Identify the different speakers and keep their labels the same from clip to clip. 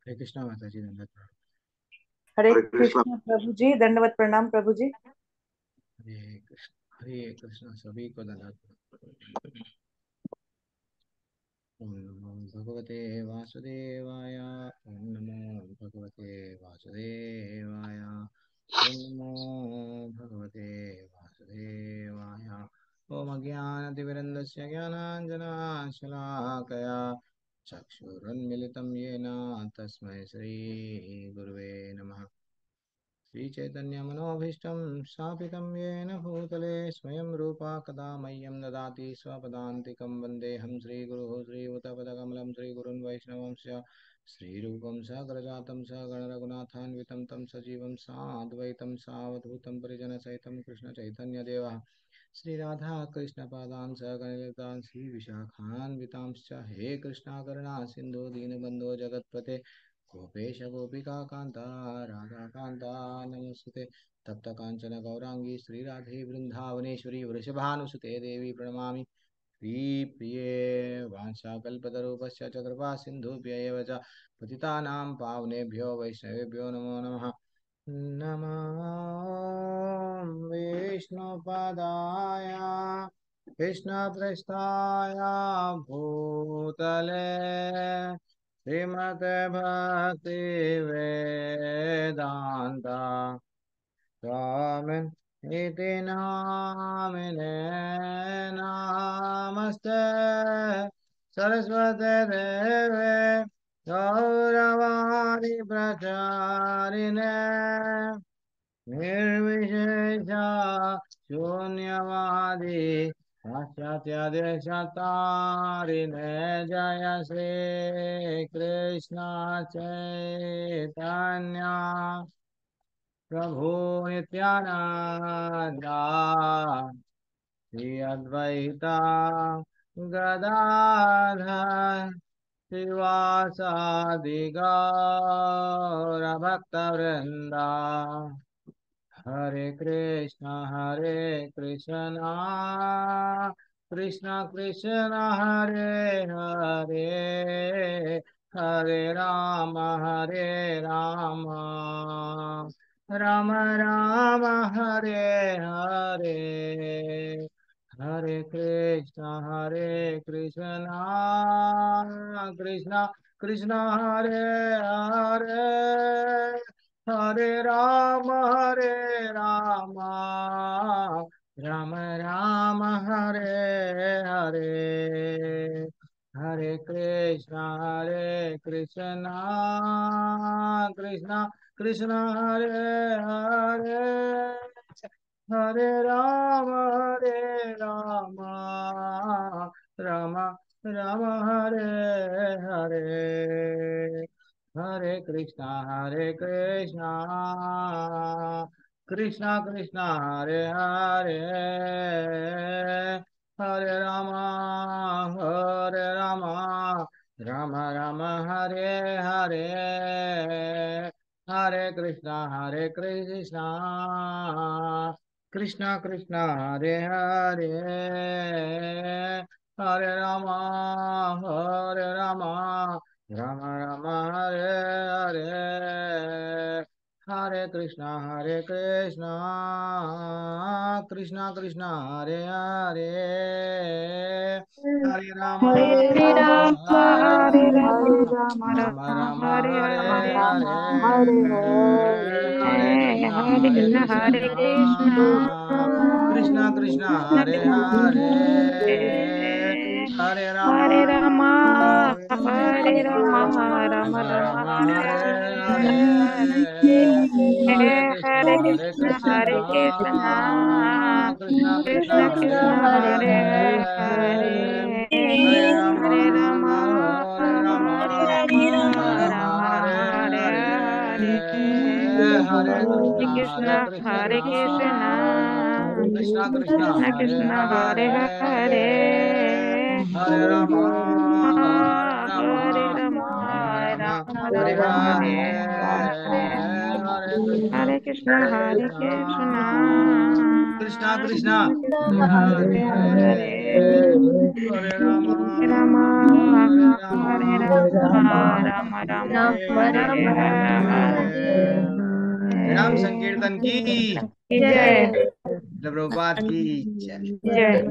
Speaker 1: हरे कृष्णा माता जी, दंडवत प्रणाम।
Speaker 2: हरे
Speaker 3: हरे कृष्णा।
Speaker 2: कृष्ण प्रभु जी, दंडवत प्रणाम प्रभु जी।
Speaker 1: हरे कृष्ण, हरे कृष्णा, सभी को दंडवत प्रणाम। ओम नमो भगवते वासुदेवाय, ओम नमो भगवते वासुदेवाय, ओम नमो भगवते वासुदेवाय। ओम अज्ञानतिमिरन्दस्य ज्ञानाञ्जनशलाकया चक्षुरुन्मिलितं येन तस्मै श्रीगुरुवे नमः। श्रीचैतन्यमनोभीष्टं स्थापितं येन भूतले स्वयं रूपा कदा मह्यं ददाति स्वपदान्तिकं वन्देऽहं श्रीगुरुः श्रीयुतपदकमलं श्रीगुरुन् वैष्णवंश्च श्रीरूपं सकलजातं सकलरघुनाथान्वितं तं सजीवं साद्वैतं सावधूतं परिजनसहितं कृष्णचैतन्यदेवः श्रीराधाकृष्णपादान् सकलललितान् श्रीविशाखान्वितांश्च हे कृष्णा करुणा सिन्धु दीनबन्धो जगत्पते गोपेश गोपिका कांता राधा कांता नमस्ते। तप्त कांचन गौरांगी श्रीराधे वृंदावनेश्वरी वृषभानुसुते देवी प्रणमामि श्रीप्रिये। वाञ्छाकल्पतरुभ्यश्च च कृपा सिन्धुभ्य एव च पतितानां पावनेभ्यो वैष्णवेभ्यो नमो नमः। नमः विष्णुपदाय कृष्णपृष्ठाय भूतले श्रीमते भक्ति वेदांता स्वामिन् इति नामिने नमस्ते सरस्वती देवे गौरवाणी प्रचारिणे निर्विशेषा शून्यवादी पाश्चात्यादेशतारिणे जय श्री कृष्ण चैतन्य प्रभु नित्यानंद श्री अद्वैता गदाधर श्रीवासादि गौरभक्तवृंदा। हरे कृष्णा कृष्ण कृष्ण हरे हरे, हरे राम राम राम हरे हरे। हरे कृष्णा कृष्ण कृष्ण हरे हरे, हरे राम राम राम हरे हरे। हरे कृष्णा कृष्ण कृष्ण हरे हरे, हरे राम राम राम हरे हरे। हरे कृष्णा कृष्णा कृष्णा हरे हरे, हरे राम राम राम हरे हरे। हरे कृष्णा कृष्णा कृष्णा हरे हरे, हरे राम राम राम हरे हरे। हरे कृष्णा कृष्णा कृष्णा हरे हरे, हरे राम
Speaker 4: हरे राम हरे राम
Speaker 2: हरे राम
Speaker 1: राम
Speaker 4: राम
Speaker 1: राम
Speaker 4: हरे
Speaker 2: राम
Speaker 1: हरे
Speaker 4: हरे,
Speaker 2: राम
Speaker 1: हरे।
Speaker 2: हरे हरे,
Speaker 4: हरे
Speaker 1: हरे
Speaker 4: कृष्ण
Speaker 1: कृष्णा
Speaker 4: हरे कृष्ण,
Speaker 1: कृष्णा कृष्णा
Speaker 4: कृष्ण
Speaker 1: हरे
Speaker 4: कृष्ण
Speaker 1: हरे,
Speaker 4: हरे,
Speaker 1: हरे राम
Speaker 4: हरे राम
Speaker 1: हरे
Speaker 4: हरे राम राम राम
Speaker 1: राम
Speaker 4: हरे
Speaker 1: हरे हरे।
Speaker 4: हरे, हरे
Speaker 1: हरे
Speaker 4: कृष्ण
Speaker 1: कृष्णा कृष्णा कृष्णा
Speaker 4: कृष्ण
Speaker 1: हरे
Speaker 4: कृष्ण हरे
Speaker 1: हरे,
Speaker 4: हरे, हरे राम
Speaker 1: हरे राम
Speaker 4: हरे राम राम
Speaker 1: हरे
Speaker 4: राम हरे
Speaker 1: हरे। हरे
Speaker 4: हरे
Speaker 1: कृष्णा
Speaker 4: हरे कृष्ण
Speaker 1: कृष्णा कृष्णा
Speaker 4: कृष्ण
Speaker 1: हरे
Speaker 4: कृष्ण हरे
Speaker 1: हरे,
Speaker 4: हरे,
Speaker 1: हरे राम
Speaker 4: हरे राम राम
Speaker 1: हरे
Speaker 4: राम हरे
Speaker 1: हरे।
Speaker 4: हरे,
Speaker 1: हरे
Speaker 4: हरे कृष्ण
Speaker 1: कृष्णा कृष्णा
Speaker 4: कृष्ण
Speaker 1: हरे
Speaker 4: कृष्ण हरे
Speaker 1: हरे,
Speaker 4: हरे,
Speaker 1: हरे राम
Speaker 4: राम
Speaker 1: हरे राम
Speaker 4: हरे राम राम राम
Speaker 1: हरे
Speaker 4: हरे
Speaker 1: हरे नाम संकीर्तन की
Speaker 4: जय
Speaker 1: प्रभुपाद की जय।
Speaker 4: जय।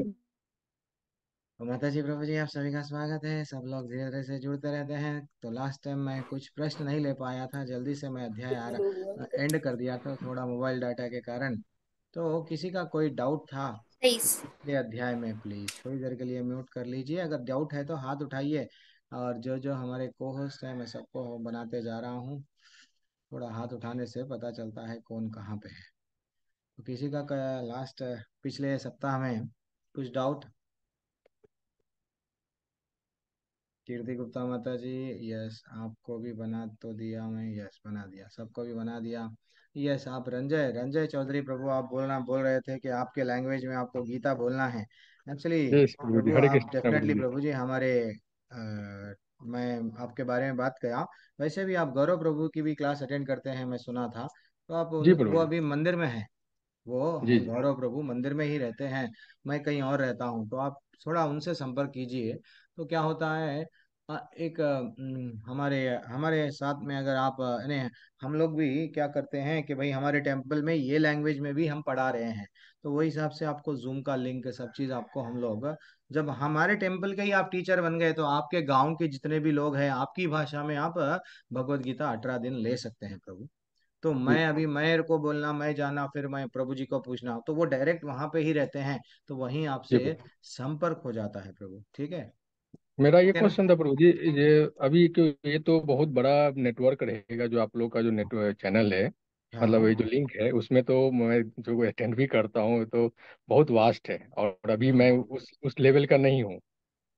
Speaker 1: तो माता जी प्रभु जी आप सभी का स्वागत है। सब लोग धीरे धीरे से जुड़ते रहते हैं। तो लास्ट टाइम मैं कुछ प्रश्न नहीं ले पाया था, जल्दी से मैं अध्याय एंड कर दिया था थोड़ा मोबाइल डाटा के कारण। तो किसी का कोई डाउट था ये अध्याय में, प्लीज थोड़ी देर के लिए म्यूट कर लीजिए। अगर डाउट है तो हाथ उठाइए, और जो जो हमारे को होस्ट है मैं सबको बनाते जा रहा हूँ। थोड़ा हाथ उठाने से पता चलता है कौन कहाँ पे है। तो किसी का लास्ट पिछले सप्ताह में कुछ डाउट? कीर्ति गुप्ता माता जी, यस आपको भी बना तो दिया मैं, यस बना दिया, सबको भी बना दिया। यस आप रंजय रंजय चौधरी प्रभु आप बोल रहे थे कि आपके लैंग्वेज में आपको गीता बोलना है। एक्चुअली
Speaker 3: जय श्री प्रभु जी,
Speaker 1: प्रभु
Speaker 3: हरे
Speaker 1: आप
Speaker 3: कृष्ण प्रभु
Speaker 1: डेफिनेटली
Speaker 3: जी।
Speaker 1: प्रभु जी हमारे मैं आपके बारे में बात किया। वैसे भी आप गौरव प्रभु की भी क्लास अटेंड करते हैं, मैं सुना था। तो आप
Speaker 3: जी प्रभु
Speaker 1: वो
Speaker 3: जी।
Speaker 1: अभी मंदिर में है। वो
Speaker 3: जी जी।
Speaker 1: गौरव प्रभु मंदिर में ही रहते हैं, मैं कहीं और रहता हूँ। तो आप थोड़ा उनसे संपर्क कीजिए। तो क्या होता है एक हमारे हमारे साथ में अगर आप यानी हम लोग भी क्या करते हैं कि भाई हमारे टेम्पल में ये लैंग्वेज में भी हम पढ़ा रहे हैं। तो वही हिसाब से आपको जूम का लिंक सब चीज़ आपको हम लोग, जब हमारे टेम्पल के ही आप टीचर बन गए तो आपके गांव के जितने भी लोग हैं आपकी भाषा में आप भगवत गीता 18 दिन ले सकते हैं प्रभु। तो
Speaker 3: जी
Speaker 1: मैं अभी मैं को बोलना, मैं जाना, फिर मैं प्रभु जी को पूछना, तो वो डायरेक्ट वहां पे ही रहते हैं। तो वहीं
Speaker 3: जी
Speaker 1: आपसे
Speaker 3: प्रभु।
Speaker 1: संपर्क हो जाता है प्रभु। ठीक है?
Speaker 3: मेरा ये
Speaker 1: ठीक है ना?
Speaker 3: क्वेश्चन था प्रभु जी, ये अभी क्यों, ये तो बहुत बड़ा नेटवर्क रहेगा जो आप लोग का जो नेटवर्क चैनल है, मतलब
Speaker 1: हाँ।
Speaker 3: ये जो लिंक है उसमें तो मैं जो अटेंड भी करता हूँ तो बहुत वास्ट है, और अभी मैं
Speaker 1: हम्म
Speaker 3: उस लेवल का नहीं हूँ।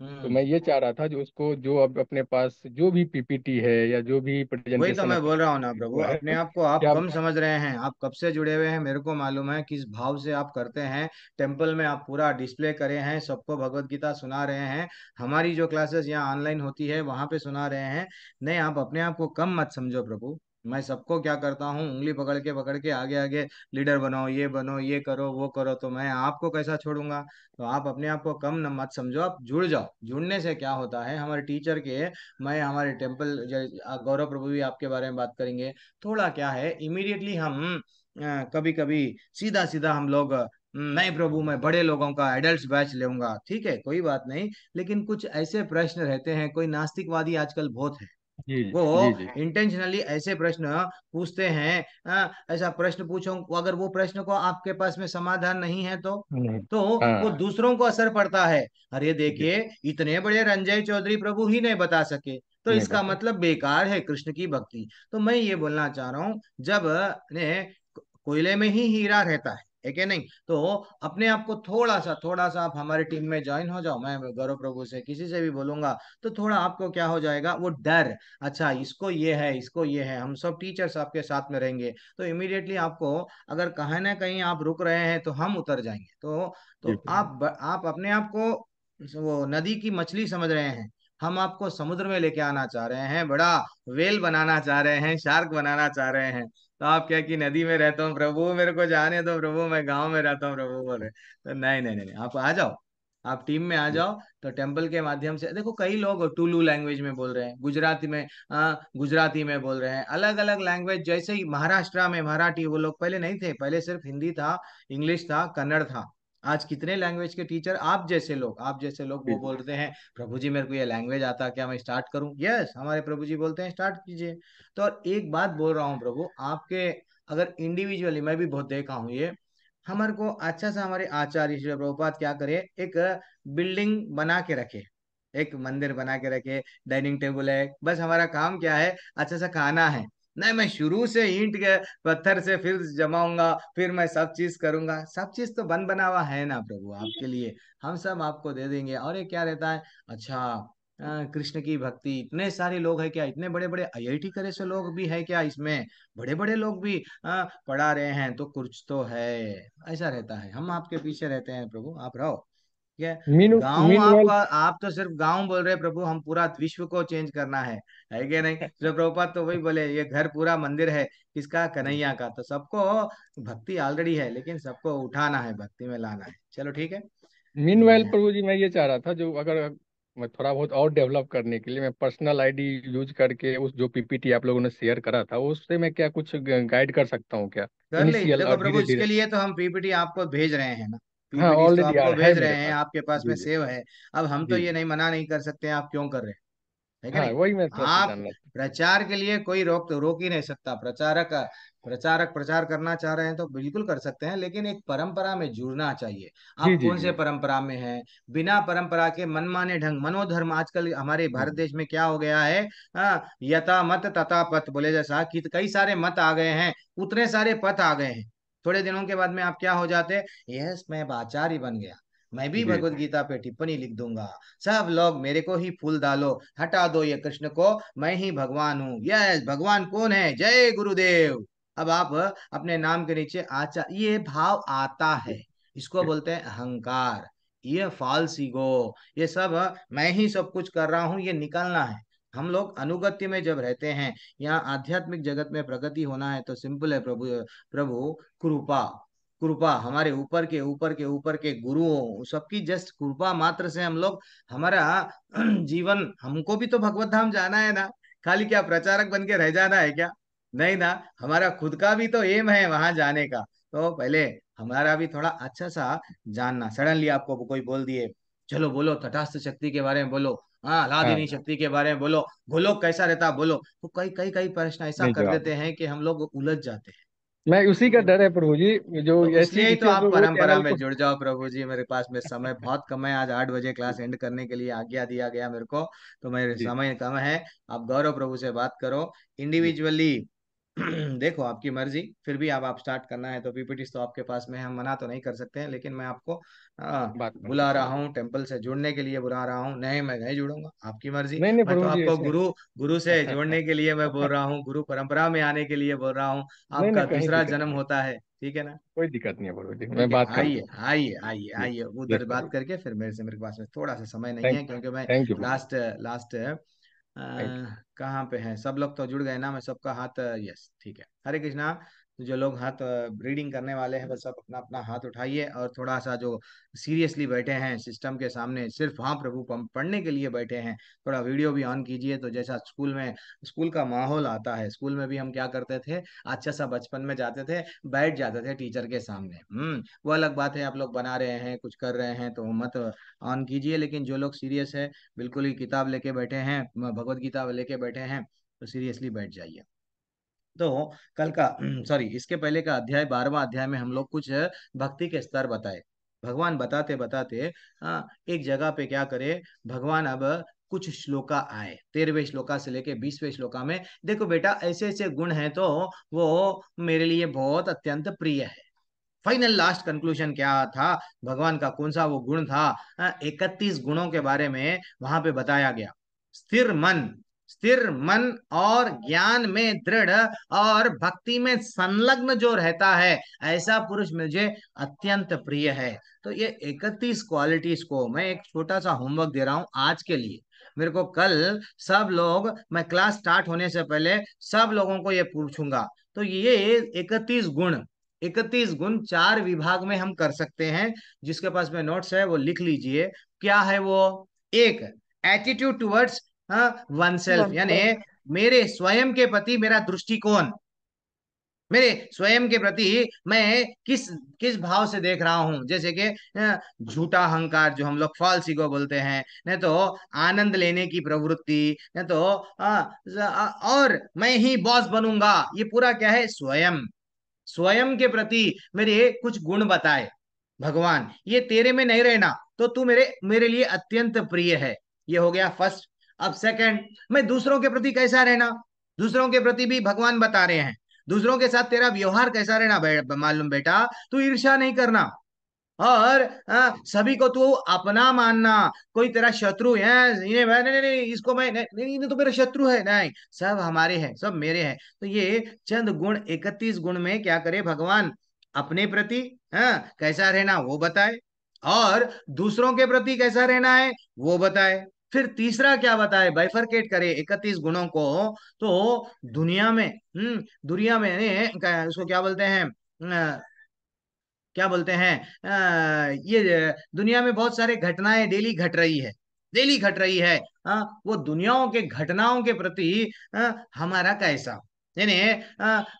Speaker 3: तो
Speaker 1: हम्म
Speaker 3: मैं ये चाह रहा था जो उसको जो अब अपने पास जो भी पीपीटी है या जो भी
Speaker 1: वही तो
Speaker 3: प्रेजेंटेशन
Speaker 1: मैं
Speaker 3: अपने
Speaker 1: बोल रहा हूँ ना प्रभु,
Speaker 3: हुआ है,
Speaker 1: अपने आप को आप
Speaker 3: क्या?
Speaker 1: कम समझ रहे हैं। आप कब से जुड़े हुए हैं मेरे को मालूम है, किस भाव से आप करते हैं। टेम्पल में आप पूरा डिस्प्ले करे हैं, सबको भगवत गीता सुना रहे हैं। हमारी जो क्लासेस यहाँ ऑनलाइन होती है वहां पे सुना रहे हैं। नहीं, आप अपने आप को कम मत समझो प्रभु। मैं सबको क्या करता हूँ, उंगली पकड़ के आगे आगे लीडर बनो, ये करो वो करो। तो मैं आपको कैसा छोड़ूंगा? तो आप अपने आप को कम न मत समझो, आप जुड़ जाओ। जुड़ने से क्या होता है, हमारे टीचर के, मैं हमारे टेम्पल, गौरव प्रभु भी आपके बारे में बात करेंगे। थोड़ा क्या है, इमीडिएटली हम कभी कभी सीधा सीधा हम लोग नहीं प्रभु मैं बड़े लोगों का एडल्ट बैच लूंगा, ठीक है कोई बात नहीं। लेकिन कुछ ऐसे प्रश्न रहते हैं, कोई नास्तिकवादी आजकल बहुत है,
Speaker 3: जी
Speaker 1: वो
Speaker 3: जी जी।
Speaker 1: इंटेंशनली ऐसे प्रश्न पूछते हैं। ऐसा प्रश्न पूछो, अगर वो प्रश्न को आपके पास में समाधान नहीं है
Speaker 3: नहीं।
Speaker 1: तो वो
Speaker 3: हाँ।
Speaker 1: दूसरों को असर पड़ता है। अरे
Speaker 3: जी।
Speaker 1: देखिए, इतने बड़े रंजय चौधरी प्रभु ही नहीं बता सके, तो
Speaker 3: नहीं
Speaker 1: इसका
Speaker 3: बता।
Speaker 1: मतलब बेकार है कृष्ण की भक्ति। तो मैं ये बोलना चाह रहा हूँ, जब ने कोयले में ही हीरा रहता है कि नहीं? तो अपने आप को थोड़ा सा आप हमारे टीम में ज्वाइन हो जाओ। मैं गौरव प्रभु से किसी से भी बोलूंगा तो थोड़ा आपको क्या हो जाएगा, वो डर, अच्छा इसको ये है, इसको ये है, हम सब टीचर्स आपके साथ में रहेंगे। तो इमीडिएटली आपको, अगर कहीं ना कहीं आप रुक रहे हैं तो हम उतर जाएंगे। तो
Speaker 3: जी प्रभु।
Speaker 1: आप अपने आप को वो नदी की मछली समझ रहे हैं, हम आपको समुद्र में लेके आना चाह रहे हैं, बड़ा वेल बनाना चाह रहे हैं, शार्क बनाना चाह रहे हैं। तो आप क्या कि नदी में रहता हूँ प्रभु मेरे को जाने दो प्रभु, मैं गांव में रहता हूँ प्रभु बोले। तो नहीं नहीं नहीं नहीं, आप आ जाओ, आप टीम में आ
Speaker 3: जी
Speaker 1: जाओ। तो टेम्पल के माध्यम से देखो, कई लोग टुलू लैंग्वेज में बोल रहे हैं, गुजराती में बोल रहे हैं, अलग अलग लैंग्वेज। जैसे ही महाराष्ट्र में मराठी, वो लोग पहले नहीं थे, पहले सिर्फ हिंदी था, इंग्लिश था, कन्नड़ था। आज कितने लैंग्वेज के टीचर, आप जैसे लोग
Speaker 3: जी
Speaker 1: वो
Speaker 3: जी।
Speaker 1: बोलते हैं प्रभु जी मेरे को ये लैंग्वेज आता, क्या मैं स्टार्ट करूं? यस, हमारे प्रभु जी बोलते हैं स्टार्ट कीजिए। तो और एक बात बोल रहा हूँ प्रभु, आपके अगर इंडिविजुअली, मैं भी बहुत देखा हूँ ये, हमारे को अच्छा सा हमारे आचार्य श्री प्रभुपाद क्या करे, एक बिल्डिंग बना के रखे, एक मंदिर बना के रखे, डाइनिंग टेबल है, बस हमारा काम क्या है, अच्छा सा खाना है। नहीं, मैं शुरू से ईंट के पत्थर से फिर जमाऊंगा, फिर मैं सब चीज करूंगा। सब चीज तो बन बना हुआ है ना प्रभु आपके लिए, हम सब आपको दे देंगे। और ये क्या रहता है, अच्छा कृष्ण की भक्ति, इतने सारे लोग हैं क्या, इतने बड़े बड़े आईआईटी करे से लोग भी है क्या इसमें, बड़े बड़े लोग भी पढ़ा रहे हैं, तो कुछ तो है। ऐसा रहता है, हम आपके पीछे रहते हैं प्रभु, आप रहो। ठीक है?
Speaker 3: मीन
Speaker 1: गांव
Speaker 3: मीनवाइल।
Speaker 1: आपका, आप तो सिर्फ गांव बोल रहे हैं प्रभु, हम पूरा विश्व को चेंज करना है कि नहीं? जो प्रभुपाद तो वही बोले, ये घर पूरा मंदिर है, किसका? कन्हैया का। तो सबको भक्ति ऑलरेडी है, लेकिन सबको उठाना है, भक्ति में लाना है। चलो ठीक है।
Speaker 3: मीनवाइल
Speaker 1: मैं
Speaker 3: प्रभु जी, मैं ये चाह रहा था जो अगर मैं थोड़ा बहुत और डेवलप करने के लिए मैं पर्सनल आईडी यूज करके उस जो पीपीटी आप लोगों ने शेयर करा था उससे मैं क्या कुछ गाइड कर सकता हूँ क्या?
Speaker 1: कर लीजिए।
Speaker 3: इनिशियल
Speaker 1: देखो
Speaker 3: और
Speaker 1: प्रभु,
Speaker 3: धीरे धीरे।
Speaker 1: इसके लिए तो हम पीपीटी आपको भेज रहे हैं ना।
Speaker 3: हाँ,
Speaker 1: पीपीटी तो
Speaker 3: ऑलरेडी
Speaker 1: आपको
Speaker 3: यार है
Speaker 1: भेज
Speaker 3: मेरे
Speaker 1: रहे हैं,
Speaker 3: पास।
Speaker 1: आपके पास में
Speaker 3: जी जी।
Speaker 1: सेव है। अब हम तो
Speaker 3: जी
Speaker 1: ये
Speaker 3: जी।
Speaker 1: नहीं मना नहीं कर सकते हैं आप क्यों कर रहे हैं, है कि
Speaker 3: हाँ,
Speaker 1: नहीं।
Speaker 3: वही मैं थोड़ा सा
Speaker 1: आप
Speaker 3: जानना था।
Speaker 1: प्रचार के लिए कोई रोक तो रोक ही नहीं सकता। प्रचारक प्रचारक प्रचार करना चाह रहे हैं तो बिल्कुल कर सकते हैं, लेकिन एक परंपरा में जुड़ना चाहिए।
Speaker 3: जी
Speaker 1: आप
Speaker 3: जी
Speaker 1: कौन से
Speaker 3: जी।
Speaker 1: परंपरा में हैं? बिना परंपरा के मनमाने ढंग, मनोधर्म आजकल हमारे भारत
Speaker 3: हम्म।
Speaker 1: देश में क्या हो गया है। यथा मत तथा पथ बोले जैसा कि कई सारे मत आ गए हैं, उतने सारे पथ आ गए हैं। थोड़े दिनों के बाद में आप क्या हो जाते, यस मैं आचार्य बन गया, मैं भी
Speaker 3: जी
Speaker 1: भगवत
Speaker 3: जी।
Speaker 1: गीता पे टिप्पणी लिख दूंगा, सब लोग मेरे को ही फूल डालो, हटा दो ये कृष्ण को, मैं ही भगवान हूँ। यस, भगवान कौन है? जय गुरुदेव। अब आप अपने नाम के नीचे आचार, ये भाव आता है, इसको बोलते हैं अहंकार। ये फॉल्स ईगो, ये सब मैं ही सब कुछ कर रहा हूँ, ये निकलना है। हम लोग अनुगत्य में जब रहते हैं, यहाँ आध्यात्मिक जगत में प्रगति होना है तो सिंपल है प्रभु। प्रभु कृपा, कृपा हमारे ऊपर के ऊपर के ऊपर के गुरुओं सबकी जस्ट कृपा मात्र से हम लोग, हमारा जीवन, हमको भी तो भगवत धाम जाना है ना। खाली क्या प्रचारक बन के रह जाना है क्या? नहीं ना, हमारा खुद का भी तो एम है वहां जाने का। तो पहले हमारा भी थोड़ा अच्छा सा जानना। सडनली आपको कोई बोल दिए, चलो बोलो तटस्थ शक्ति के बारे में बोलो, हाँ
Speaker 3: हाँ,
Speaker 1: अलादीनी शक्ति के बारे में बोलो, गोलोक कैसा रहता बोलो, तो कई कई कई प्रश्न ऐसा
Speaker 3: नहीं
Speaker 1: कर
Speaker 3: जवाब
Speaker 1: देते
Speaker 3: है।
Speaker 1: हैं कि हम लोग उलझ जाते हैं।
Speaker 3: मैं उसी का
Speaker 1: ठीक है ना।
Speaker 3: डर है प्रभु जी, जो
Speaker 1: तो
Speaker 3: ऐसी
Speaker 1: इसलिए ही तो
Speaker 3: इससे
Speaker 1: आप
Speaker 3: तो वो
Speaker 1: परंपरा
Speaker 3: चैनल
Speaker 1: में
Speaker 3: को।
Speaker 1: जुड़ जाओ प्रभु जी। मेरे पास में समय बहुत कम है, आज 8 बजे क्लास एंड करने के लिए आज्ञा दिया गया मेरे को, तो मेरे
Speaker 3: जी
Speaker 1: समय कम है। आप गौरव प्रभु से बात करो
Speaker 3: जी।
Speaker 1: इंडिविजुअली। देखो आपकी मर्जी, फिर भी अब आप स्टार्ट करना है तो पीपीटी तो आपके पास में है, हम मना तो नहीं कर सकते हैं, लेकिन मैं आपको
Speaker 3: बात करके
Speaker 1: बुला रहा
Speaker 3: चलेंगे।
Speaker 1: हूँ, टेंपल से जुड़ने के लिए बुला रहा हूँ। नहीं मैं नहीं जुड़ूंगा, आपकी मर्जी।
Speaker 3: नहीं नहीं
Speaker 1: मैं तो
Speaker 3: प्रभु जी,
Speaker 1: आपको
Speaker 3: ऐसे।
Speaker 1: गुरु, गुरु से जोड़ने के लिए मैं बोल रहा हूँ, गुरु परंपरा में आने के लिए बोल रहा हूँ।
Speaker 3: नहीं नहीं,
Speaker 1: आपका
Speaker 3: कहीं
Speaker 1: दूसरा
Speaker 3: दिक्कत
Speaker 1: जन्म
Speaker 3: नहीं है।
Speaker 1: होता है, ठीक है ना।
Speaker 3: कोई दिक्कत नहीं है प्रभु जी,
Speaker 1: ठीक
Speaker 3: मैं
Speaker 1: है,
Speaker 3: बात कर
Speaker 1: आइए
Speaker 3: लूंगा।
Speaker 1: आइए आइए
Speaker 3: जी।
Speaker 1: आइए,
Speaker 3: यस
Speaker 1: उधर
Speaker 3: प्रभु
Speaker 1: बात
Speaker 3: जी।
Speaker 1: करके फिर मेरे पास में थोड़ा सा समय नहीं
Speaker 3: थैंक
Speaker 1: है, क्योंकि मैं
Speaker 3: thank you Prabhu ji.
Speaker 1: Last last
Speaker 3: thank
Speaker 1: कहाँ पे है, सब लोग तो जुड़ गए ना, मैं सबका हाथ, यस ठीक है। हरे कृष्णा। तो जो लोग हाथ रीडिंग करने वाले हैं वो सब अपना अपना हाथ उठाइए, और थोड़ा सा जो सीरियसली बैठे हैं सिस्टम के सामने, सिर्फ हाँ प्रभु पढ़ने के लिए बैठे हैं, थोड़ा वीडियो भी ऑन कीजिए। तो जैसा स्कूल में, स्कूल का माहौल आता है, स्कूल में भी हम क्या करते थे, अच्छा सा बचपन में जाते थे, बैठ जाते थे टीचर के सामने। वो अलग बात है, आप लोग बना रहे हैं कुछ कर रहे हैं तो मत ऑन कीजिए, लेकिन जो लोग सीरियस है, बिल्कुल ही किताब लेके बैठे हैं, भगवत गीता लेके बैठे हैं, तो सीरियसली बैठ जाइए। तो कल का सॉरी, इसके पहले का अध्याय 12वां अध्याय में हम लोग कुछ भक्ति के स्तर बताए। भगवान बताते बताते एक जगह पे क्या करे, भगवान अब कुछ श्लोका आए, 13वें श्लोका से लेके 20वें श्लोका में, देखो बेटा ऐसे ऐसे गुण हैं तो वो मेरे लिए बहुत अत्यंत प्रिय है। फाइनल लास्ट कंक्लूजन क्या था, भगवान का कौन सा वो गुण था, 31 गुणों के बारे में वहां पे बताया गया। स्थिर मन, स्थिर मन और ज्ञान में दृढ़ और भक्ति में संलग्न जो रहता है, ऐसा पुरुष मुझे अत्यंत प्रिय है। तो ये 31 क्वालिटीज को मैं एक छोटा सा होमवर्क दे रहा हूं आज के लिए। मेरे को कल सब लोग, मैं क्लास स्टार्ट होने से पहले सब लोगों को ये पूछूंगा। तो ये 31 गुण, 31 गुण 4 विभाग में हम कर सकते हैं। जिसके पास में नोट्स है वो लिख लीजिए। क्या है वो? एक, एटीट्यूड टुवर्ड्स वन सेल्फ, यानी
Speaker 2: वंशल।
Speaker 1: मेरे स्वयं के प्रति मेरा दृष्टिकोण, मेरे स्वयं के प्रति मैं किस किस भाव से देख रहा हूं। जैसे कि झूठा अहंकार जो हम लोग फॉल्स ईगो बोलते हैं, नहीं तो आनंद लेने की प्रवृत्ति, नहीं तो और मैं ही बॉस बनूंगा, ये पूरा क्या है, स्वयं, स्वयं के प्रति मेरे कुछ गुण बताए। भगवान ये तेरे में नहीं रहना तो तू मेरे मेरे लिए अत्यंत प्रिय है। ये हो गया फर्स्ट। अब सेकंड, मैं दूसरों के प्रति कैसा रहना, दूसरों के प्रति भी भगवान बता रहे हैं। दूसरों के साथ तेरा व्यवहार कैसा रहना, मालूम बेटा, तू ईर्ष्या नहीं करना, और सभी को तू अपना मानना। कोई तेरा शत्रु है, नहीं नहीं नहीं, इसको मैं नहीं, नहीं, नहीं तो मेरा शत्रु है, नहीं, सब हमारे हैं, सब मेरे हैं। तो ये चंद गुण, 31 गुण में क्या करे भगवान, अपने प्रति कैसा रहना वो बताए, और दूसरों के प्रति कैसा रहना है वो बताए। फिर तीसरा क्या बताए, बाइफरकेट करे 31 गुणों को। तो दुनिया में, दुनिया में उसको क्या बोलते हैं, क्या बोलते हैं, ये दुनिया में बहुत सारे घटनाएं डेली घट रही है। डेली घट रही है। वो दुनियाओं के घटनाओं के प्रति हमारा कैसा, यानी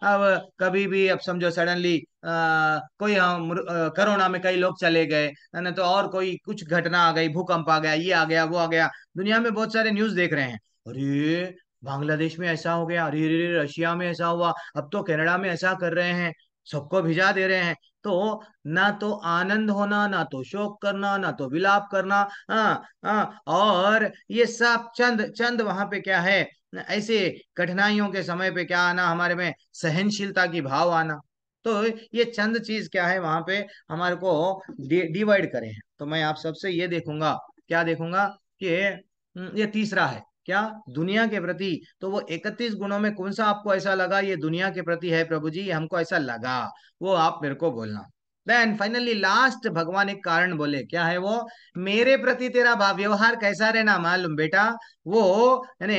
Speaker 1: अब कभी भी अब समझो सडनली कोई हम कोरोना में कई लोग चले गए है ना, तो और कोई कुछ घटना आ गई, भूकंप आ गया, ये आ गया, वो आ गया। दुनिया में बहुत सारे न्यूज देख रहे हैं। अरे बांग्लादेश में ऐसा हो गया, अरे अरे अरे, रशिया में ऐसा हुआ, अब तो कनाडा में ऐसा कर रहे हैं, सबको भिजा दे रहे हैं। तो ना तो आनंद होना, ना तो शोक करना, ना तो विलाप करना। और ये सब चंद चंद वहां पे क्या है, ऐसे कठिनाइयों के समय पे क्या आना, हमारे में सहनशीलता की भाव आना। तो ये चंद चीज क्या है वहां पे हमारे को डिवाइड करे हैं। तो मैं आप सबसे ये देखूंगा, क्या देखूंगा कि ये तीसरा है क्या, दुनिया के प्रति। तो वो 31 गुणों में कौन सा आपको ऐसा लगा ये दुनिया के प्रति है प्रभु जी, ये हमको ऐसा लगा, वो आप मेरे को बोलना। देन फाइनली लास्ट भगवान एक कारण बोले, क्या है वो, मेरे प्रति तेरा भाव व्यवहार कैसा रहना मालूम बेटा, वो यानी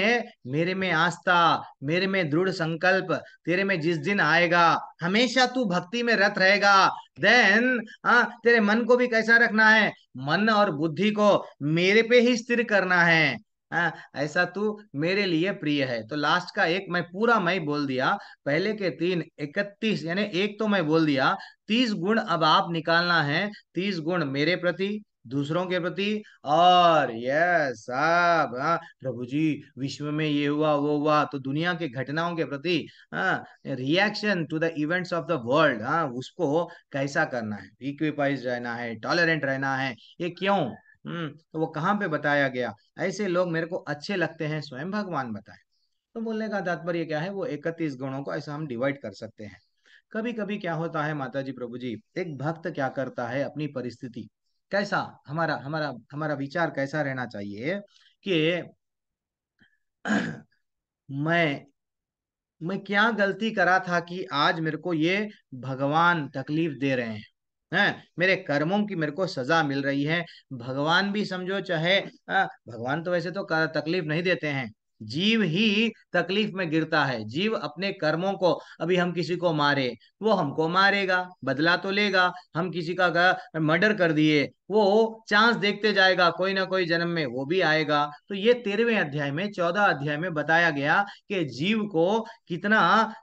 Speaker 1: मेरे में आस्था, मेरे में दृढ़ संकल्प, तेरे में जिस दिन आएगा, हमेशा तू भक्ति में रत रहेगा। देन तेरे मन को भी कैसा रखना है, मन और बुद्धि को मेरे पे ही स्थिर करना है। ऐसा तू मेरे लिए प्रिय है। तो लास्ट का एक मैं पूरा मैं बोल दिया, पहले के तीन 31 यानी एक तो मैं बोल दिया, 30 गुण अब आप निकालना है। 30 गुण मेरे प्रति, दूसरों के प्रति, और यह सब प्रभु जी विश्व में ये हुआ वो हुआ, तो दुनिया के घटनाओं के प्रति reaction to the events of the world, उसको कैसा करना है, इक्विपाइज रहना है, टॉलरेंट रहना है, ये क्यों। तो वो कहाँ पे बताया गया, ऐसे लोग मेरे को अच्छे लगते हैं, स्वयं भगवान बताए। तो बोलने का तात्पर्य क्या है, वो 31 गुणों को ऐसा हम डिवाइड कर सकते हैं। कभी कभी क्या होता है माता जी प्रभु जी, एक भक्त क्या करता है, अपनी परिस्थिति कैसा, हमारा हमारा हमारा विचार कैसा रहना चाहिए कि मैं मैं क्या गलती करा था कि आज मेरे को ये भगवान तकलीफ दे रहे हैं, मेरे कर्मों की मेरे को सजा मिल रही है। भगवान भी समझो चाहे भगवान तो वैसे तो तकलीफ नहीं देते हैं, जीव ही तकलीफ में गिरता है। जीव अपने कर्मों को, अभी हम किसी को मारे, वो हमको मारेगा, बदला तो लेगा। हम किसी का मर्डर कर दिए, वो चांस देखते जाएगा, कोई ना कोई जन्म में वो भी आएगा। तो ये 13वें अध्याय में, 14 अध्याय में बताया गया कि जीव को कितना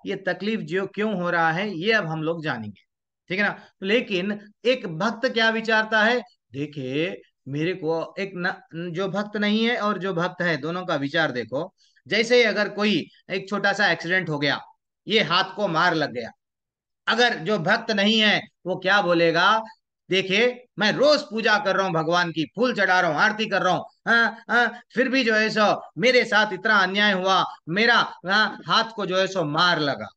Speaker 1: ये तकलीफ जो क्यों हो रहा है, ये अब हम लोग जानेंगे, ठीक है ना। लेकिन एक भक्त क्या विचारता है, देखिए मेरे को एक जो भक्त नहीं है और जो भक्त है, दोनों का विचार देखो। जैसे ही अगर कोई एक छोटा सा एक्सीडेंट हो गया, ये हाथ को मार लग गया, अगर जो भक्त नहीं है वो क्या बोलेगा, देखिए मैं रोज पूजा कर रहा हूँ भगवान की, फूल चढ़ा रहा हूँ, आरती कर रहा हूँ, फिर भी जो है सो मेरे साथ इतना अन्याय हुआ, मेरा हाथ को जो है सो मार लगा।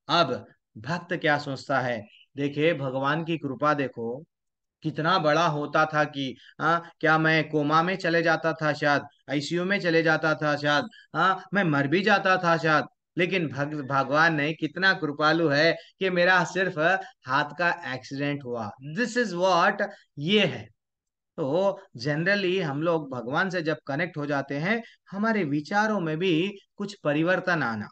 Speaker 1: अब भक्त क्या सोचता है, देखिए भगवान की कृपा देखो, कितना बड़ा होता था कि क्या मैं कोमा में चले जाता था, शायद आईसीयू में चले जाता था, शायद मैं मर भी जाता था शायद। लेकिन भगवान ने कितना कृपालु है कि मेरा सिर्फ हाथ का एक्सीडेंट हुआ। दिस इज व्हाट ये है। तो जनरली हम लोग भगवान से जब कनेक्ट हो जाते हैं, हमारे विचारों में भी कुछ परिवर्तन आना।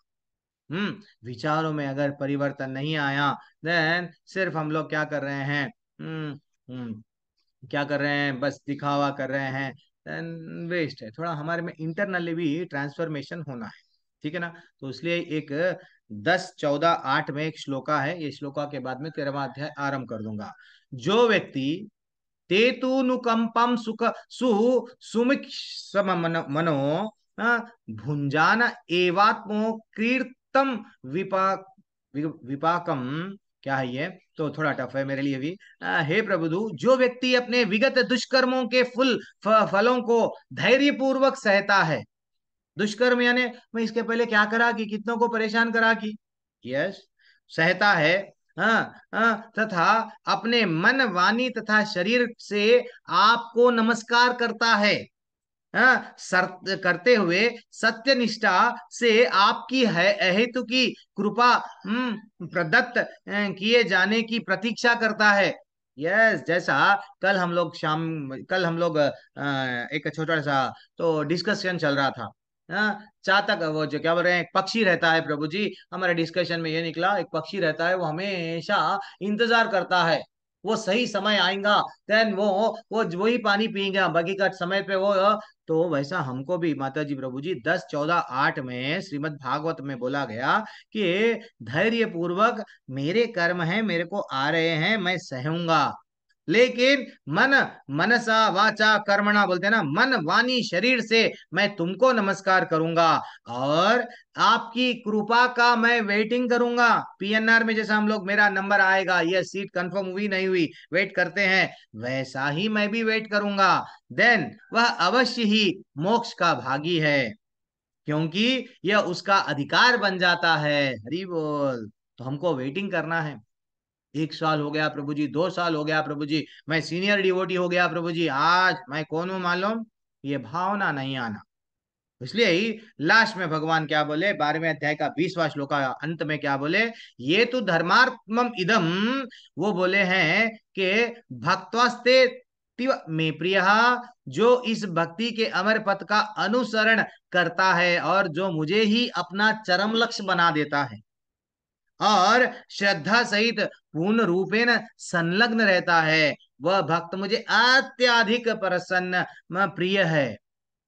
Speaker 1: विचारों में अगर परिवर्तन नहीं आया, देन सिर्फ हम लोग क्या कर रहे हैं, हम्म हम्म क्या कर रहे हैं, बस दिखावा कर रहे हैं, देन वेस्ट है। थोड़ा हमारे में इंटरनली भी ट्रांसफॉर्मेशन होना है, ठीक है ना। तो इसलिए एक 10, 14, 8 में एक श्लोका है, ये श्लोका के बाद में 13वां अध्याय आरंभ कर दूंगा। जो व्यक्ति तेतुनुकंपम सुख सु सुमिक मनो भुंजान एवात्मो कीर्तम विपाक विपाकम, क्या है ये, तो थोड़ा टफ है मेरे लिए भी। हे प्रभुदु, जो व्यक्ति अपने विगत दुष्कर्मों के फलों को धैर्य पूर्वक सहता है। दुष्कर्म यानी मैं इसके पहले क्या करा कि कितनों को परेशान करा कि, यस, सहता है। तथा अपने मन वाणी तथा शरीर से आपको नमस्कार करता है, करते हुए सत्यनिष्ठा से आपकी है अहेतु की कृपा प्रदत्त किए जाने की प्रतीक्षा करता है। यस, जैसा कल हम लोग एक छोटा सा तो डिस्कशन चल रहा था। चातक वो जो क्या बोल रहे हैं, एक पक्षी रहता है प्रभु जी, हमारे डिस्कशन में ये निकला, एक पक्षी रहता है, वो हमेशा इंतजार करता है। वो सही समय आएगा, देन वो वही पानी पिएगा बाकी का समय पे वो। तो वैसा हमको भी माता जी प्रभु जी 10:14:8 में श्रीमद् भागवत में बोला गया कि धैर्य पूर्वक मेरे कर्म है, मेरे को आ रहे हैं, मैं सहूंगा, लेकिन मन मनसा वाचा कर्मणा बोलते हैं ना, मन वाणी शरीर से मैं तुमको नमस्कार करूंगा, और आपकी कृपा का मैं वेटिंग करूंगा। पीएनआर में जैसा हम लोग मेरा नंबर आएगा, ये सीट कंफर्म हुई नहीं हुई वेट करते हैं, वैसा ही मैं भी वेट करूंगा, देन वह अवश्य ही मोक्ष का भागी है, क्योंकि यह उसका अधिकार बन जाता है। हरि बोल। तो हमको वेटिंग करना है। 1 साल हो गया प्रभु जी, 2 साल हो गया प्रभु जी, मैं सीनियर डिवोटी हो गया प्रभु जी, आज मैं कौन हूं मालूम, ये भावना नहीं आना। इसलिए ही लास्ट में भगवान क्या बोले, 12वें अध्याय का 20वां श्लोक का अंत में क्या बोले, ये तो धर्मात्मम इदम, वो बोले हैं कि भक्तस्ते तीव में प्रिय, जो इस भक्ति के अमर पथ का अनुसरण करता है और जो मुझे ही अपना चरम लक्ष्य बना देता है और श्रद्धा सहित पूर्ण रूपेण संलग्न रहता है, वह भक्त मुझे अत्यधिक प्रसन्न प्रिय है।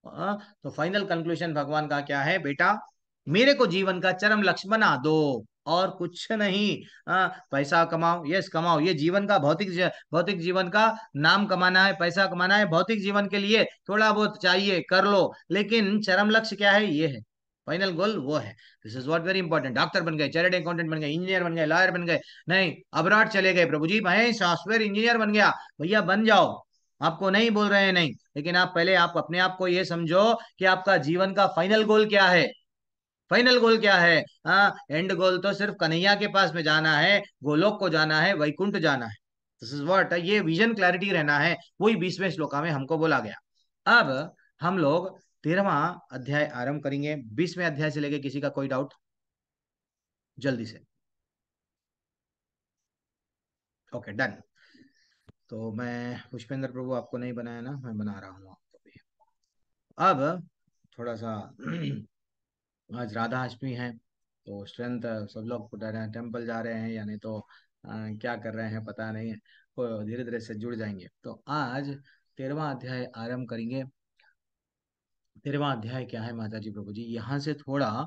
Speaker 1: तो फाइनल कंक्लूजन भगवान का क्या है, बेटा मेरे को जीवन का चरम लक्ष्य बना दो, और कुछ नहीं। पैसा कमाओ, यस कमाओ, ये जीवन का भौतिक जीवन का नाम कमाना है, पैसा कमाना है, भौतिक जीवन के लिए थोड़ा बहुत चाहिए कर लो, लेकिन चरम लक्ष्य क्या है, ये है फाइनल गोल, वो है। This is what very important. Doctor बन गए, चार्टर्ड अकाउंटेंट बन गए, इंजीनियर बन गए, लॉयर बन गए, नहीं अब्रॉड चले गए प्रभु जी, मैं सॉफ्टवेयर इंजीनियर बन गया, भैया बन जाओ, आपको नहीं बोल रहे हैं नहीं, लेकिन आप पहले आप अपने आप को ये समझो कि आपका जीवन का फाइनल गोल क्या है। फाइनल गोल क्या है? हाँ, एंड गोल तो सिर्फ कन्हैया के पास में जाना है, गोलोक को जाना है, वैकुंठ जाना है। दिस इज व्हाट, ये विजन क्लैरिटी रहना है, वही 20वें श्लोका में हमको बोला गया। अब हम लोग 13वां अध्याय आरंभ करेंगे। 20वें अध्याय से लेके किसी का कोई डाउट जल्दी से? Okay done. तो मैं पुष्पेंद्र प्रभु आपको नहीं बनाया ना, मैं बना रहा हूँ आपको भी। अब थोड़ा सा आज राधा अष्टमी है, तो स्ट्रेंथ सब लोग टेम्पल जा रहे हैं या नहीं तो क्या कर रहे हैं पता नहीं है, तो धीरे धीरे से जुड़ जाएंगे। तो आज 13वां अध्याय आरंभ करेंगे। 13वां अध्याय क्या है माता जी प्रभु जी, यहाँ से थोड़ा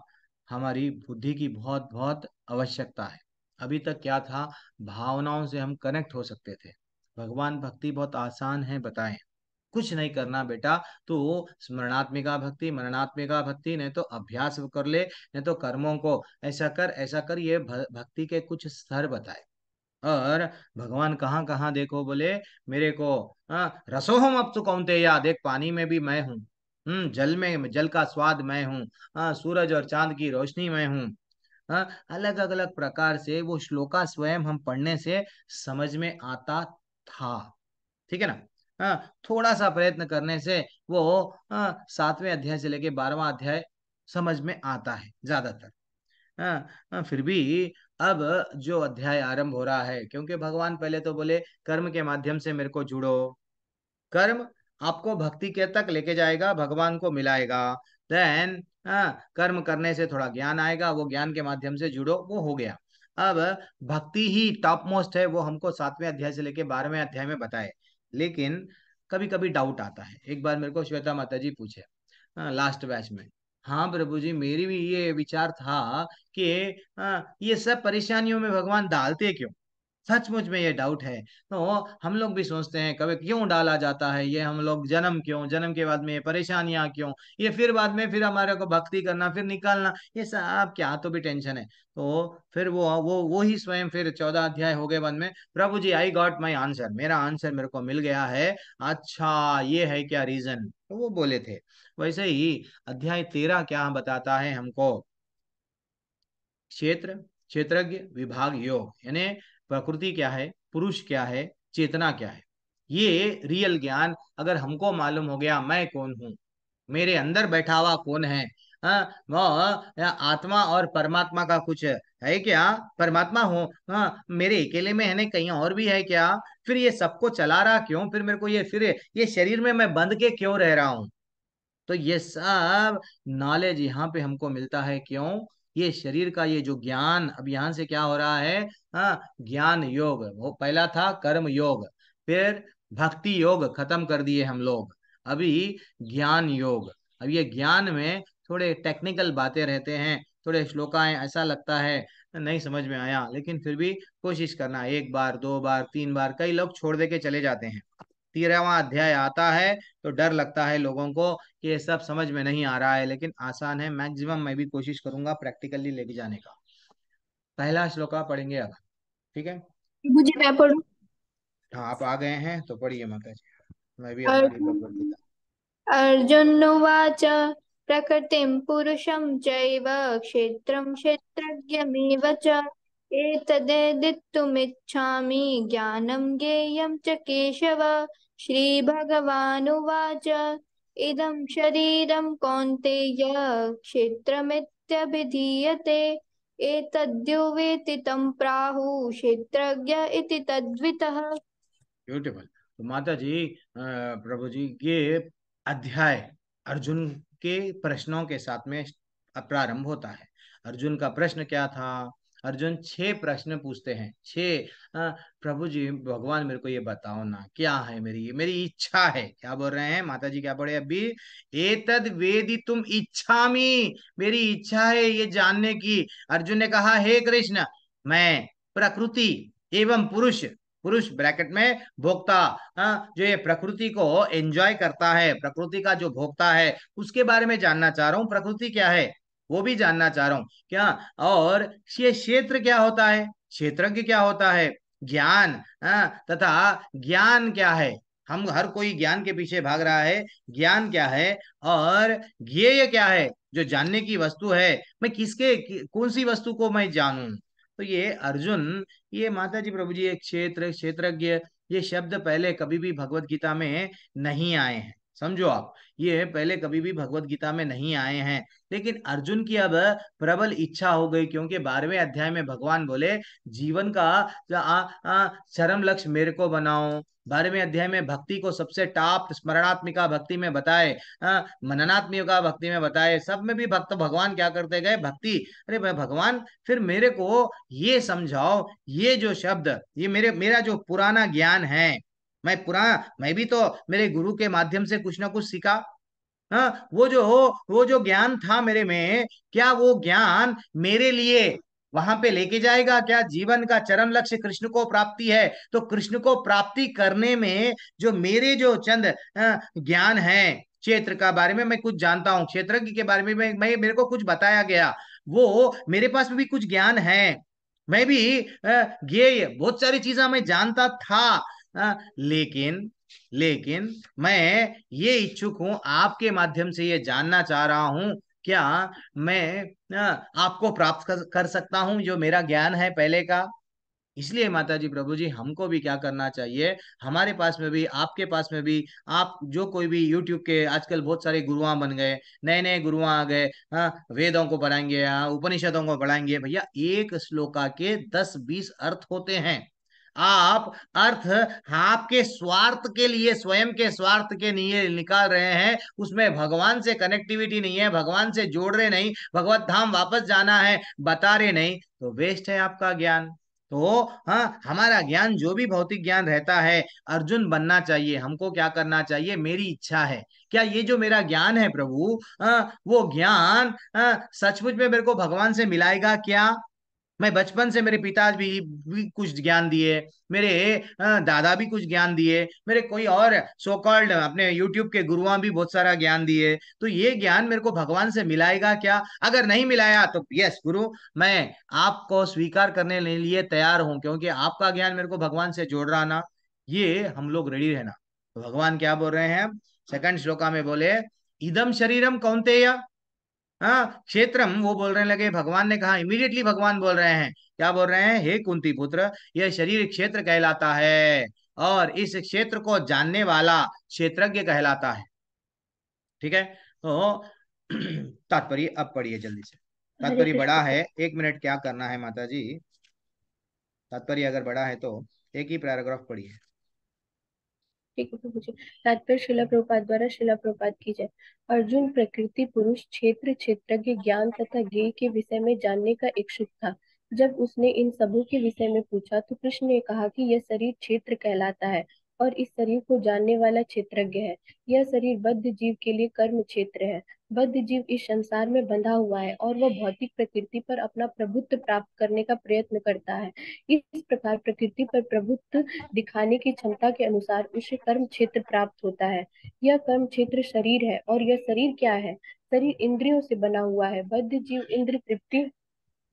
Speaker 1: हमारी बुद्धि की बहुत बहुत आवश्यकता है। अभी तक क्या था, भावनाओं से हम कनेक्ट हो सकते थे। भगवान भक्ति बहुत आसान है, बताएं, कुछ नहीं करना बेटा, तो स्मरणात्मिका भक्ति, मरणात्मिका भक्ति, नहीं तो अभ्यास कर ले, नहीं तो कर्मों को ऐसा कर ऐसा कर, ये भक्ति के कुछ स्तर बताए। और भगवान कहाँ कहाँ देखो बोले, मेरे को रसोहम अब तो कौनतेया, देख पानी में भी मैं हूँ, जल में जल का स्वाद मैं हूँ, सूरज और चांद की रोशनी मैं हूँ। अलग अलग प्रकार से वो श्लोका स्वयं हम पढ़ने से समझ में आता था, ठीक है ना। थोड़ा सा प्रयत्न करने से वो 7वें अध्याय से लेके 12वां अध्याय समझ में आता है ज्यादातर। फिर भी अब जो अध्याय आरंभ हो रहा है, क्योंकि भगवान पहले तो बोले कर्म के माध्यम से मेरे को जुड़ो, कर्म आपको भक्ति के तक लेके जाएगा, भगवान को मिलाएगा, देन कर्म करने से थोड़ा ज्ञान आएगा, वो ज्ञान के माध्यम से जुड़ो, वो हो गया। अब भक्ति ही टॉप मोस्ट है, वो हमको 7वें अध्याय से लेके 12वें अध्याय में बताए। लेकिन कभी कभी डाउट आता है। एक बार मेरे को श्वेता माता जी पूछे लास्ट बैच में, हाँ प्रभु जी मेरी भी ये विचार था कि ये सब परेशानियों में भगवान डालते क्यों? सचमुच में ये डाउट है। तो हम लोग भी सोचते हैं कभी क्यों डाला जाता है, ये हम लोग जन्म क्यों, जन्म के बाद में ये परेशानियां क्यों, ये फिर बाद में फिर हमारे को भक्ति करना फिर निकालना, ये सब क्या तो भी टेंशन है। तो फिर वो ही स्वयं फिर 14 अध्याय हो गए वन में, प्रभु जी आई गॉट माई आंसर, मेरा आंसर मेरे को मिल गया है। अच्छा ये है क्या रीजन, तो वो बोले थे। वैसे ही अध्याय 13 क्या बताता है हमको, क्षेत्र क्षेत्रज्ञ विभाग योग, यानी प्रकृति क्या है, पुरुष क्या है, चेतना क्या है, ये रियल ज्ञान अगर हमको मालूम हो गया, मैं कौन हूँ, मेरे अंदर बैठा हुआ कौन है, वो आत्मा और परमात्मा का कुछ है क्या, परमात्मा हो मेरे अकेले में है नहीं, कहीं और भी है क्या, फिर ये सबको चला रहा क्यों, फिर मेरे को ये फिर ये शरीर में मैं बंध के क्यों रह रहा हूँ। तो ये सब नॉलेज यहाँ पे हमको मिलता है, क्यों? ये शरीर का ये जो ज्ञान, अब यहाँ से क्या हो रहा है? हाँ, ज्ञान योग। वो पहला था कर्म योग, फिर भक्ति योग खत्म कर दिए हम लोग, अभी ज्ञान योग। अब ये ज्ञान में थोड़े टेक्निकल बातें रहते हैं, थोड़े श्लोकाएं, ऐसा लगता है नहीं समझ में आया, लेकिन फिर भी कोशिश करना, एक बार, दो बार, तीन बार, कई लोग छोड़ दे के चले जाते हैं। 13वां अध्याय आता है तो डर लगता है लोगों को कि ये सब समझ में नहीं आ रहा है, लेकिन आसान है। मैक्सिमम मैं भी कोशिश करूंगा प्रैक्टिकली लेके जाने का। पहला श्लोका पढ़ेंगे अब, ठीक है?
Speaker 5: मुझे मैं पढ़ूं?
Speaker 1: हाँ, आप आ गए हैं तो पढ़िए माता जी, मैं भी अपना भी भगवत
Speaker 5: अर्जुन
Speaker 1: गीता।
Speaker 5: अर्जुनुवाच प्रकृतिं पुरुषं चैव क्षेत्रं क्षेत्रज्ञमेव च एतदेदित्तुमिच्छामि ज्ञानं ज्ञेयं च केशव। श्रीभगवानुवाच इदं शरीरं कौन्तेय क्षेत्रमित्यभिधीयते एतद्यो वेत्ति तं प्राहुः क्षेत्रज्ञ इति तद्वितः।
Speaker 1: ब्यूटीफुल। तो माता जी, प्रभु जी, ये अध्याय अर्जुन के प्रश्नों के साथ में प्रारंभ होता है। अर्जुन का प्रश्न क्या था? अर्जुन 6 प्रश्न पूछते हैं, 6। प्रभु जी, भगवान मेरे को ये बताओ ना, क्या है मेरी इच्छा है। क्या बोल रहे हैं माता जी? क्या पढ़े अभी? एतद वेदी तुम इच्छामी, मेरी इच्छा है ये जानने की। अर्जुन ने कहा, हे कृष्ण, मैं प्रकृति एवं पुरुष, पुरुष ब्रैकेट में भोक्ता, जो ये प्रकृति को एंजॉय करता है, प्रकृति का जो भोक्ता है, उसके बारे में जानना चाह रहा हूँ। प्रकृति क्या है वो भी जानना चाह रहा हूँ क्या? और ये क्षेत्र क्या होता है, क्षेत्रज्ञ क्या होता है, ज्ञान, तथा ज्ञान क्या है। हम हर कोई ज्ञान के पीछे भाग रहा है, ज्ञान क्या है, और ज्ञेय क्या है, जो जानने की वस्तु है। मैं कौन सी वस्तु को मैं जानूं? तो ये अर्जुन, ये माता जी, प्रभु जी, एक क्षेत्र, क्षेत्रज्ञ, ये शब्द पहले कभी भी भगवत गीता में नहीं आए हैं। समझो आप, ये पहले कभी भी भगवत गीता में नहीं आए हैं। लेकिन अर्जुन की अब प्रबल इच्छा हो गई, क्योंकि 12वें अध्याय में भगवान बोले जीवन का चरम लक्ष्य मेरे को बनाओ। 12वें अध्याय में भक्ति को सबसे टॉप स्मरणात्मिका भक्ति में बताए, मननात्मिका भक्ति में बताए, सब में भी भक्त भगवान क्या करते गए? भक्ति। अरे भाई भगवान, फिर मेरे को ये समझाओ, ये जो शब्द, ये मेरा जो पुराना ज्ञान है, मैं भी तो मेरे गुरु के माध्यम से कुछ ना कुछ सीखा। हाँ, वो जो ज्ञान था मेरे में, क्या वो ज्ञान मेरे लिए वहां पे लेके जाएगा क्या? जीवन का चरम लक्ष्य कृष्ण को प्राप्ति है, तो कृष्ण को प्राप्ति करने में जो मेरे जो चंद ज्ञान है, क्षेत्र का बारे में मैं कुछ जानता हूँ, क्षेत्रज्ञ के बारे में मेरे को कुछ बताया गया, वो मेरे पास भी कुछ ज्ञान है। मैं भी ये बहुत सारी चीजें मैं जानता था, लेकिन मैं ये इच्छुक हूं, आपके माध्यम से ये जानना चाह रहा हूं, क्या मैं आपको प्राप्त कर सकता हूं जो मेरा ज्ञान है पहले का? इसलिए माता जी, प्रभु जी, हमको भी क्या करना चाहिए, हमारे पास में भी, आपके पास में भी, आप जो कोई भी यूट्यूब के आजकल बहुत सारे गुरुआ बन गए, नए नए गुरुआ आ गए, हाँ, वेदों को पढ़ाएंगे, हाँ, उपनिषदों को पढ़ाएंगे। भैया, एक श्लोका के 10-20 अर्थ होते हैं। आप अर्थ आपके स्वार्थ के लिए, स्वयं के स्वार्थ के लिए निकाल रहे हैं, उसमें भगवान से कनेक्टिविटी नहीं है, भगवान से जोड़ रहे नहीं, भगवत धाम वापस जाना है बता रहे नहीं, तो वेस्ट है आपका ज्ञान। तो हाँ, हमारा ज्ञान जो भी भौतिक ज्ञान रहता है, अर्जुन बनना चाहिए। हमको क्या करना चाहिए? मेरी इच्छा है, क्या ये जो मेरा ज्ञान है प्रभु, वो ज्ञान सचमुच में मेरे को भगवान से मिलाएगा क्या? मैं बचपन से, मेरे पिता भी कुछ ज्ञान दिए, मेरे दादा भी कुछ ज्ञान दिए, मेरे कोई और सो कॉल्ड अपने यूट्यूब के गुरुआ भी बहुत सारा ज्ञान दिए, तो ये ज्ञान मेरे को भगवान से मिलाएगा क्या? अगर नहीं मिलाया तो यस गुरु, मैं आपको स्वीकार करने के लिए तैयार हूं, क्योंकि आपका ज्ञान मेरे को भगवान से जोड़ रहा ना, ये हम लोग रेडी रहना। तो भगवान क्या बोल रहे हैं? सेकंड श्लोका में बोले, इदम शरीरम कौन्तेय, हाँ, क्षेत्रम, वो बोलने लगे, भगवान ने कहा, इमीडिएटली भगवान बोल रहे हैं, क्या बोल रहे हैं? हे कुंती पुत्र, यह शरीर क्षेत्र कहलाता है, और इस क्षेत्र को जानने वाला क्षेत्रज्ञ कहलाता है। ठीक है? तो तात्पर्य अब पढ़िए जल्दी से।
Speaker 5: हरे
Speaker 1: तात्पर्य बड़ा
Speaker 5: कृष्ण।
Speaker 1: है, 1 मिनट क्या करना है माता जी, तात्पर्य अगर बड़ा है तो एक ही पैराग्राफ पढ़िए।
Speaker 6: ठीक है प्रभु जी। तात्पर्य शिला प्रभुपाद द्वारा, शिला प्रभुपाद की जय। अर्जुन प्रकृति, पुरुष, क्षेत्र, क्षेत्रज्ञ, ज्ञान तथा ज्ञेय के विषय में जानने का इच्छुक था। जब उसने इन सबों के विषय में पूछा तो कृष्ण ने कहा कि यह शरीर क्षेत्र कहलाता है और इस शरीर को जानने वाला क्षेत्रज्ञ है। यह शरीर बद्ध जीव के लिए कर्म क्षेत्र है। बद्ध जीव इस संसार में बंधा हुआ है और वह भौतिक प्रकृति पर अपना प्रभुत्व प्राप्त करने का प्रयत्न करता है। इस प्रकार प्रकृति पर प्रभुत्व दिखाने की क्षमता के अनुसार उसे कर्म क्षेत्र प्राप्त होता है। यह कर्म क्षेत्र शरीर है। और यह शरीर क्या है? शरीर इंद्रियों से बना हुआ है। बद्ध जीव इंद्र तृप्ति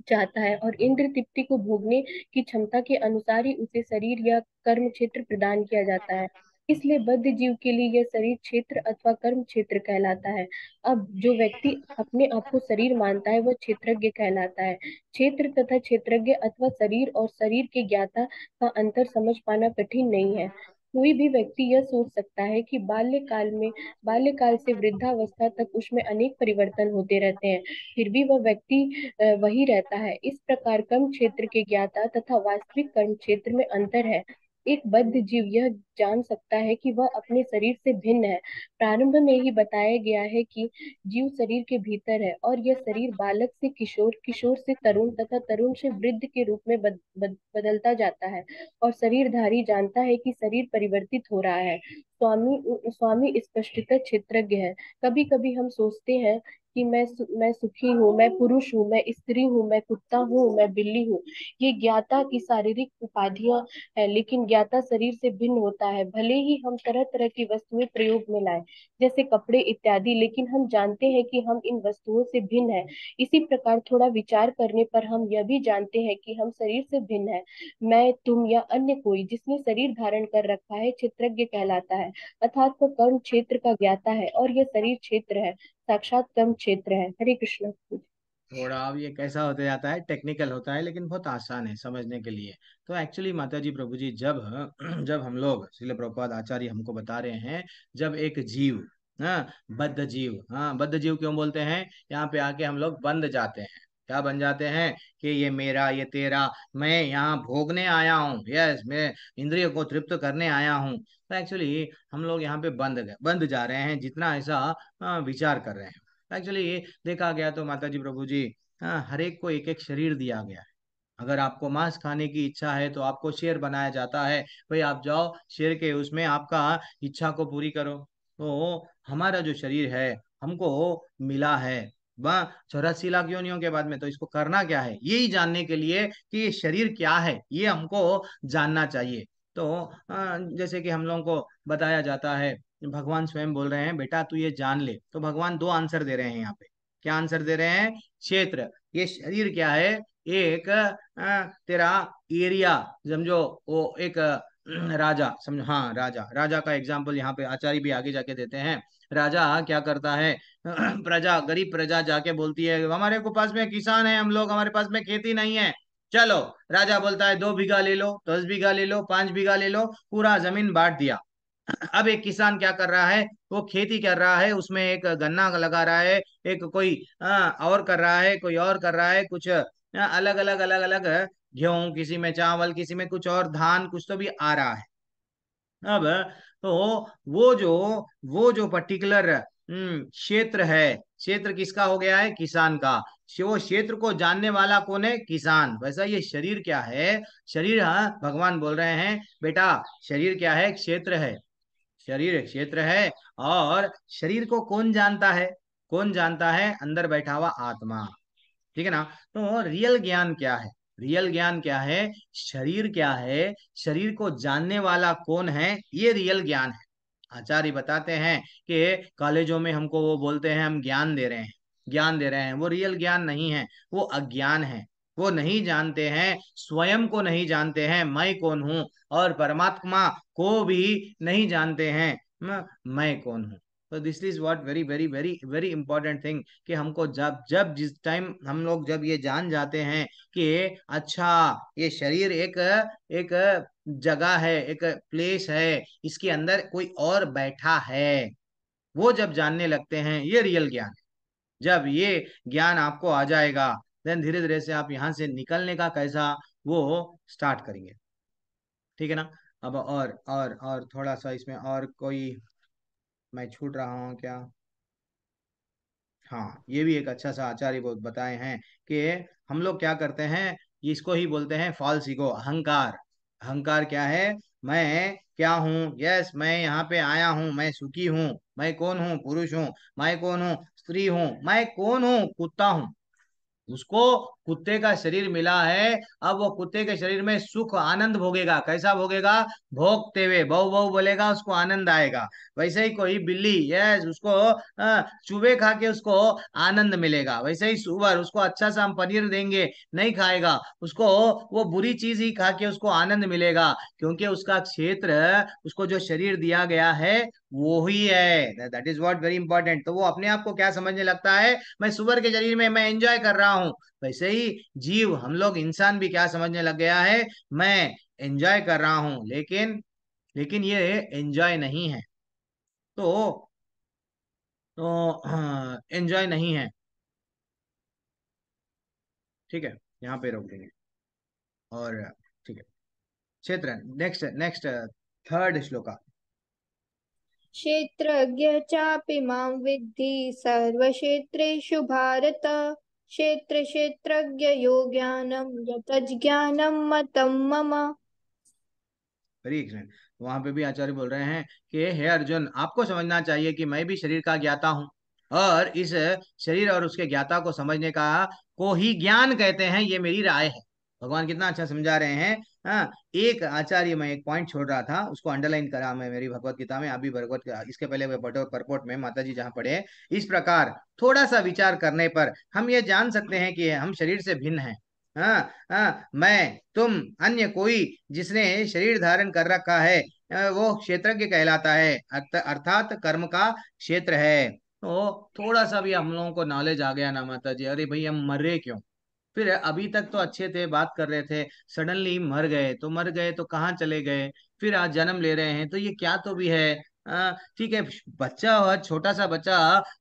Speaker 6: चाहता है और इंद्र तृप्ति को भोगने की क्षमता के अनुसार ही उसे शरीर या कर्म क्षेत्र प्रदान किया जाता है। इसलिए बद्ध जीव के लिए यह शरीर क्षेत्र अथवा कर्म क्षेत्र कहलाता है। अब जो व्यक्ति अपने आप को शरीर मानता है वह क्षेत्रज्ञ कहलाता है। क्षेत्र तथा क्षेत्रज्ञ अथवा शरीर और शरीर के ज्ञाता का अंतर समझ पाना कठिन नहीं है। कोई भी व्यक्ति यह सोच सकता है कि बाल्यकाल से वृद्धावस्था तक उसमें अनेक परिवर्तन होते रहते हैं, फिर भी वह व्यक्ति वही रहता है। इस प्रकार कर्म क्षेत्र के ज्ञाता तथा वास्तविक कर्म क्षेत्र में अंतर है। एक बद्ध जीव यह जान सकता है कि वह अपने शरीर से भिन्न है। प्रारंभ में ही बताया गया है कि जीव शरीर के भीतर है और यह शरीर बालक से किशोर, किशोर से तरुण तथा तरुण से वृद्ध के रूप में बदलता जाता है। और शरीरधारी जानता है कि शरीर परिवर्तित हो रहा है। स्वामी स्वामी स्पष्टतः क्षेत्रज्ञ है। कभी कभी हम सोचते हैं कि मैं सुखी हूँ, मैं पुरुष हूँ, मैं स्त्री हूँ, मैं कुत्ता हूँ, मैं बिल्ली हूँ। ये ज्ञाता की शारीरिक उपाधियां है, लेकिन ज्ञाता शरीर से भिन्न होता है। भले ही हम तरह तरह की वस्तुएं प्रयोग में लाए, जैसे कपड़े इत्यादि, लेकिन हम जानते हैं कि हम इन वस्तुओं से भिन्न है। इसी प्रकार थोड़ा विचार करने पर हम यह भी जानते हैं कि हम शरीर से भिन्न है। मैं, तुम या अन्य कोई जिसने शरीर धारण कर रखा है क्षेत्रज्ञ कहलाता है, अर्थात वह कर्म क्षेत्र का ज्ञाता है और यह शरीर क्षेत्र है, साक्षात कर्म क्षेत्र है। हरे कृष्ण।
Speaker 1: थोड़ा अब ये कैसा होता जाता है, टेक्निकल होता है लेकिन बहुत आसान है समझने के लिए। तो एक्चुअली माता जी प्रभु जी, जब जब हम लोग श्रील प्रभुपाद आचार्य हमको बता रहे हैं, जब एक जीव, हाँ, बद्ध जीव, हाँ, बद्ध जीव क्यों बोलते हैं, यहाँ पे आके हम लोग बंध जाते हैं। क्या बन जाते हैं कि ये मेरा, ये तेरा, मैं यहाँ भोगने आया हूँ, यस, मैं इंद्रियों को तृप्त करने आया हूँ। तो एक्चुअली हम लोग यहाँ पे बंद जा रहे हैं, जितना ऐसा विचार कर रहे हैं। एक्चुअली देखा गया तो माता जी प्रभु जी, हाँ, हर एक को एक एक शरीर दिया गया है। अगर आपको मांस खाने की इच्छा है तो आपको शेर बनाया जाता है, भाई आप जाओ शेर के उसमें आपका इच्छा को पूरी करो। तो हमारा जो शरीर है हमको मिला है 84 लाख योनियों के बाद में, तो इसको करना क्या है, यही जानने के लिए कि ये शरीर क्या है, ये हमको जानना चाहिए। तो जैसे कि हम लोगों को बताया जाता है, भगवान स्वयं बोल रहे हैं बेटा तू ये जान ले, तो भगवान दो आंसर दे रहे हैं यहाँ पे। क्या आंसर दे रहे हैं? क्षेत्र, ये शरीर क्या है, एक तेरा एरिया, समझो वो एक राजा, समझो, हाँ, राजा, राजा का एग्जाम्पल यहाँ पे आचार्य भी आगे जाके देते हैं। राजा क्या करता है, प्रजा, गरीब प्रजा जाके बोलती है हमारे को पास में किसान है हम लोग, हमारे पास में खेती नहीं है, चलो। राजा बोलता है 2 बीघा ले लो, 10 बीघा ले लो, 5 बीघा ले लो, पूरा जमीन बांट दिया। अब एक किसान क्या कर रहा है, वो खेती कर रहा है, उसमें एक गन्ना लगा रहा है, एक कोई और कर रहा है, कोई और कर रहा है, कुछ अलग अलग गेहूं, किसी में चावल, किसी में कुछ और धान, कुछ तो भी आ रहा है। अब तो वो जो वो जो पर्टिकुलर क्षेत्र है, क्षेत्र किसका हो गया है? किसान का। वो क्षेत्र को जानने वाला कौन है? किसान। वैसा ये शरीर क्या है? शरीर, हाँ, भगवान बोल रहे हैं बेटा शरीर क्या है? क्षेत्र है। शरीर क्षेत्र है। और शरीर को कौन जानता है? कौन जानता है? अंदर बैठा हुआ आत्मा। ठीक है ना? तो रियल ज्ञान क्या है? रियल ज्ञान क्या है? शरीर क्या है? शरीर को जानने वाला कौन है? ये रियल ज्ञान है। आचार्य बताते हैं कि कॉलेजों में हमको वो बोलते हैं हम ज्ञान दे रहे हैं, ज्ञान दे रहे हैं, वो रियल ज्ञान नहीं है, वो अज्ञान है। वो नहीं जानते हैं, स्वयं को नहीं जानते हैं, मैं कौन हूँ, और परमात्मा को भी नहीं जानते हैं, मैं कौन हूँ। तो this is what very very very very important thing, कि हमको जब जब जिस टाइम हम लोग जब ये जान जाते हैं कि अच्छा ये शरीर एक एक जगह है, एक प्लेस है, इसके अंदर कोई और बैठा है, वो जब जानने लगते हैं, ये रियल ज्ञान है। जब ये ज्ञान आपको आ जाएगा, देन धीरे धीरे से आप यहाँ से निकलने का कैसा वो स्टार्ट करेंगे। ठीक है ना? अब और थोड़ा सा इसमें और कोई मैं छूट रहा हूँ क्या? हाँ, ये भी एक अच्छा सा आचार्य बहुत बताए हैं कि हम लोग क्या करते हैं, इसको ही बोलते हैं फॉल्स ईगो, अहंकार। अहंकार क्या है? मैं क्या हूँ? यस, मैं यहाँ पे आया हूँ, मैं सुखी हूँ। मैं कौन हूँ? पुरुष हूँ। मैं कौन हूँ? स्त्री हूँ। मैं कौन हूँ? कुत्ता हूँ। उसको कुत्ते का शरीर मिला है। अब वो कुत्ते के शरीर में सुख आनंद भोगेगा। कैसा भोगेगा? भोगते हुए, बहु बहु बोलेगा, उसको आनंद आएगा। वैसे ही कोई बिल्ली, यस, उसको चूहे खा के उसको आनंद मिलेगा। वैसे ही सुअर, उसको अच्छा सा हम पनीर देंगे, नहीं खाएगा, उसको वो बुरी चीज ही खा के उसको आनंद मिलेगा, क्योंकि उसका क्षेत्र, उसको जो शरीर दिया गया है वो ही है। That is what very important. तो वो अपने आप को क्या समझने लगता है? मैं सुअर के शरीर में मैं एंजॉय कर रहा हूँ। वैसे ही जीव, हम लोग इंसान भी क्या समझने लग गया है? मैं एंजॉय कर रहा हूँ, लेकिन ये एंजॉय नहीं है। तो एंजॉय नहीं है। ठीक है, यहाँ पे रोक देंगे। और ठीक है, क्षेत्र, नेक्स्ट नेक्स्ट, थर्ड श्लोका।
Speaker 5: क्षेत्रज्ञ चापि मां विद्धि सर्वक्षेत्रेषु भारत। क्षेत्र क्षेत्रज्ञ यो ज्ञानम यतज्ज्ञानम मतं मम।
Speaker 1: Very excellent. वहां पे भी आचार्य बोल रहे हैं कि हे अर्जुन, आपको समझना चाहिए कि मैं भी शरीर का ज्ञाता हूँ, और इस शरीर और उसके ज्ञाता को समझने का को ही ज्ञान कहते हैं। ये मेरी राय है। भगवान कितना अच्छा समझा रहे हैं। हाँ, एक आचार्य, मैं एक पॉइंट छोड़ रहा था, उसको अंडरलाइन करा मैं मेरी भगवत गीता में। अभी भगवत, इसके पहले परपोट में माता जी जहाँ पढ़े, इस प्रकार थोड़ा सा विचार करने पर हम ये जान सकते हैं कि हम शरीर से भिन्न हैं। हाँ, हाँ, मैं, तुम, अन्य कोई जिसने शरीर धारण कर रखा है, वो क्षेत्रज्ञ कहलाता है। अर्थात कर्म का क्षेत्र है। तो थोड़ा सा भी हम लोगों को नॉलेज आ गया ना माता जी, अरे भाई हम मर रहे क्यों? फिर अभी तक तो अच्छे थे, बात कर रहे थे, सडनली मर गए, तो मर गए तो कहाँ चले गए? फिर आज जन्म ले रहे हैं, तो ये क्या तो भी है। ठीक है, बच्चा हुआ, छोटा सा बच्चा,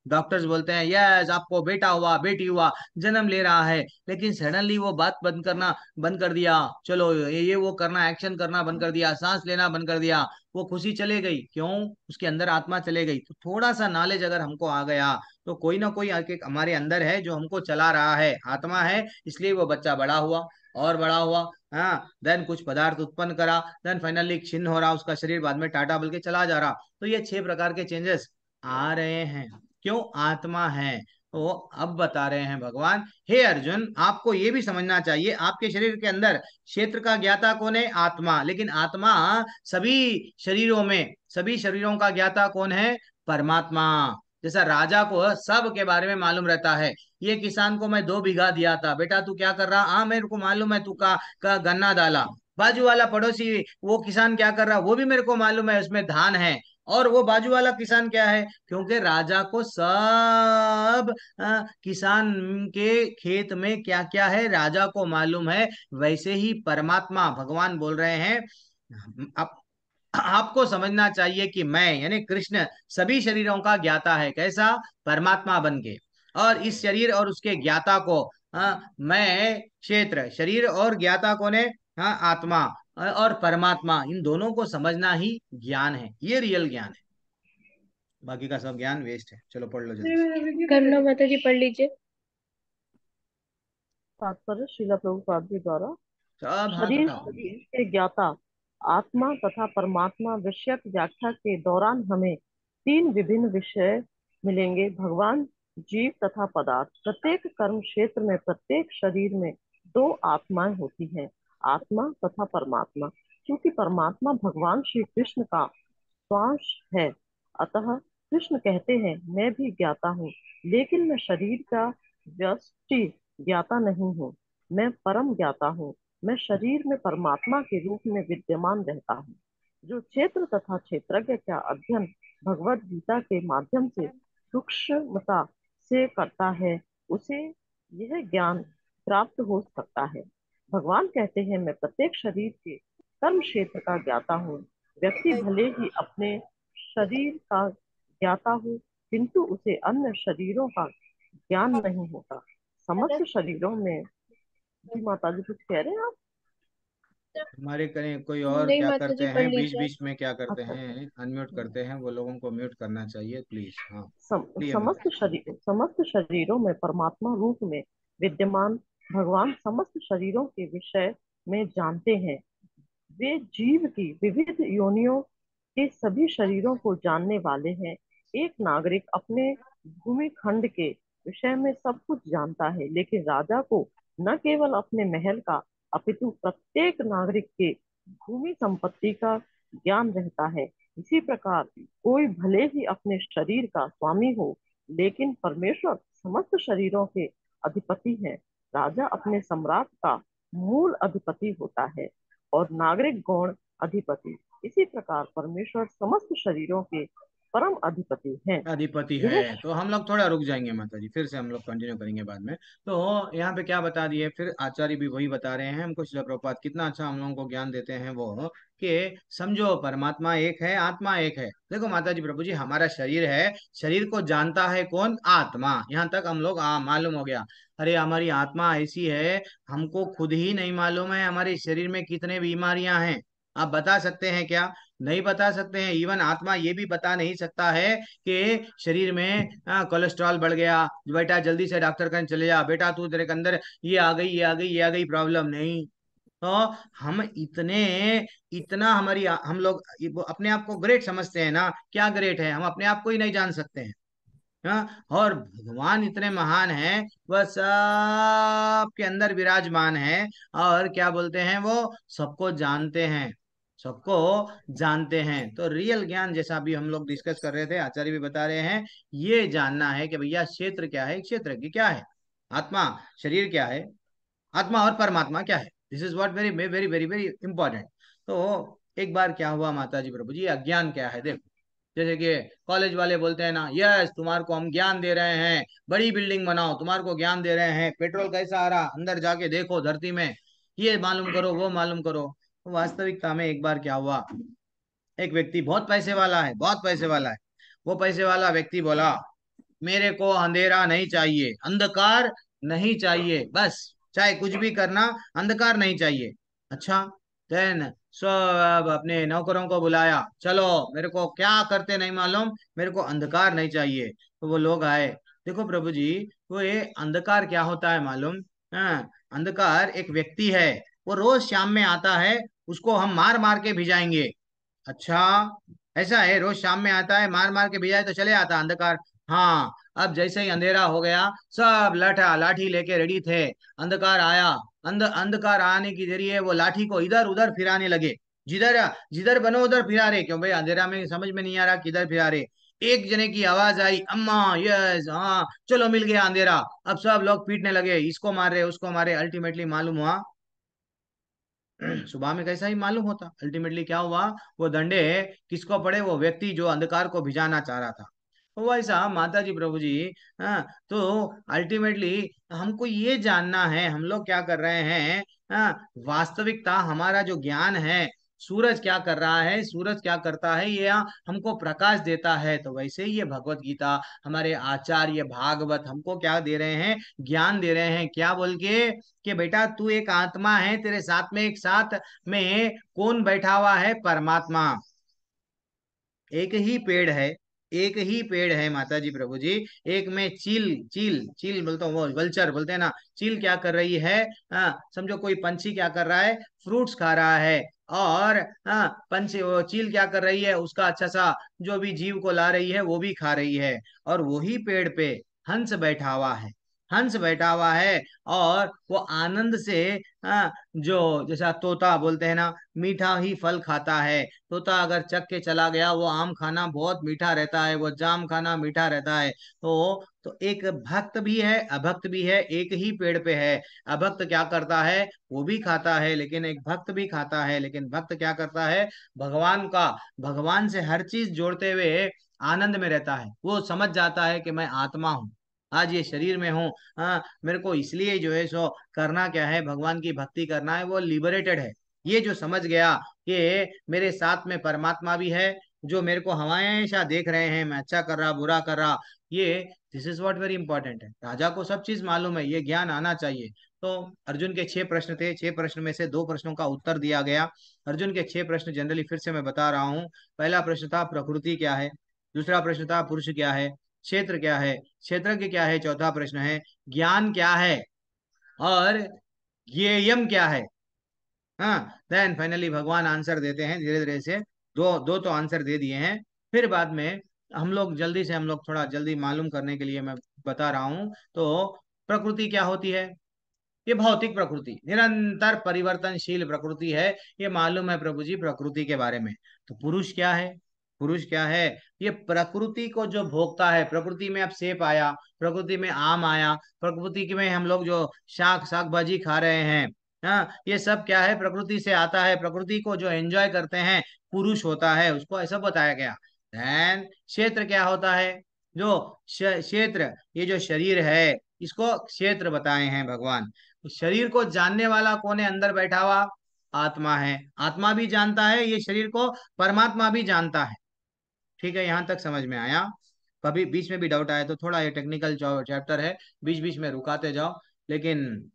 Speaker 1: डॉक्टर्स बोलते हैं यस आपको बेटा हुआ, बेटी हुआ, जन्म ले रहा है, लेकिन सडनली वो बात बंद करना बंद कर दिया, चलो ये वो करना, एक्शन करना बंद कर दिया, सांस लेना बंद कर दिया, वो खुशी चले गई। क्यों? उसके अंदर आत्मा चले गई। तो थोड़ा सा नॉलेज अगर हमको आ गया, तो कोई ना कोई आके हमारे अंदर है जो हमको चला रहा है, आत्मा है, इसलिए वो बच्चा बड़ा हुआ और बड़ा हुआ। हाँ, देन कुछ पदार्थ उत्पन्न करा, देन फाइनली छिन्न हो रहा उसका शरीर, बाद में टाटा बोल के चला जा रहा। तो ये 6 प्रकार के चेंजेस आ रहे हैं। क्यों? आत्मा है। तो अब बता रहे हैं भगवान, हे अर्जुन, आपको ये भी समझना चाहिए, आपके शरीर के अंदर क्षेत्र का ज्ञाता कौन है? आत्मा। लेकिन आत्मा सभी शरीरों में, सभी शरीरों का ज्ञाता कौन है? परमात्मा। जैसा राजा को सब के बारे में मालूम रहता है। ये किसान को मैं 2 बीघा दिया था, बेटा तू क्या कर रहा? हाँ मेरे को मालूम है, तू का गन्ना डाला। बाजू वाला पड़ोसी, वो किसान क्या कर रहा? वो भी मेरे को मालूम है, उसमें धान है। और वो बाजू वाला किसान क्या है? क्योंकि राजा को सब किसान के खेत में क्या क्या है राजा को मालूम है। वैसे ही परमात्मा, भगवान बोल रहे हैं, आप आपको समझना चाहिए कि मैं यानी कृष्ण सभी शरीरों का ज्ञाता है। कैसा? परमात्मा बन के। और इस शरीर और उसके ज्ञाता को, मैं क्षेत्र, शरीर और ज्ञाता कौन है? हाँ, आत्मा और परमात्मा, इन दोनों को समझना ही ज्ञान है। ये रियल ज्ञान है। बाकी का सब ज्ञान वेस्ट है। चलो पढ़ लो जल्दी से।
Speaker 6: करुणा माता जी पढ़ लीजिए।
Speaker 2: तात्पर्य श्रीला प्रभुपाद जी द्वारा।
Speaker 1: सब हाथ
Speaker 2: शरीर
Speaker 1: उठाओ।
Speaker 2: के ज्ञाता आत्मा तथा परमात्मा विषयक व्याख्या के दौरान हमें 3 विभिन्न विषय मिलेंगे: भगवान, जीव तथा पदार्थ। प्रत्येक कर्म क्षेत्र में, प्रत्येक शरीर में 2 आत्माएं होती हैं, आत्मा तथा परमात्मा। क्योंकि परमात्मा भगवान श्री कृष्ण का स्वांश है, अतः कृष्ण कहते हैं मैं भी ज्ञाता हूँ, लेकिन मैं शरीर का व्यष्टि ज्ञाता नहीं हूँ, मैं परम ज्ञाता हूँ। मैं शरीर में परमात्मा के रूप में विद्यमान रहता हूँ। जो क्षेत्र तथा क्षेत्रज्ञ का अध्ययन भगवत गीता के माध्यम से सूक्ष्मता से करता है, उसे यह ज्ञान प्राप्त हो सकता है। भगवान कहते हैं मैं प्रत्येक शरीर के कर्म क्षेत्र का ज्ञाता हूँ। व्यक्ति भले ही अपने शरीर का ज्ञाता हो, किंतु उसे अन्य शरीरों का ज्ञान नहीं होता। समस्त शरीरों में, जी माता जी कुछ कह रहे हैं आप?
Speaker 1: हमारे कहीं कोई और
Speaker 6: नहीं
Speaker 1: क्या
Speaker 6: माता
Speaker 1: करते
Speaker 6: जी, पढ़
Speaker 1: हैं, बीच
Speaker 6: लीजिए।
Speaker 1: बीच में क्या करते
Speaker 2: अच्छा अच्छा।
Speaker 1: हैं, अनम्यूट करते हैं, वो लोगों को म्यूट करना चाहिए प्लीज। हाँ, प्रिय माता जी।
Speaker 2: समस्त शरीरों में परमात्मा रूप में विद्यमान भगवान समस्त शरीरों के विषय में जानते हैं। वे जीव की विविध योनियों के सभी शरीरों को जानने वाले हैं। एक नागरिक अपने भूमि खंड के विषय में सब कुछ जानता है, लेकिन राजा को न केवल अपने महल का अपितु प्रत्येक नागरिक के भूमि संपत्ति का ज्ञान रहता है। इसी प्रकार कोई भले ही अपने शरीर का स्वामी हो, लेकिन परमेश्वर समस्त शरीरों के अधिपति हैं। राजा अपने सम्राट का मूल अधिपति होता है और नागरिक गौण अधिपति। इसी प्रकार परमेश्वर समस्त शरीरों के परम अधिपति हैं।
Speaker 1: अधिपति
Speaker 2: यह
Speaker 1: है। तो हम लोग थोड़ा रुक जाएंगे माता जी, फिर से हम लोग कंटिन्यू करेंगे बाद में। तो यहाँ पे क्या बता दिए, फिर आचार्य भी वही बता रहे हैं हमको, श्रील प्रभुपाद कितना अच्छा हम लोगों को ज्ञान देते हैं वो, कि समझो परमात्मा एक है, आत्मा एक है। देखो माता जी प्रभु जी, हमारा शरीर है, शरीर को जानता है कौन? आत्मा। यहाँ तक हम लोग मालूम हो गया। अरे हमारी आत्मा ऐसी है, हमको खुद ही नहीं मालूम है हमारे शरीर में कितने बीमारियां हैं। आप बता सकते हैं क्या? नहीं बता सकते हैं। इवन आत्मा ये भी बता नहीं सकता है कि शरीर में कोलेस्ट्रॉल बढ़ गया, बेटा जल्दी से डॉक्टर कन चले जा, बेटा तू तेरे के अंदर ये आ गई, ये आ गई, ये आ गई प्रॉब्लम। नहीं। तो हम इतने, इतना हम लोग वो अपने आप को ग्रेट समझते हैं ना। क्या ग्रेट है? हम अपने आप को ही नहीं जान सकते हैं। हाँ, और भगवान इतने महान हैं, वह सबके अंदर विराजमान है। और क्या बोलते हैं, वो सबको जानते हैं, सबको जानते हैं। तो रियल ज्ञान जैसा अभी हम लोग डिस्कस कर रहे थे, आचार्य भी बता रहे हैं, ये जानना है कि भैया क्षेत्र क्या है, क्षेत्र की क्या है, आत्मा, शरीर क्या है, आत्मा और परमात्मा क्या है। This is what very very very very important. तो एक बार क्या हुआ माता जी प्रभु जी, अज्ञान क्या है देखो। जैसे कि कॉलेज वाले बोलते हैं ना, यस तुम्हारे को हम ज्ञान दे रहे हैं, बड़ी बिल्डिंग बनाओ, तुम्हारे को ज्ञान दे रहे हैं, पेट्रोल कैसा आ रहा, अंदर जाके देखो धरती में, ये मालूम करो, वो मालूम करो। तो वास्तविकता में एक बार क्या हुआ, एक व्यक्ति बहुत पैसे वाला है, बहुत पैसे वाला है। वो पैसे वाला व्यक्ति बोला, मेरे को अंधेरा नहीं चाहिए, अंधकार नहीं चाहिए, बस चाहे कुछ भी करना, अंधकार नहीं चाहिए। अच्छा, देन सब अपने नौकरों को बुलाया, चलो मेरे को क्या करते नहीं मालूम, मेरे को अंधकार नहीं चाहिए। तो वो लोग आए। देखो प्रभु जी, वो ये अंधकार क्या होता है मालूम? हाँ, अंधकार एक व्यक्ति है, वो रोज शाम में आता है, उसको हम मार मार के भिजाएंगे। अच्छा, ऐसा है? रोज शाम में आता है, मार मार के भिजाए तो चले आता अंधकार। हाँ, अब जैसे ही अंधेरा हो गया, सब लाठी लेके रेडी थे। अंधकार आया, अंधकार आने की जरिए वो लाठी को इधर उधर फिराने लगे। जिधर जिधर बनो उधर फिरा रहे, क्यों भाई अंधेरा में समझ में नहीं आ रहा किधर फिरा रहे। एक जने की आवाज आई, अम्मा, यस, हाँ चलो मिल गया अंधेरा। अब सब लोग पीटने लगे, इसको मार रहे, उसको मारे। अल्टीमेटली मालूम हुआ, सुबह में कैसा ही मालूम होता, अल्टीमेटली क्या हुआ, वो डंडे किसको पड़े? वो व्यक्ति जो अंधकार को भिजाना चाह रहा था। तो वैसा माता जी प्रभु जी, हाँ, तो अल्टीमेटली हमको ये जानना है, हम लोग क्या कर रहे हैं। हाँ, वास्तविकता हमारा जो ज्ञान है, सूरज क्या कर रहा है, सूरज क्या करता है, ये हमको प्रकाश देता है। तो वैसे ही ये भगवत गीता, हमारे आचार्य भागवत हमको क्या दे रहे हैं, ज्ञान दे रहे हैं। क्या बोल के, कि बेटा तू एक आत्मा है, तेरे साथ में, एक साथ में कौन बैठा हुआ है? परमात्मा। एक ही पेड़ है, एक ही पेड़ है माता जी प्रभु जी। एक में चील, चील चील बोलता हूँ, वो वल्चर बोलते हैं ना, चील क्या कर रही है? समझो कोई पंछी क्या कर रहा है, फ्रूट्स खा रहा है। और पंछी, वो चील क्या कर रही है, उसका अच्छा सा जो भी जीव को ला रही है वो भी खा रही है। और वही पेड़ पे हंस बैठा हुआ है, हंस बैठा हुआ है। और वो आनंद से, जो जैसा तोता बोलते हैं ना, मीठा ही फल खाता है। तोता अगर चख के चला गया, वो आम खाना बहुत मीठा रहता है, वो जाम खाना मीठा रहता है। तो एक भक्त भी है, अभक्त भी है, एक ही पेड़ पे है। अभक्त क्या करता है? वो भी खाता है, लेकिन एक भक्त भी खाता है, लेकिन भक्त क्या करता है? भगवान का, भगवान से हर चीज जोड़ते हुए आनंद में रहता है। वो समझ जाता है कि मैं आत्मा हूँ, आज ये शरीर में हूँ। मेरे को इसलिए जो है सो करना क्या है, भगवान की भक्ति करना है, वो लिबरेटेड है। ये जो समझ गया कि मेरे साथ में परमात्मा भी है, जो मेरे को हमेशा देख रहे हैं, मैं अच्छा कर रहा बुरा कर रहा, ये this is what very important है। राजा को सब चीज मालूम है, ये ज्ञान आना चाहिए। तो अर्जुन के 6 प्रश्न थे, 6 प्रश्न में से 2 प्रश्नों का उत्तर दिया गया। अर्जुन के 6 प्रश्न जनरली फिर से मैं बता रहा हूँ। पहला प्रश्न था प्रकृति क्या है, दूसरा प्रश्न था पुरुष क्या है, क्षेत्र क्या है, क्षेत्रज्ञ क्या है, चौथा प्रश्न है ज्ञान क्या है, और ज्ञेयम क्या है। हाँ, देन फाइनली भगवान आंसर देते हैं धीरे धीरे से। दो दो तो आंसर दे दिए हैं। फिर बाद में हम लोग थोड़ा जल्दी मालूम करने के लिए मैं बता रहा हूँ। तो प्रकृति क्या होती है? ये भौतिक प्रकृति, निरंतर परिवर्तनशील प्रकृति है। ये मालूम है प्रभु जी प्रकृति के बारे में। तो पुरुष क्या है? पुरुष क्या है? ये प्रकृति को जो भोगता है। प्रकृति में अब सेब आया, प्रकृति में आम आया, प्रकृति में हम लोग जो साग भाजी खा रहे हैं, हाँ, ये सब क्या है? प्रकृति से आता है। प्रकृति को जो एंजॉय करते हैं पुरुष होता है, उसको ऐसा बताया गया। देन क्षेत्र क्या होता है? जो क्षेत्र, ये जो शरीर है इसको क्षेत्र बताए हैं भगवान। शरीर को जानने वाला कौन है? अंदर बैठा हुआ आत्मा है। आत्मा भी जानता है ये शरीर को, परमात्मा भी जानता है। ठीक है, यहां तक समझ में आया? कभी बीच में भी डाउट आया तो थोड़ा ये टेक्निकल चैप्टर है, बीच बीच में रुकाते जाओ। लेकिन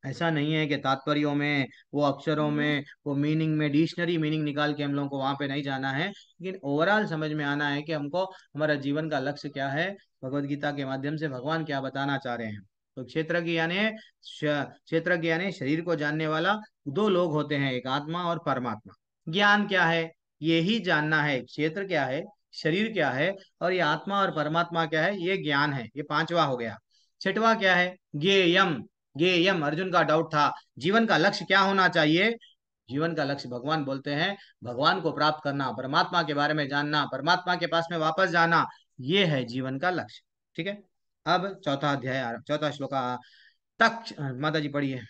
Speaker 1: ऐसा नहीं है कि तात्पर्यों में, वो अक्षरों में, वो मीनिंग में, डिक्शनरी मीनिंग निकाल के हम लोगों को वहां पे नहीं जाना है। लेकिन ओवरऑल समझ में आना है कि हमको हमारा जीवन का लक्ष्य क्या है, भगवत गीता के माध्यम से भगवान क्या बताना चाह रहे हैं। तो क्षेत्रज्ञ यानी शरीर को जानने वाला 2 लोग होते हैं, एक आत्मा और परमात्मा। ज्ञान क्या है? ये ही जानना है, क्षेत्र क्या है, शरीर क्या है, और ये आत्मा और परमात्मा क्या है, ये ज्ञान है। ये 5वां हो गया। 6वां क्या है? ज्ञेयम। ज्ञेयम, अर्जुन का डाउट था जीवन का लक्ष्य क्या होना चाहिए। जीवन का लक्ष्य भगवान बोलते हैं भगवान को प्राप्त करना, परमात्मा के बारे में जानना, परमात्मा के पास में वापस जाना, ये है जीवन का लक्ष्य। ठीक है, अब चौथा अध्याय चौथा श्लोक तक माता जी पढ़िए।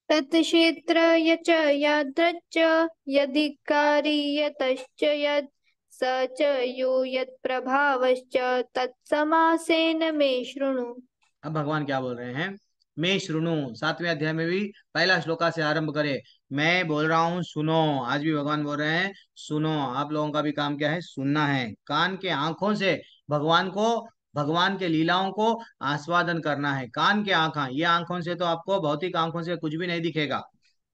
Speaker 5: तत्क्षेत्र च यादृच्च यदिकारी यतश्च यत् स च यो यत्प्रभावश्च तत्समासेन मे शृणु।
Speaker 1: अब भगवान क्या बोल रहे हैं? मैं श्रुणु। 7वें अध्याय में भी पहला श्लोका से आरंभ करे, मैं बोल रहा हूँ सुनो। आज भी भगवान बोल रहे हैं सुनो। आप लोगों का भी काम क्या है? सुनना है। कान के आंखों से भगवान को, भगवान के लीलाओं को आस्वादन करना है। कान के आंखा, ये आंखों से तो आपको, भौतिक आंखों से कुछ भी नहीं दिखेगा।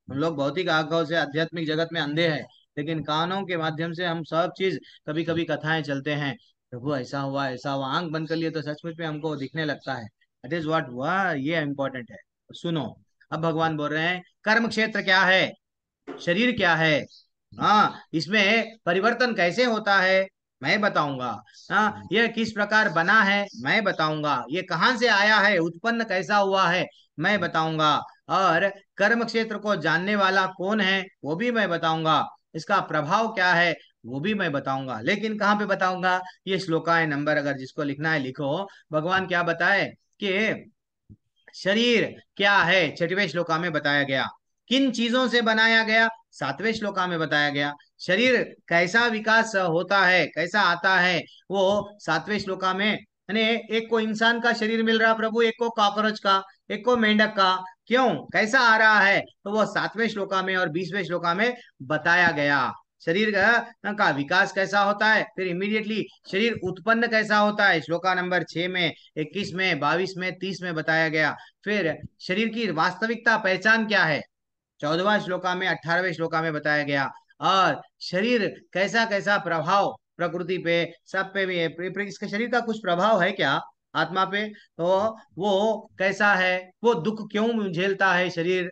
Speaker 1: हम लोग भौतिक आंखों से आध्यात्मिक जगत में अंधे हैं, लेकिन कानों के माध्यम से हम सब चीज, कभी कभी कथाएं चलते हैं, प्रभु ऐसा हुआ ऐसा हुआ, आंख बंद कर लिए तो सचमुच में हमको दिखने लगता है। दैट इज व्हाट हुआ, ये इंपॉर्टेंट है। सुनो, अब भगवान बोल रहे हैं कर्म क्षेत्र क्या है, शरीर क्या है, हाँ, इसमें परिवर्तन कैसे होता है मैं बताऊंगा। हाँ, यह किस प्रकार बना है मैं बताऊंगा। ये कहाँ से आया है, उत्पन्न कैसा हुआ है मैं बताऊंगा। और कर्म क्षेत्र को जानने वाला कौन है वो भी मैं बताऊंगा। इसका प्रभाव क्या है वो भी मैं बताऊंगा। लेकिन कहाँ पे बताऊंगा? ये श्लोकाएं नंबर अगर जिसको लिखना है लिखो। भगवान क्या बताए कि शरीर क्या है, 6वें श्लोका में बताया गया। किन चीजों से बनाया गया, 7वें श्लोका में बताया गया। शरीर कैसा विकास होता है, कैसा आता है, वो 7वें श्लोका में। यानी एक को इंसान का शरीर मिल रहा प्रभु, एक को कॉकरोच का, एक को मेंढक का। क्यों, कैसा आ रहा है, तो वो 7वें श्लोका में और 20वें श्लोका में बताया गया। शरीर का विकास कैसा होता है, फिर इमीडिएटली शरीर उत्पन्न कैसा होता है, श्लोका नंबर 6 में, 21 में, 22 में, 30 में बताया गया। फिर शरीर की वास्तविकता पहचान क्या है, 14वां श्लोका में, 18वें श्लोका में बताया गया। और शरीर कैसा कैसा प्रभाव प्रकृति पे, सब पे भी है। इसका शरीर का कुछ प्रभाव है क्या आत्मा पे, तो वो कैसा है, वो दुख क्यों झेलता है शरीर,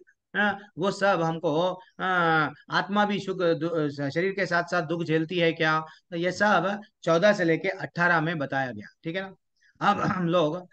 Speaker 1: वो सब हमको, आत्मा भी शरीर के साथ साथ दुख झेलती है क्या, तो ये सब 14 से लेके 18 में बताया गया। ठीक है ना? अब हम लोग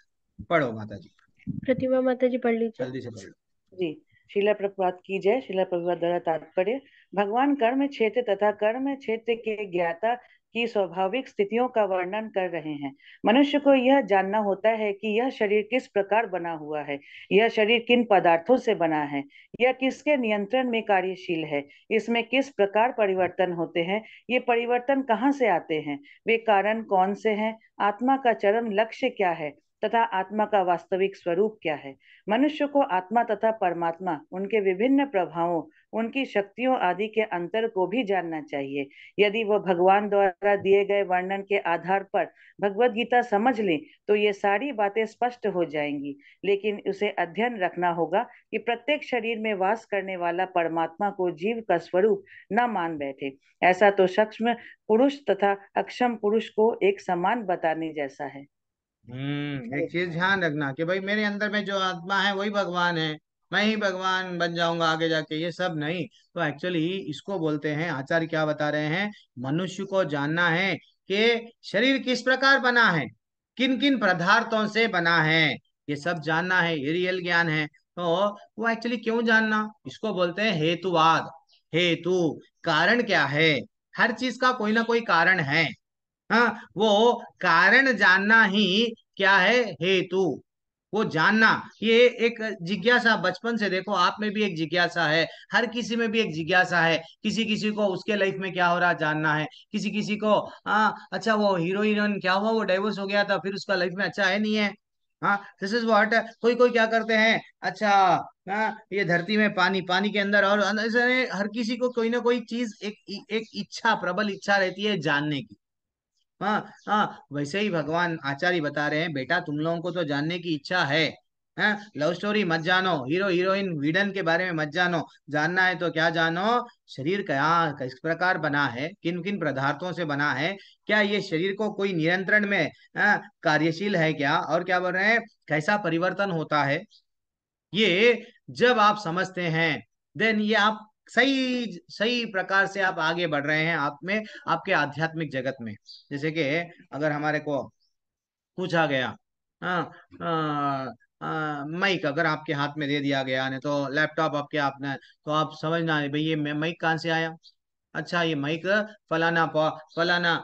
Speaker 1: पढ़ो माता जी,
Speaker 6: प्रतिमा माता जी पढ़ लीजिए।
Speaker 1: जल्दी से पढ़ लो।
Speaker 7: जी, शिला प्रभुपाद की जय। शिला प्रभुपाद द्वारा तात्पर्य, भगवान कर्म क्षेत्र तथा कर्म क्षेत्र के ज्ञाता की स्वाभाविक स्थितियों का वर्णन कर रहे हैं। मनुष्य को यह जानना होता है कि यह शरीर किस प्रकार बना हुआ है, यह शरीर किन पदार्थों से बना है, यह किसके नियंत्रण में कार्यशील है, इसमें किस प्रकार परिवर्तन होते हैं, ये परिवर्तन कहाँ से आते हैं, वे कारण कौन से हैं, आत्मा का चरम लक्ष्य क्या है, तथा आत्मा का वास्तविक स्वरूप क्या है। मनुष्य को आत्मा तथा परमात्मा, उनके विभिन्न प्रभावों, उनकी शक्तियों आदि के अंतर को भी जानना चाहिए। यदि वह भगवान द्वारा दिए गए वर्णन के आधार पर भगवत गीता समझ ले तो ये सारी बातें स्पष्ट हो जाएंगी। लेकिन उसे अध्ययन रखना होगा कि प्रत्येक शरीर में वास करने वाला परमात्मा को जीव का स्वरूप न मान बैठे। ऐसा तो सूक्ष्म पुरुष तथा अक्षम पुरुष को एक समान बताने जैसा है।
Speaker 1: एक चीज ध्यान रखना कि भाई मेरे अंदर में जो आत्मा है वही भगवान है, मैं ही भगवान बन जाऊंगा आगे जाके, ये सब नहीं। तो एक्चुअली इसको बोलते हैं, आचार्य क्या बता रहे हैं, मनुष्य को जानना है कि शरीर किस प्रकार बना है, किन किन पदार्थों से बना है, ये सब जानना है, ये रियल ज्ञान है। तो वो एक्चुअली क्यों जानना, इसको बोलते हैं हेतुवाद। हेतु, कारण क्या है, हर चीज का कोई ना कोई कारण है। हाँ, वो कारण जानना ही क्या है, हेतु। वो जानना, ये एक जिज्ञासा, बचपन से देखो आप में भी एक जिज्ञासा है, हर किसी में भी एक जिज्ञासा है। किसी किसी को उसके लाइफ में क्या हो रहा जानना है, किसी किसी को अच्छा वो हीरो हीरोइन क्या हुआ, वो डाइवोर्स हो गया था, फिर उसका लाइफ में अच्छा है नहीं है। हाँ, दिस इज व्हाट। कोई कोई क्या करते हैं, अच्छा ये धरती में पानी, पानी के अंदर, और ऐसे हर किसी को कोई ना कोई चीज, एक इच्छा, प्रबल इच्छा रहती है जानने की। हाँ हाँ, वैसे ही भगवान आचार्य बता रहे हैं, बेटा तुम लोगों को तो जानने की इच्छा है। हाँ, लव स्टोरी मत जानो, हीरो हीरोइन विलन के बारे में मत जानो। जानना है तो क्या जानो, शरीर क्या किस प्रकार बना है, किन किन पदार्थों से बना है, क्या ये शरीर को कोई नियंत्रण में कार्यशील है क्या, और क्या बोल रहे हैं, कैसा परिवर्तन होता है। ये जब आप समझते हैं, देन ये आप सही सही प्रकार से आप आगे बढ़ रहे हैं, आप में, आपके आध्यात्मिक जगत में। जैसे कि अगर हमारे को पूछा गया, हाँ, माइक अगर आपके हाथ में दे दिया गया, नहीं तो लैपटॉप आपके आपने, तो आप समझना है भाई ये माइक कहाँ से आया। अच्छा, ये माइक फलाना फलाना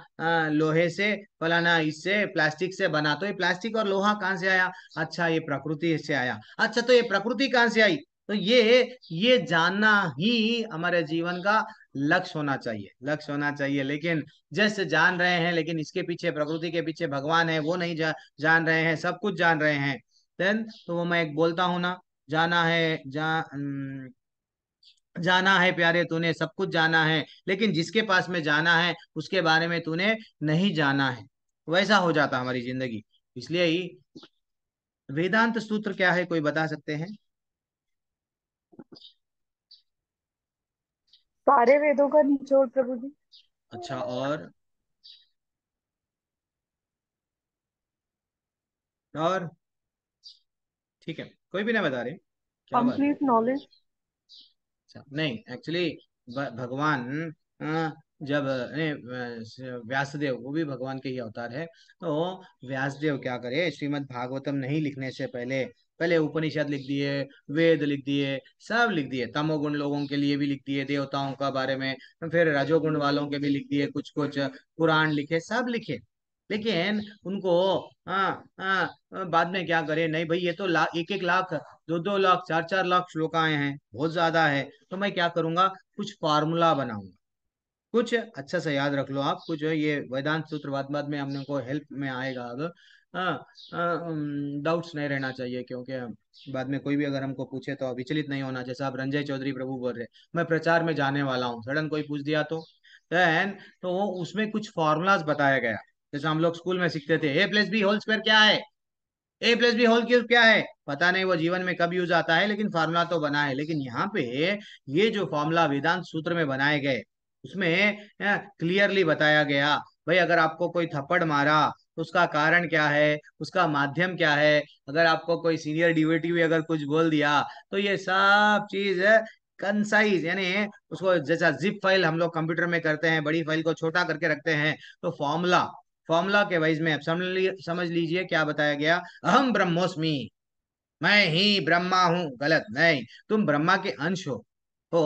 Speaker 1: लोहे से, फलाना इससे प्लास्टिक से बना, तो ये प्लास्टिक और लोहा कहाँ से आया, अच्छा ये प्रकृति से आया। अच्छा, तो ये प्रकृति कहाँ से आई, तो ये जानना ही हमारे जीवन का लक्ष्य होना चाहिए, लक्ष्य होना चाहिए। लेकिन जैसे जान रहे हैं, लेकिन इसके पीछे, प्रकृति के पीछे भगवान है, वो नहीं जान रहे हैं, सब कुछ जान रहे हैं। देन तो वो मैं एक बोलता हूँ ना, जाना है जाना है प्यारे तूने, सब कुछ जाना है, लेकिन जिसके पास में जाना है उसके बारे में तूने नहीं जाना है, वैसा हो जाता हमारी जिंदगी। इसलिए ही वेदांत सूत्र क्या है, कोई बता सकते हैं।
Speaker 4: सारे वेदों का निचोड़ प्रभु जी।
Speaker 1: अच्छा, और ठीक है, कोई भी ना बता रहे, क्या बात है।
Speaker 4: Complete knowledge.
Speaker 1: अच्छा, नहीं एक्चुअली भगवान जब व्यासदेव, वो भी भगवान के ही अवतार है, तो व्यासदेव क्या करे, श्रीमद् भागवतम नहीं लिखने से पहले पहले उपनिषद लिख दिए, वेद लिख दिए, सब लिख दिए, तमोगुण लोगों के लिए भी लिख दिए, देवताओं का बारे में, फिर रजोगुण वालों के भी लिख दिए, कुछ कुछ पुराण लिखे, सब लिखे। लेकिन उनको बाद में क्या करे, नहीं भाई ये तो एक एक लाख, दो दो लाख, चार चार लाख श्लोकाएं हैं, बहुत ज्यादा है। तो मैं क्या करूंगा, कुछ फार्मूला बनाऊंगा, कुछ अच्छा से याद रख लो आप, कुछ ये वेदांत सूत्र बाद में हमने को हेल्प में आएगा अब। डाउट्स नहीं रहना चाहिए, क्योंकि बाद में कोई भी अगर हमको पूछे तो विचलित नहीं होना। जैसा आप रंजय चौधरी प्रभु बोल रहे, मैं प्रचार में जाने वाला हूँ, सडन कोई पूछ दिया तो देन, तो वो उसमें कुछ फॉर्मूलाज बताया गया। जैसे हम लोग स्कूल में सीखते थे, ए प्लस बी होल स्क्वायर क्या है, ए प्लस बी होल क्यूब क्या है, पता नहीं वो जीवन में कब यूज आता है, लेकिन फार्मूला तो बना है। लेकिन यहाँ पे ये जो फार्मूला वेदांत सूत्र में बनाए गए, उसमें क्लियरली बताया गया, भाई अगर आपको कोई थप्पड़ मारा तो उसका कारण क्या है, उसका माध्यम क्या है, अगर आपको कोई सीनियर डिवोटी भी अगर कुछ बोल दिया, तो ये सब चीज कंसाइज, यानी उसको जैसा जिप फाइल हम लोग कंप्यूटर में करते हैं, बड़ी फाइल को छोटा करके रखते हैं, तो फॉर्मूला, फॉर्मूला के वाइज में आप समझ लीजिए क्या बताया गया, अहम ब्रह्मोस्मि, मैं ही ब्रह्मा हूं, गलत नहीं, तुम ब्रह्मा के अंश हो। तो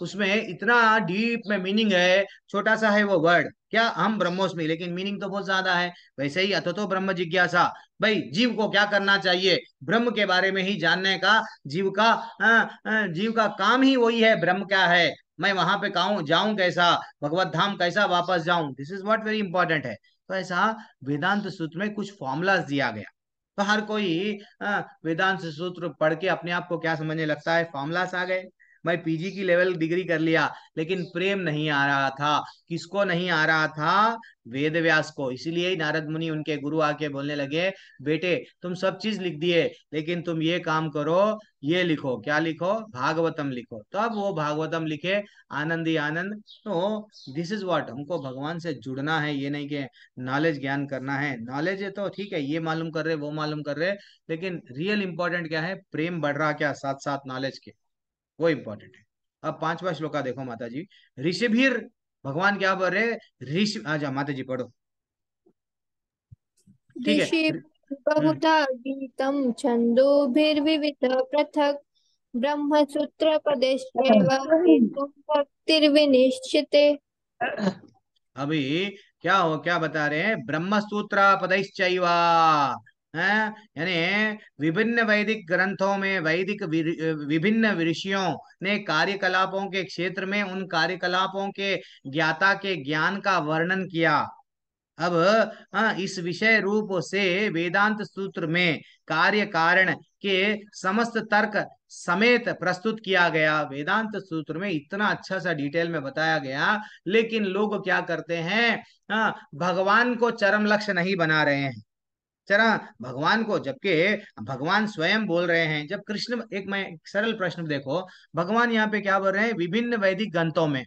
Speaker 1: उसमें इतना डीप में मीनिंग है, छोटा सा है वो वर्ड क्या, हम ब्रह्मोस्मि, लेकिन मीनिंग तो बहुत ज्यादा है। वैसे ही अथतो ब्रह्म जिज्ञासा, भाई जीव को क्या करना चाहिए, ब्रह्म के बारे में ही जानने का, जीव का काम ही वही है, ब्रह्म क्या है, मैं वहां पे कहूँ जाऊं कैसा, भगवत धाम कैसा वापस जाऊं, this is what very important है। तो ऐसा वेदांत सूत्र में कुछ फॉर्मूलाज दिया गया, तो हर कोई वेदांत सूत्र पढ़ के अपने आप को क्या समझने लगता है, फॉर्मूलास आ गए। भाई पीजी की लेवल डिग्री कर लिया, लेकिन प्रेम नहीं आ रहा था। किसको नहीं आ रहा था? वेद व्यास को। इसीलिए ही नारद मुनि उनके गुरु आके बोलने लगे, बेटे तुम सब चीज लिख दिए, लेकिन तुम ये काम करो, ये लिखो। क्या लिखो? भागवतम लिखो। तब वो भागवतम लिखे, आनंद ही आनंद। तो दिस इज व्हाट, हमको भगवान से जुड़ना है, ये नहीं कि नॉलेज ज्ञान करना है। नॉलेज है तो ठीक है, ये मालूम कर रहे वो मालूम कर रहे, लेकिन रियल इंपॉर्टेंट क्या है? प्रेम बढ़ रहा क्या साथ साथ नॉलेज के, वो इंपॉर्टेंट है। अब पांचवा श्लोका देखो माता जी। ऋषिभीर, भगवान क्या बोल रहे? ऋषि, आजा माता जी पढ़ो। ठीक है।
Speaker 5: ऋषि बहुधा गीतं छन्दोभिर्विविधः पृथक् ब्रह्मसूत्रपदैश्चैव हेतुं भक्तिर्विनिश्चिते।
Speaker 1: अभी क्या बता रहे हैं? ब्रह्म सूत्र पदैश्चैवा है, यानी विभिन्न वैदिक ग्रंथों में विभिन्न ऋषियों ने कार्यकलापों के क्षेत्र में उन कार्यकलापों के ज्ञाता के ज्ञान का वर्णन किया। अब इस विषय रूप से वेदांत सूत्र में कार्य कारण के समस्त तर्क समेत प्रस्तुत किया गया। वेदांत सूत्र में इतना अच्छा सा डिटेल में बताया गया, लेकिन लोग क्या करते हैं? भगवान को चरम लक्ष्य नहीं बना रहे हैं। चरा भगवान को, जबकि भगवान स्वयं बोल रहे हैं। जब कृष्ण, मैं एक सरल प्रश्न देखो, भगवान यहाँ पे क्या बोल रहे हैं? विभिन्न वैदिक ग्रंथों में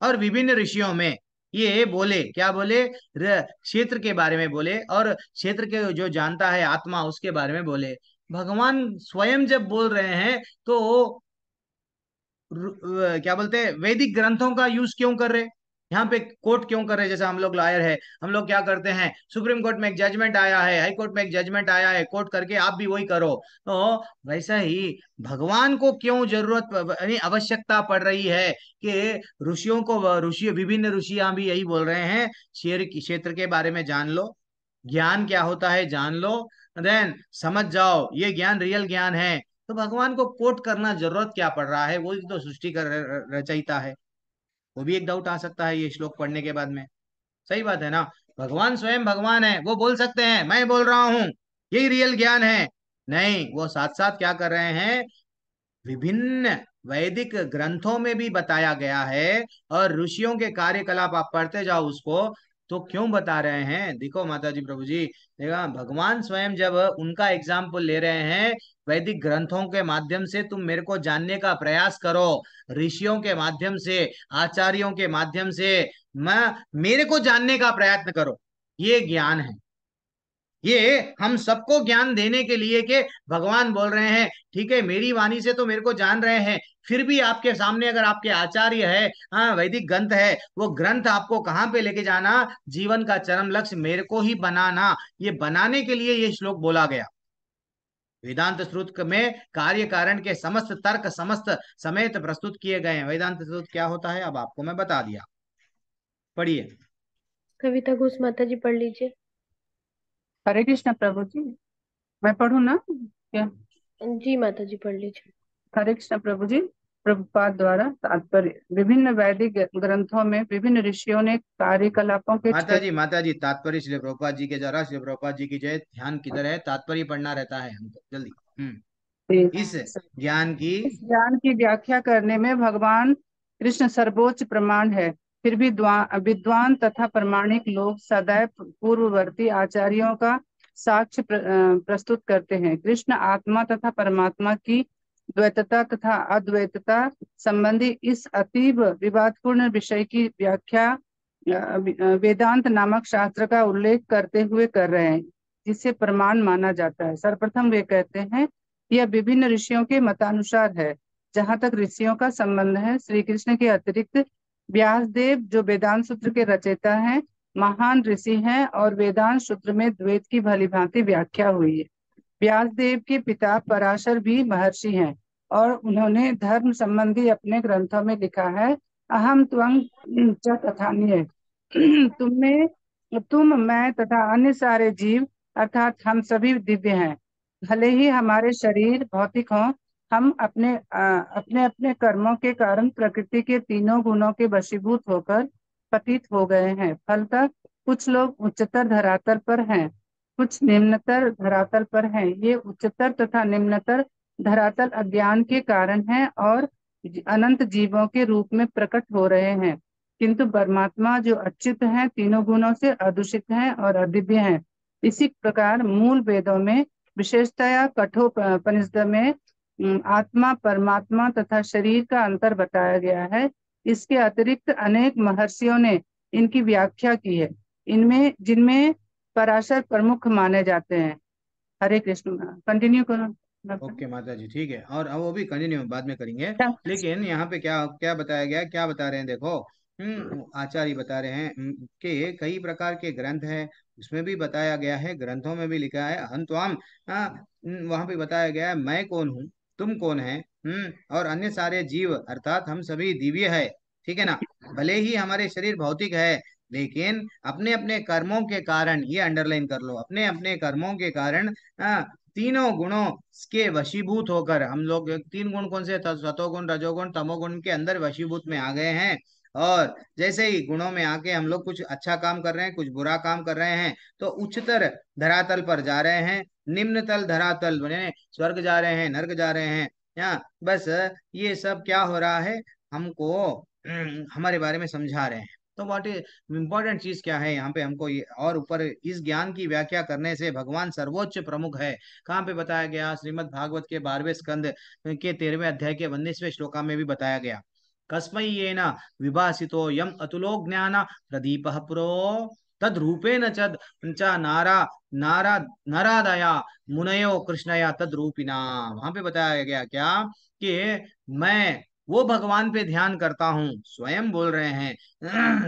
Speaker 1: और विभिन्न ऋषियों में ये बोले, क्या बोले? क्षेत्र के बारे में बोले, और क्षेत्र के जो जानता है आत्मा, उसके बारे में बोले। भगवान स्वयं जब बोल रहे हैं तो क्या बोलते हैं, वैदिक ग्रंथों का यूज क्यों कर रहे? यहाँ पे कोर्ट क्यों कर रहे? जैसे हम लोग लॉयर है, हम लोग क्या करते हैं? सुप्रीम कोर्ट में एक जजमेंट आया है, हाई कोर्ट में एक जजमेंट आया है, कोर्ट करके आप भी वही करो। तो वैसा ही भगवान को क्यों जरूरत, यानी आवश्यकता पड़ रही है कि ऋषियों को, ऋषि विभिन्न ऋषियां भी यही बोल रहे हैं, क्षेत्र के बारे में जान लो, ज्ञान क्या होता है जान लो, देन समझ जाओ ये ज्ञान रियल ज्ञान है। तो भगवान को कोट करना जरूरत क्या पड़ रहा है? वो ही तो सृष्टि का रचयिता है। वो भी एक डाउट आ सकता है ये श्लोक पढ़ने के बाद में। सही बात है ना? भगवान स्वयं भगवान है, वो बोल सकते हैं मैं बोल रहा हूं यही रियल ज्ञान है। नहीं, वो साथ साथ क्या कर रहे हैं? विभिन्न वैदिक ग्रंथों में भी बताया गया है, और ऋषियों के कार्यकलाप आप पढ़ते जाओ उसको, तो क्यों बता रहे हैं? देखो माता जी, प्रभु जी, देखा भगवान स्वयं जब उनका एग्जाम्पल ले रहे हैं, वैदिक ग्रंथों के माध्यम से तुम मेरे को जानने का प्रयास करो, ऋषियों के माध्यम से, आचार्यों के माध्यम से मैं मेरे को जानने का प्रयत्न करो, ये ज्ञान है। ये हम सबको ज्ञान देने के लिए के भगवान बोल रहे हैं। ठीक है, मेरी वाणी से तो मेरे को जान रहे हैं, फिर भी आपके सामने अगर आपके आचार्य है, हाँ वैदिक ग्रंथ है, वो ग्रंथ आपको कहाँ पे लेके जाना? जीवन का चरम लक्ष्य मेरे को ही बनाना, ये बनाने के लिए ये श्लोक बोला गया। वेदांत सूत्र में कार्य कारण के समस्त तर्क समस्त समेत प्रस्तुत किए गए हैं। वेदांत सूत्र क्या होता है अब आपको मैं बता दिया। पढ़िए।
Speaker 6: कविता घोष माता जी पढ़ लीजिए।
Speaker 8: हरे कृष्ण प्रभु जी, मैं पढ़ू ना क्या?
Speaker 6: जी माता जी पढ़ लीजिए।
Speaker 8: हरे कृष्ण प्रभु जी। प्रभुपाद द्वारा तात्पर्य, विभिन्न वैदिक ग्रंथों में विभिन्न ऋषियों ने कार्यकलापों के
Speaker 1: माता जी तात्पर्य श्री प्रभुपाद जी के, जरा श्री प्रभुपाद जी की जय। ध्यान किधर है? तात्पर्य पढ़ना रहता है हमको, जल्दी। इस ज्ञान की
Speaker 8: इस ज्ञान की व्याख्या करने में भगवान कृष्ण सर्वोच्च प्रमाण है। फिर भी विद्वान तथा प्रामाणिक लोग सदैव पूर्ववर्ती आचार्यों का साक्ष्य प्रस्तुत करते हैं। कृष्ण आत्मा तथा परमात्मा की द्वैतता तथा अद्वैतता संबंधी इस अतीब विवादपूर्ण विषय की व्याख्या वेदांत नामक शास्त्र का उल्लेख करते हुए कर रहे हैं, जिसे प्रमाण माना जाता है। सर्वप्रथम वे कहते हैं यह विभिन्न ऋषियों के मतानुसार है। जहाँ तक ऋषियों का संबंध है, श्री कृष्ण के अतिरिक्त व्यासदेव जो वेदांत सूत्र के रचयिता हैं, महान ऋषि हैं, और वेदांत सूत्र में द्वैत की भलीभांति व्याख्या हुई है। व्यासदेव के पिता पराशर भी महर्षि हैं, और उन्होंने धर्म संबंधी अपने ग्रंथों में लिखा है, अहम त्वं च तथान्य, तुम मैं तथा अन्य सारे जीव, अर्थात हम सभी दिव्य हैं। भले ही हमारे शरीर भौतिक हों, हम अपने अपने कर्मों के कारण प्रकृति के तीनों गुणों के वशीभूत होकर पतित हो गए हैं। फलतः कुछ लोग उच्चतर धरातल पर हैं, कुछ निम्नतर धरातल पर हैं। ये उच्चतर तथा निम्नतर धरातल अज्ञान के कारण हैं और अनंत जीवों के रूप में प्रकट हो रहे हैं, किंतु परमात्मा जो अच्युत हैं, तीनों गुणों से अदूषित हैं और अदिव्य हैं। इसी प्रकार मूल वेदों में विशेषतया कठोपनिषद में आत्मा, परमात्मा तथा शरीर का अंतर बताया गया है। इसके अतिरिक्त अनेक महर्षियों ने इनकी व्याख्या की है, इनमें जिनमें पराशर प्रमुख माने जाते हैं। हरे कृष्ण। कंटिन्यू करो।
Speaker 1: ओके माता जी, ठीक है। और अब वो भी कंटिन्यू बाद में करेंगे, लेकिन यहाँ पे क्या क्या बताया गया, क्या बता रहे हैं देखो। आचार्य बता रहे हैं कि कई प्रकार के ग्रंथ हैं, उसमें भी बताया गया है, ग्रंथों में भी लिखा है हम त्वाम। वहां पे बताया गया है मैं कौन हूँ, तुम कौन है। और अन्य सारे जीव अर्थात हम सभी दिव्य है, ठीक है ना। भले ही हमारे शरीर भौतिक है, लेकिन अपने अपने कर्मों के कारण, ये अंडरलाइन कर लो, अपने अपने कर्मों के कारण तीनों गुणों के वशीभूत होकर हम लोग, तीन गुण कौन से, सतोगुण, रजोगुण, तमोगुण के अंदर वशीभूत में आ गए हैं। और जैसे ही गुणों में आके हम लोग कुछ अच्छा काम कर रहे हैं, कुछ बुरा काम कर रहे हैं, तो उच्चतर धरातल पर जा रहे हैं, निम्नतल धरातल बने स्वर्ग जा रहे हैं, नर्क जा रहे हैं। यहाँ बस ये सब क्या हो रहा है, हमको हमारे बारे में समझा रहे हैं। तो व्हाट इज इम्पोर्टेंट चीज क्या है यहाँ पे, हमको ये और ऊपर इस ज्ञान की व्याख्या करने से भगवान सर्वोच्च प्रमुख है। कहाँ पे बताया गया, श्रीमद् भागवत के 12वें स्कंद के 13वें अध्याय के 19वें श्लोका में भी बताया गया। कस्मै येन विभासितो यम अतुलो ज्ञान प्रदीपः पुरो तद रूपेण च नारा नारा नारादया मुनयो कृष्णया तद रूपिना। वहां पे बताया गया क्या कि मैं वो भगवान पे ध्यान करता हूँ, स्वयं बोल रहे हैं।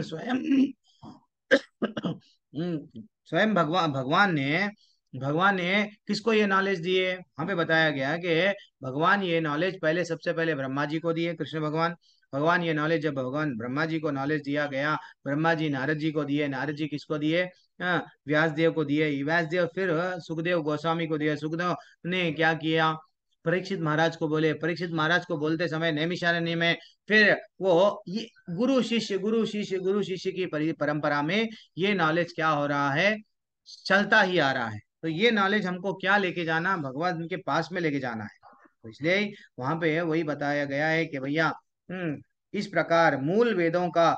Speaker 1: स्वयं स्वयं भगवान ने किसको ये नॉलेज दिए, वहां पे बताया गया कि भगवान ये नॉलेज पहले, सबसे पहले ब्रह्मा जी को दिए, कृष्ण भगवान। भगवान ये नॉलेज, जब भगवान ब्रह्मा जी को नॉलेज दिया गया, ब्रह्मा जी नारद जी को दिए, नारद जी किसको दिए, व्यास देव को दिए, व्यास देव फिर सुखदेव गोस्वामी को दिए, सुखदेव ने क्या किया, परीक्षित महाराज को बोले, परीक्षित महाराज को बोलते समय नैमिषारण्य में फिर वो ये गुरु शिष्य गुरु शिष्य गुरु शिष्य की परंपरा में ये नॉलेज क्या हो रहा है, चलता ही आ रहा है। तो ये नॉलेज हमको क्या लेके जाना, भगवान के पास में लेके जाना है। तो इसलिए वहां पे वही बताया गया है कि भैया इस प्रकार मूल वेदों का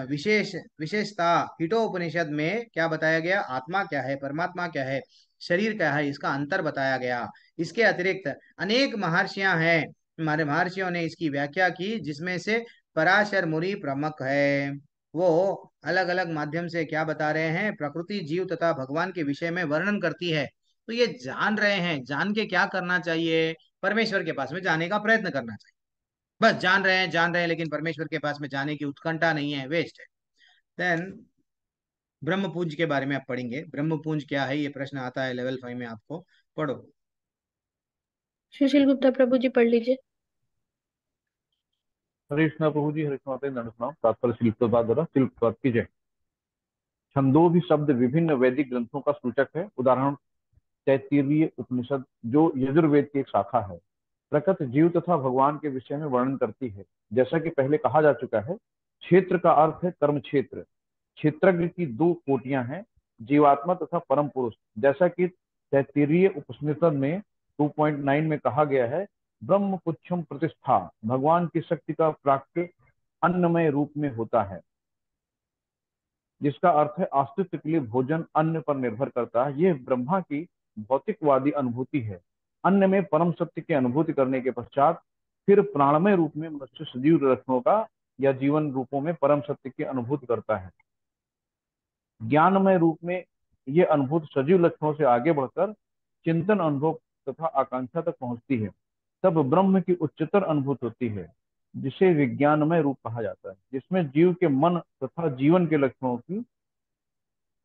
Speaker 1: विशेषता हितोपनिषद में क्या बताया गया, आत्मा क्या है, परमात्मा क्या है, शरीर क्या है, इसका अंतर बताया गया। इसके अतिरिक्त अनेक महर्षियां हैं, हमारे महर्षियों ने इसकी व्याख्या की, जिसमें से पराशर मुनि प्रमुख है। वो अलग अलग माध्यम से क्या बता रहे हैं, प्रकृति, जीव तथा भगवान के विषय में वर्णन करती है। तो ये जान रहे हैं, जान के क्या करना चाहिए, परमेश्वर के पास में जाने का प्रयत्न करना चाहिए। बस जान रहे हैं, लेकिन परमेश्वर के पास में जाने की उत्कंठा नहीं है, वेस्ट है। देन ब्रह्म पूंज के बारे में आप पढ़ेंगे, ब्रह्म पूंज क्या है, ये प्रश्न आता है लेवल 5 में, आपको पढ़ो।
Speaker 6: सुशील गुप्ता प्रभु जी पढ़ लीजिए।
Speaker 9: हरे कृष्णा प्रभु जी, हरे कृष्णा दंड प्रणाम। तात्पर्य श्री प्रभुपाद द्वारा श्री प्रभुपाद की जय। छंदों भी शब्द विभिन्न वैदिक ग्रंथों का सूचक है। उदाहरण तैत्तिरीय उपनिषद जो यजुर्वेद की एक शाखा है, प्रकृति, जीव तथा भगवान के विषय में वर्णन करती है। जैसा कि पहले कहा जा चुका है, क्षेत्र का अर्थ है कर्म क्षेत्र। क्षेत्रज्ञ की दो कोटियां हैं, जीवात्मा तथा परम पुरुष। जैसा कि तैत्तिरीय उपनिषद में 2.9 में कहा गया है, ब्रह्म पुच्छम प्रतिष्ठा, भगवान की शक्ति का प्राक्ट्य अन्नमय रूप में होता है, जिसका अर्थ है अस्तित्व के लिए भोजन अन्न पर निर्भर करता है। यह ब्रह्मा की भौतिकवादी अनुभूति है। अन्न में परम सत्य की अनुभूति करने के पश्चात फिर प्राणमय रूप में मनुष्य सजीव लक्षणों का या जीवन रूपों में परम सत्य की अनुभूति करता है। ज्ञानमय रूप में यह अनुभूति सजीव लक्षणों से आगे बढ़कर चिंतन, अनुभव तथा आकांक्षा तक पहुंचती है। तब ब्रह्म की उच्चतर अनुभूति होती है, जिसे विज्ञानमय रूप कहा जाता है, जिसमें जीव के मन तथा जीवन के लक्षणों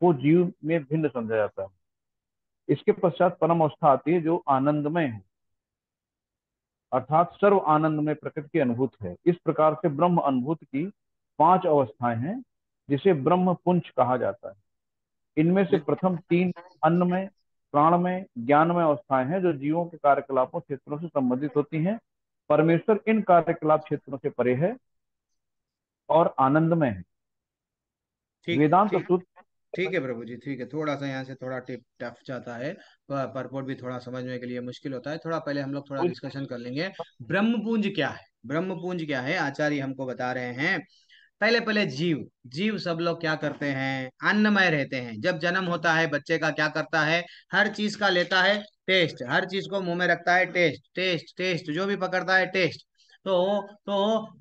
Speaker 9: को जीव में भिन्न समझा जाता है। इसके पश्चात परम अवस्था आती है, जो आनंदमय है, अर्थात सर्व आनंदमय प्रकृति की अनुभूति है। इस प्रकार से ब्रह्म अनुभूति की 5 अवस्थाएं हैं, जिसे ब्रह्म पुंज कहा जाता है। इनमें से प्रथम 3 अन्नमय, प्राणमय, ज्ञानमय अवस्थाएं हैं, जो जीवों के कार्यकलापों क्षेत्रों से संबंधित होती हैं। परमेश्वर इन कार्यकलाप क्षेत्रों से परे है और आनंदमय है। वेदांत सूत्र
Speaker 1: ठीक है प्रभु जी, ठीक है। थोड़ा सा यहाँ से थोड़ा टिप टफ जाता है, परपोर्ट भी थोड़ा समझने के लिए मुश्किल होता है थोड़ा। पहले हम लोग थोड़ा डिस्कशन कर लेंगे। ब्रह्मपुंज क्या है, ब्रह्मपुंज क्या है, आचार्य हमको बता रहे हैं। पहले पहले जीव, जीव सब लोग क्या करते हैं, अन्नमय रहते हैं। जब जन्म होता है बच्चे का, क्या करता है, हर चीज का लेता है टेस्ट, हर चीज को मुंह में रखता है, टेस्ट टेस्ट टेस्ट, जो भी पकड़ता है टेस्ट। तो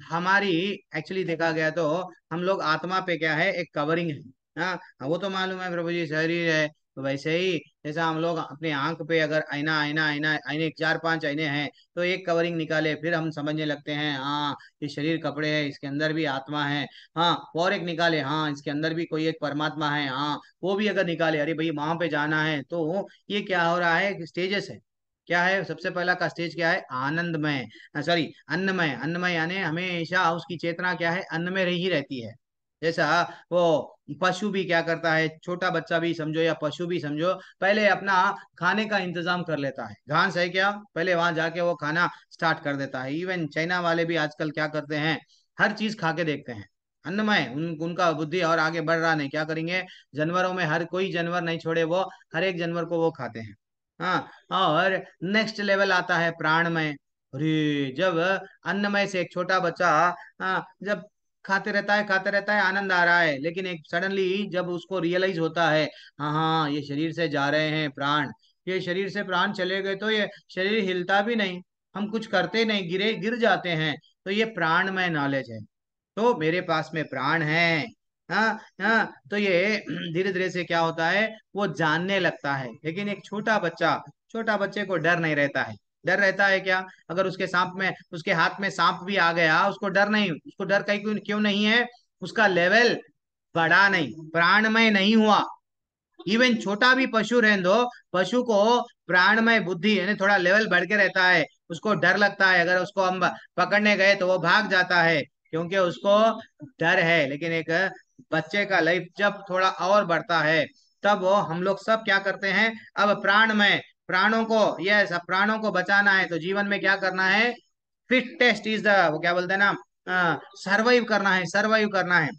Speaker 1: हमारी एक्चुअली देखा गया तो हम लोग आत्मा पे क्या है, एक कवरिंग है। हाँ, वो तो मालूम है प्रभु जी, शरीर है। तो वैसे ही जैसा हम लोग अपने आंख पे अगर आईना आईना आईना आईने 4-5 आईने हैं, तो एक कवरिंग निकाले फिर हम समझने लगते हैं, हाँ ये शरीर कपड़े है, इसके अंदर भी आत्मा है। हाँ, और एक निकाले, हाँ इसके अंदर भी कोई एक परमात्मा है। हाँ, वो भी अगर निकाले, अरे भाई वहां पे जाना है, तो ये क्या हो रहा है, स्टेजेस है। क्या है, सबसे पहला का स्टेज क्या है, आनंदमय, सॉरी अन्नमय। अन्नमय यानी हमेशा उसकी चेतना क्या है, अन्न में ही रहती है। जैसा वो पशु भी क्या करता है, छोटा बच्चा भी समझो या पशु भी समझो, पहले अपना खाने का इंतजाम कर लेता है। घास है क्या, पहले वहां जाके वो खाना स्टार्ट कर देता है। इवन चाइना वाले भी आजकल क्या करते हैं, हर चीज खा के देखते हैं। अन्नमय उनका बुद्धि और आगे बढ़ रहा नहीं, क्या करेंगे, जानवरों में हर कोई जानवर नहीं छोड़े, वो हर एक जानवर को वो खाते हैं। हाँ, और नेक्स्ट लेवल आता है प्राणमय। अरे जब अन्नमय से एक छोटा बच्चा, हाँ, जब खाते रहता है, आनंद आ रहा है, लेकिन एक सडनली जब उसको रियलाइज होता है, हाँ हाँ ये शरीर से जा रहे हैं प्राण, ये शरीर से प्राण चले गए तो ये शरीर हिलता भी नहीं, हम कुछ करते नहीं, गिर जाते हैं, तो ये प्राणमय नॉलेज है। तो मेरे पास में प्राण है। हाँ हाँ, तो ये धीरे धीरे से क्या होता है, वो जानने लगता है। लेकिन एक छोटा बच्चा, छोटा बच्चे को डर नहीं रहता है। डर रहता है क्या, अगर उसके सांप में, उसके हाथ में सांप भी आ गया, उसको डर नहीं, उसको डर कहीं क्यों क्यों नहीं है, उसका लेवल बढ़ा नहीं, प्राणमय नहीं हुआ। इवन छोटा भी पशु रहने दो, पशु को प्राणमय बुद्धि यानी थोड़ा लेवल बढ़ के रहता है। उसको डर लगता है, अगर उसको हम पकड़ने गए तो वो भाग जाता है, क्योंकि उसको डर है। लेकिन एक बच्चे का लाइफ जब थोड़ा और बढ़ता है, तब वो हम लोग सब क्या करते हैं, अब प्राणमय, प्राणों को, यस, अब प्राणों को बचाना है तो जीवन में क्या करना है, फिट टेस्ट इज द, वो क्या बोलते हैं ना, सर्वाइव करना है, सर्वाइव करना है।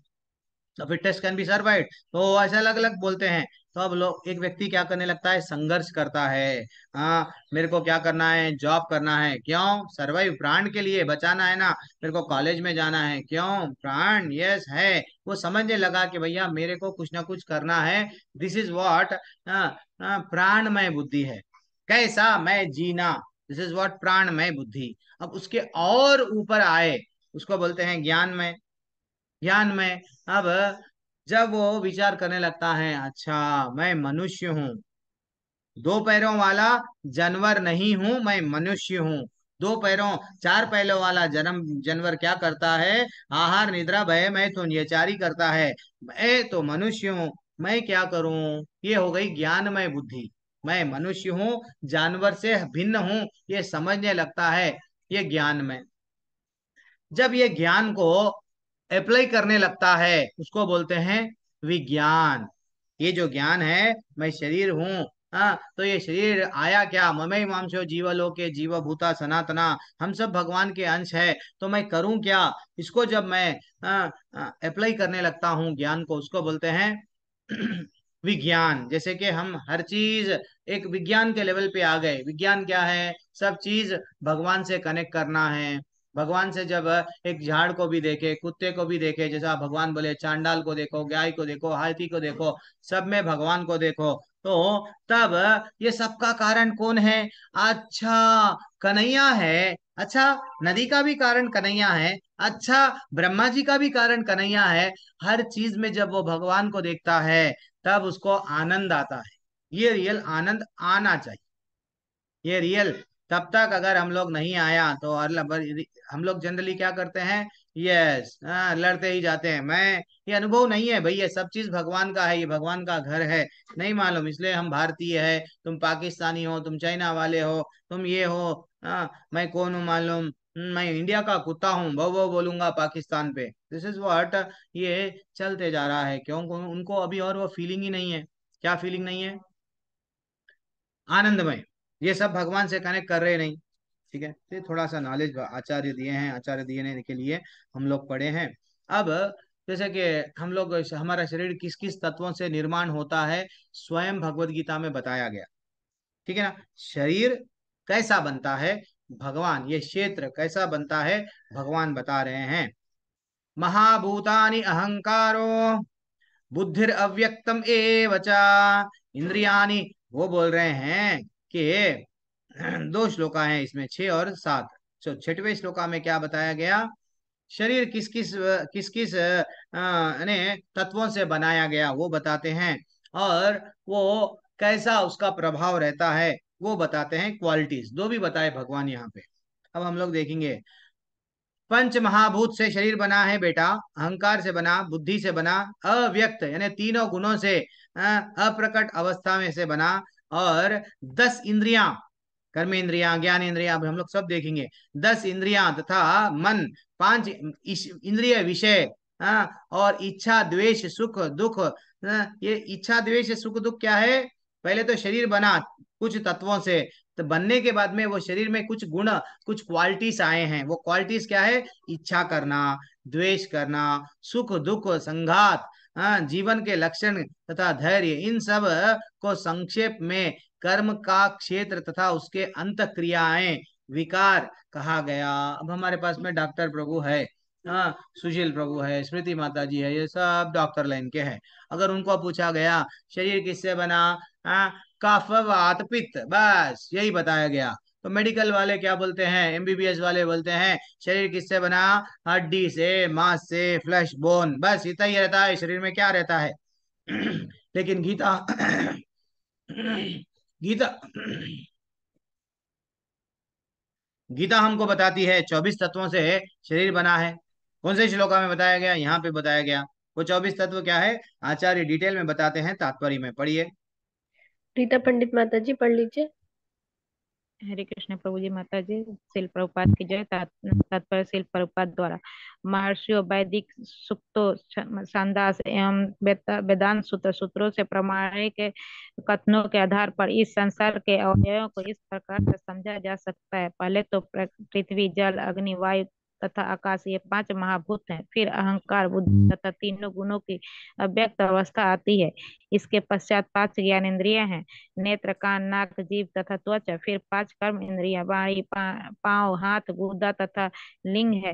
Speaker 1: तो फिटनेस कैन बी सर्वाइव, तो ऐसे अलग अलग बोलते हैं। तो अब लोग, एक व्यक्ति क्या करने लगता है, संघर्ष करता है। हाँ, मेरे को क्या करना है, जॉब करना है, क्यों, सर्वाइव, प्राण के लिए बचाना है ना। मेरे को कॉलेज में जाना है, क्यों, प्राण, यस है। वो समझने लगा कि भैया मेरे को कुछ ना कुछ करना है। दिस इज वॉट प्राणमय बुद्धि है। कैसा, मैं जीना, दिस इज वॉट प्राणमय बुद्धि। अब उसके और ऊपर आए, उसको बोलते हैं ज्ञानमय। ज्ञान में, अब जब वो विचार करने लगता है, अच्छा मैं मनुष्य हूँ, दो पैरों वाला जानवर नहीं हूं, मैं मनुष्य हूँ। दो पैरों, चार पैरों वाला जन्म जानवर क्या करता है, आहार निद्रा भय मैथुन ये चार ही करता है। मैं तो मनुष्य हूँ, मैं क्या करूं, ये हो गई ज्ञानमय बुद्धि। मैं मनुष्य हूँ, जानवर से भिन्न हूँ, ये समझने लगता है, ये ज्ञान में। जब ये ज्ञान को अप्लाई करने लगता है, उसको बोलते हैं विज्ञान। ये जो ज्ञान है, मैं शरीर हूँ, हाँ, तो ये शरीर आया क्या, ममई मांसो जीवलोके जीवभूता सनातना, हम सब भगवान के अंश है, तो मैं करूं क्या, इसको जब मैं अप्लाई करने लगता हूँ ज्ञान को, उसको बोलते हैं विज्ञान। जैसे कि हम हर चीज एक विज्ञान के लेवल पे आ गए। विज्ञान क्या है, सब चीज भगवान से कनेक्ट करना है। भगवान से जब एक झाड़ को भी देखे, कुत्ते को भी देखे, जैसा भगवान बोले चांडाल को देखो, गाय को देखो, हाथी को देखो, सब में भगवान को देखो, तो तब ये सबका कारण कौन है, अच्छा कन्हैया है। अच्छा, नदी का भी कारण कन्हैया है, अच्छा ब्रह्मा जी का भी कारण कन्हैया है। हर चीज में जब वो भगवान को देखता है, तब उसको आनंद आता है। ये रियल आनंद आना चाहिए, ये रियल। तब तक अगर हम लोग नहीं आया तो हम लोग जनरली क्या करते हैं, यस, लड़ते ही जाते हैं। मैं, ये अनुभव नहीं है भाई, ये सब चीज भगवान का है, ये भगवान का घर है, नहीं मालूम, इसलिए हम भारतीय है, तुम पाकिस्तानी हो, तुम चाइना वाले हो, तुम ये हो। मैं कौन हूँ मालूम, मैं इंडिया का कुत्ता हूँ, वो बोलूंगा पाकिस्तान पे। दिस इज व्हाट, ये चलते जा रहा है। क्यों, उनको अभी और वो फीलिंग ही नहीं है। क्या फीलिंग नहीं है, आनंदमय। ये सब भगवान से कनेक्ट कर रहे नहीं। ठीक है, तो ये थोड़ा सा नॉलेज आचार्य दिए हैं, आचार्य दिए के लिए हम लोग पढ़े हैं। अब जैसे कि हम लोग, हमारा शरीर किस किस तत्वों से निर्माण होता है, स्वयं भगवत गीता में बताया गया। ठीक है ना। शरीर कैसा बनता है, भगवान, ये क्षेत्र कैसा बनता है, भगवान बता रहे हैं। महाभूतानि अहंकारो बुद्धिर अव्यक्तम एव च इंद्रियानि, वो बोल रहे हैं कि दो श्लोका हैं इसमें, 6 और 7। तो 6वें श्लोका में क्या बताया गया, शरीर किस किस ने तत्वों से बनाया गया वो बताते हैं, और वो कैसा उसका प्रभाव रहता है वो बताते हैं, क्वालिटीज दो भी बताए भगवान यहाँ पे। अब हम लोग देखेंगे, पंच महाभूत से शरीर बना है बेटा, अहंकार से बना, बुद्धि से बना, अव्यक्त यानी तीनों गुणों से, अप्रकट अवस्था में से बना, और 10 इंद्रियां, कर्मेंद्रियां, ज्ञान इंद्रियां, अब हम लोग सब देखेंगे, 10 इंद्रियां तथा मन, 5 इंद्रिय विषय, और इच्छा द्वेष सुख दुख। ये इच्छा द्वेष सुख दुख क्या है, पहले तो शरीर बना कुछ तत्वों से, तो बनने के बाद में वो शरीर में कुछ गुण, कुछ क्वालिटीज आए हैं, वो क्वालिटीज क्या है, इच्छा करना, द्वेष करना, सुख दुख संघात, जीवन के लक्षण तथा धैर्य, इन सब को संक्षेप में कर्म का क्षेत्र तथा उसके अंत क्रियाएं विकार कहा गया। अब हमारे पास में डॉक्टर प्रभु है, सुशील प्रभु है, स्मृति माता जी है, ये सब डॉक्टर लाइन के हैं। अगर उनको पूछा गया शरीर किससे बना, कफ वात पित्त, बस यही बताया गया। तो मेडिकल वाले क्या बोलते हैं, एमबीबीएस वाले बोलते हैं शरीर किससे बना, हड्डी से, मांस से, फ्लैश बोन, बस इतना ही रहता है शरीर में, क्या रहता है। लेकिन गीता गीता गीता हमको बताती है 24 तत्वों से शरीर बना है। कौन से श्लोका में बताया गया, यहाँ पे बताया गया। वो 24 तत्व क्या है, आचार्य डिटेल में बताते हैं, तात्पर्य में पढ़िए।
Speaker 6: रीता पंडित माता जी पढ़ लीजिए।
Speaker 10: हरे कृष्ण प्रभु जी, माता जी, शिल प्रभुपाद की जय। तात्पर्य शिल प्रभुपाद द्वारा महर्षियों, वैदिक सूक्तों, छंदास एवं वेदांत सूत्रों से प्रमाणिक कथनों के आधार पर इस संसार के अवयवों को इस प्रकार से समझा जा सकता है। पहले तो पृथ्वी, जल, अग्नि, वायु तथा आकाश, ये 5 महाभूत हैं। फिर अहंकार, बुद्धि तथा तीनों गुणों की अव्यक्त अवस्था आती है। इसके पश्चात 5 ज्ञानेंद्रियां हैं, नेत्र, कान, नाक, जीभ तथा त्वचा। फिर 5 कर्म इंद्रियां, बाणी, पांव, हाथ, गुदा तथा लिंग है।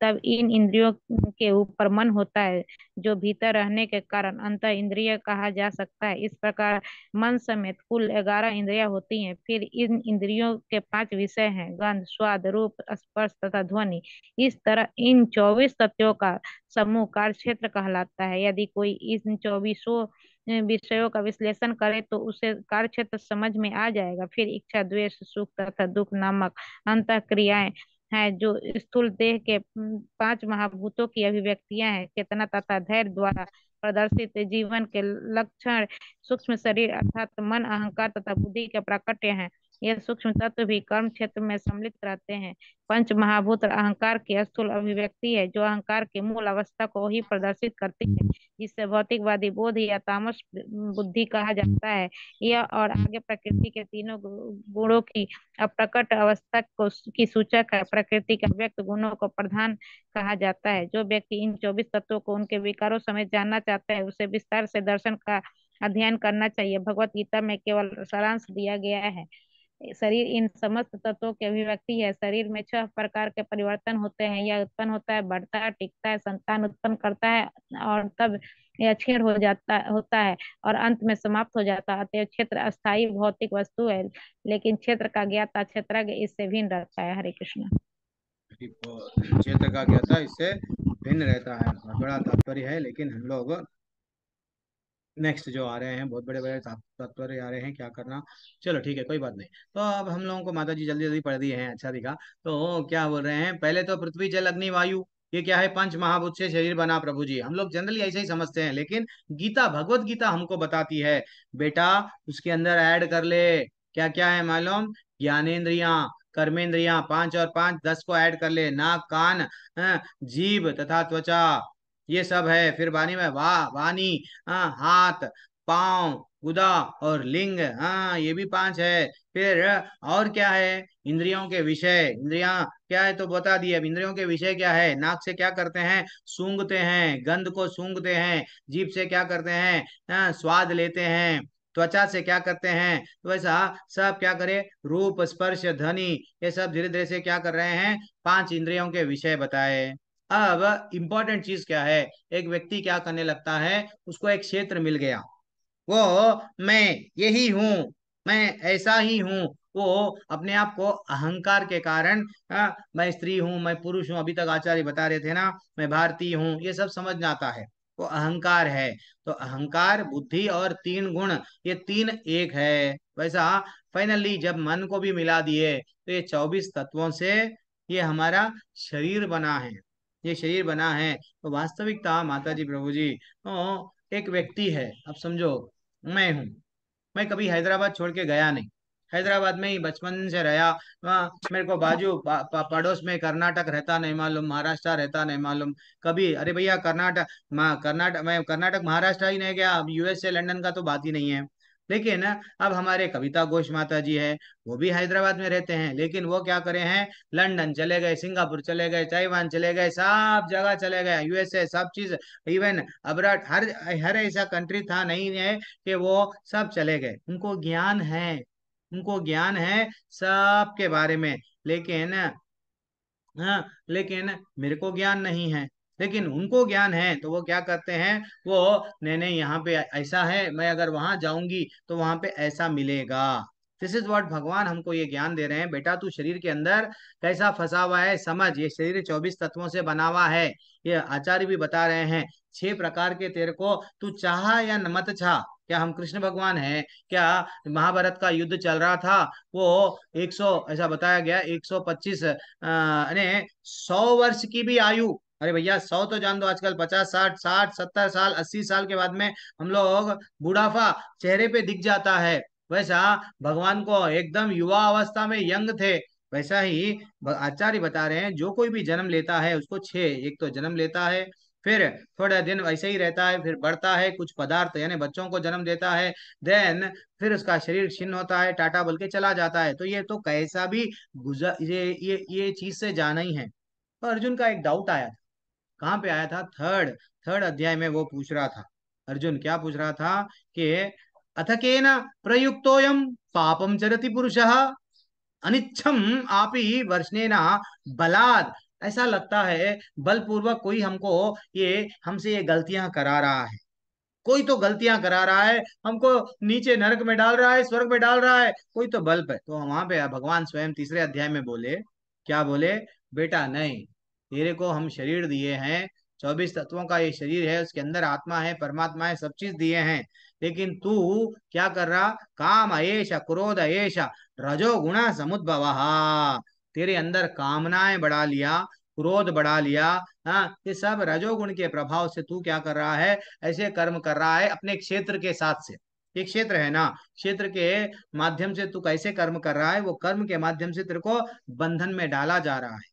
Speaker 10: तब इन इंद्रियों के ऊपर मन होता है, जो भीतर रहने के कारण अंतः इंद्रिय कहा जा सकता है। इस प्रकार मन समेत कुल 11 इंद्रियां होती हैं। फिर इन इंद्रियों के 5 विषय हैं, गंध, स्वाद, रूप, स्पर्श तथा ध्वनि। इस तरह इन 24 तत्वों का समूह कार्य क्षेत्र कहलाता है। यदि कोई इन 24 विषयों का विश्लेषण करे तो उसे कार्य क्षेत्र समझ में आ जाएगा। फिर इच्छा, द्वेष, सुख तथा दुख नामक अंतः क्रियाएं हैं, जो स्थूल देह के 5 महाभूतों की अभिव्यक्तियां हैं। चेतना तथा धैर्य द्वारा प्रदर्शित जीवन के लक्षण सूक्ष्म शरीर अर्थात मन, अहंकार तथा बुद्धि के प्राकट्य हैं। यह सूक्ष्म तत्व भी कर्म क्षेत्र में सम्मिलित रहते हैं। पंच महाभूत अहंकार की स्थूल अभिव्यक्ति है, जो अहंकार की मूल अवस्था को ही प्रदर्शित करती है, जिसे भौतिकवादी बोध या तामस बुद्धि कहा जाता है। यह और आगे प्रकृति के तीनों गुणों की अप्रकट अवस्था को की सूचक है। प्रकृति के व्यक्त गुणों को प्रधान कहा जाता है। जो व्यक्ति इन 24 तत्वों को उनके विकारों समेत जानना चाहता है, उसे विस्तार से दर्शन का अध्ययन करना चाहिए। भगवत गीता में केवल सारांश दिया गया है। शरीर इन समस्त तत्वों की अभिव्यक्ति है। शरीर में 6 प्रकार के परिवर्तन होते हैं। यह उत्पन्न होता है, बढ़ता है, टिकता है, संतान उत्पन्न करता है, और तब यह क्षीण होता है और अंत में समाप्त हो जाता है। अतः क्षेत्र अस्थायी भौतिक वस्तु है, लेकिन क्षेत्र का ज्ञाता क्षेत्रज्ञ इससे भिन्न रहता है। हरे कृष्ण।
Speaker 1: क्षेत्र का ज्ञाता इससे भिन्न रहता है, और बड़ा तात्पर्य है। लेकिन हम लोग नेक्स्ट जो आ रहे हैं, बहुत बड़े बड़े तात्पर्य आ रहे हैं, क्या करना। चलो ठीक है, कोई बात नहीं। तो अब हम लोगों को माता जी जल्दी जल्दी पढ़ दिए हैं, अच्छा दिखा। तो क्या बोल रहे हैं, पहले तो पृथ्वी, जल, अग्नि, वायु, ये क्या है, 5 महाभूत से शरीर बना प्रभु जी। हम लोग जनरली ऐसे ही समझते हैं, लेकिन गीता, भगवत गीता हमको बताती है बेटा, उसके अंदर ऐड कर ले, क्या क्या है मालूम, ज्ञानेन्द्रियां, कर्मेंद्रियां, 5 और 5 10 को ऐड कर ले, नाक, कान, जीभ तथा त्वचा, ये सब है। फिर वाणी में वाणी, हाथ, पांव, गुदा और लिंग, हाँ ये भी 5 है। फिर और क्या है, इंद्रियों के विषय, इंद्रियां क्या है तो बता दिए। अब इंद्रियों के विषय क्या है, नाक से क्या करते हैं, सूंघते हैं, गंध को सूंघते हैं। जीभ से क्या करते हैं, स्वाद लेते हैं। त्वचा से क्या करते हैं, तो वैसा सब क्या करे, रूप स्पर्श ध्वनि, ये सब धीरे धीरे से क्या कर रहे हैं, 5 इंद्रियों के विषय बताए। अब इंपॉर्टेंट चीज क्या है, एक व्यक्ति क्या करने लगता है, उसको एक क्षेत्र मिल गया, वो मैं यही हूँ, मैं ऐसा ही हूँ। वो अपने आप को अहंकार के कारण, मैं स्त्री हूँ, मैं पुरुष हूँ, अभी तक आचार्य बता रहे थे ना, मैं भारतीय हूँ, ये सब समझ में आता है, वो अहंकार है। तो अहंकार, बुद्धि और 3 गुण, ये 3 एक है। वैसा फाइनली जब मन को भी मिला दिए तो ये 24 तत्वों से ये हमारा शरीर बना है, ये शरीर बना है। तो वास्तविकता माता जी प्रभु जी, तो एक व्यक्ति है, अब समझो मैं हूँ, मैं कभी हैदराबाद छोड़ के गया नहीं, हैदराबाद में ही बचपन से रहा। वहाँ मेरे को बाजू पड़ोस में कर्नाटक रहता नहीं मालूम, महाराष्ट्र रहता नहीं मालूम। कभी अरे भैया कर्नाटक, मैं कर्नाटक महाराष्ट्र ही नहीं गया, अब यूएसए लंदन का तो बात ही नहीं है। लेकिन अब हमारे कविता घोष माता जी है, वो भी हैदराबाद में रहते हैं, लेकिन वो क्या करे हैं, लंदन चले गए, सिंगापुर चले गए, ताइवान चले गए, सब जगह चले गए, यूएसए सब चीज, इवन अब्रॉड, हर हर ऐसा कंट्री था नहीं है कि वो सब चले गए। उनको ज्ञान है, उनको ज्ञान है सबके बारे में, लेकिन हाँ, लेकिन मेरे को ज्ञान नहीं है। लेकिन उनको ज्ञान है तो वो क्या करते हैं, वो नहीं नहीं यहाँ पे ऐसा है, मैं अगर वहां जाऊंगी तो वहां पे ऐसा मिलेगा। दिस इज व्हाट भगवान हमको ये ज्ञान दे रहे हैं, बेटा तू शरीर के अंदर कैसा फंसा हुआ है समझ, ये शरीर 24 तत्वों से बना हुआ है। ये आचार्य भी बता रहे हैं, 6 प्रकार के तेरे को, तू चाह या न मत चाह, क्या हम कृष्ण भगवान हैं क्या, महाभारत का युद्ध चल रहा था, वो 100, ऐसा बताया गया 125 अने 100 वर्ष की भी आयु, अरे भैया 100 तो जान दो, आजकल 50 60 60 70 साल 80 साल के बाद में हम लोग बुढ़ापा चेहरे पे दिख जाता है। वैसा भगवान को एकदम युवा अवस्था में यंग थे। वैसा ही आचार्य बता रहे हैं, जो कोई भी जन्म लेता है उसको 6, एक तो जन्म लेता है, फिर थोड़ा दिन वैसे ही रहता है, फिर बढ़ता है, कुछ पदार्थ यानी बच्चों को जन्म देता है, देन फिर उसका शरीर छिन्न होता है, टाटा बोल के चला जाता है। तो ये तो कैसा भी गुजर, ये चीज से जाना ही है। तो अर्जुन का एक डाउट आया था, कहाँ पे आया था, थर्ड थर्ड अध्याय में वो पूछ रहा था। अर्जुन क्या पूछ रहा था कि अथ केन प्रयुक्तोयम पापम चरति पुरुषः अनिच्छम आपी वर्षनेना बलाद, ऐसा लगता है बलपूर्वक कोई हमको, ये हमसे ये गलतियां करा रहा है, कोई तो गलतियां करा रहा है हमको, नीचे नरक में डाल रहा है, स्वर्ग में डाल रहा है, कोई तो बल पे। तो वहां पे भगवान स्वयं तीसरे अध्याय में बोले, क्या बोले, बेटा नहीं, तेरे को हम शरीर दिए हैं, 24 तत्वों का ये शरीर है, उसके अंदर आत्मा है, परमात्मा है, सब चीज दिए हैं, लेकिन तू क्या कर रहा, काम एश क्रोध एश रजोगुण समुद्भव, तेरे अंदर कामनाएं बढ़ा लिया, क्रोध बढ़ा लिया, हाँ ये सब रजोगुण के प्रभाव से तू क्या कर रहा है, ऐसे कर्म कर रहा है अपने क्षेत्र के साथ से। एक क्षेत्र है ना, क्षेत्र के माध्यम से तू कैसे कर्म कर रहा है, वो कर्म के माध्यम से तेरे को बंधन में डाला जा रहा है।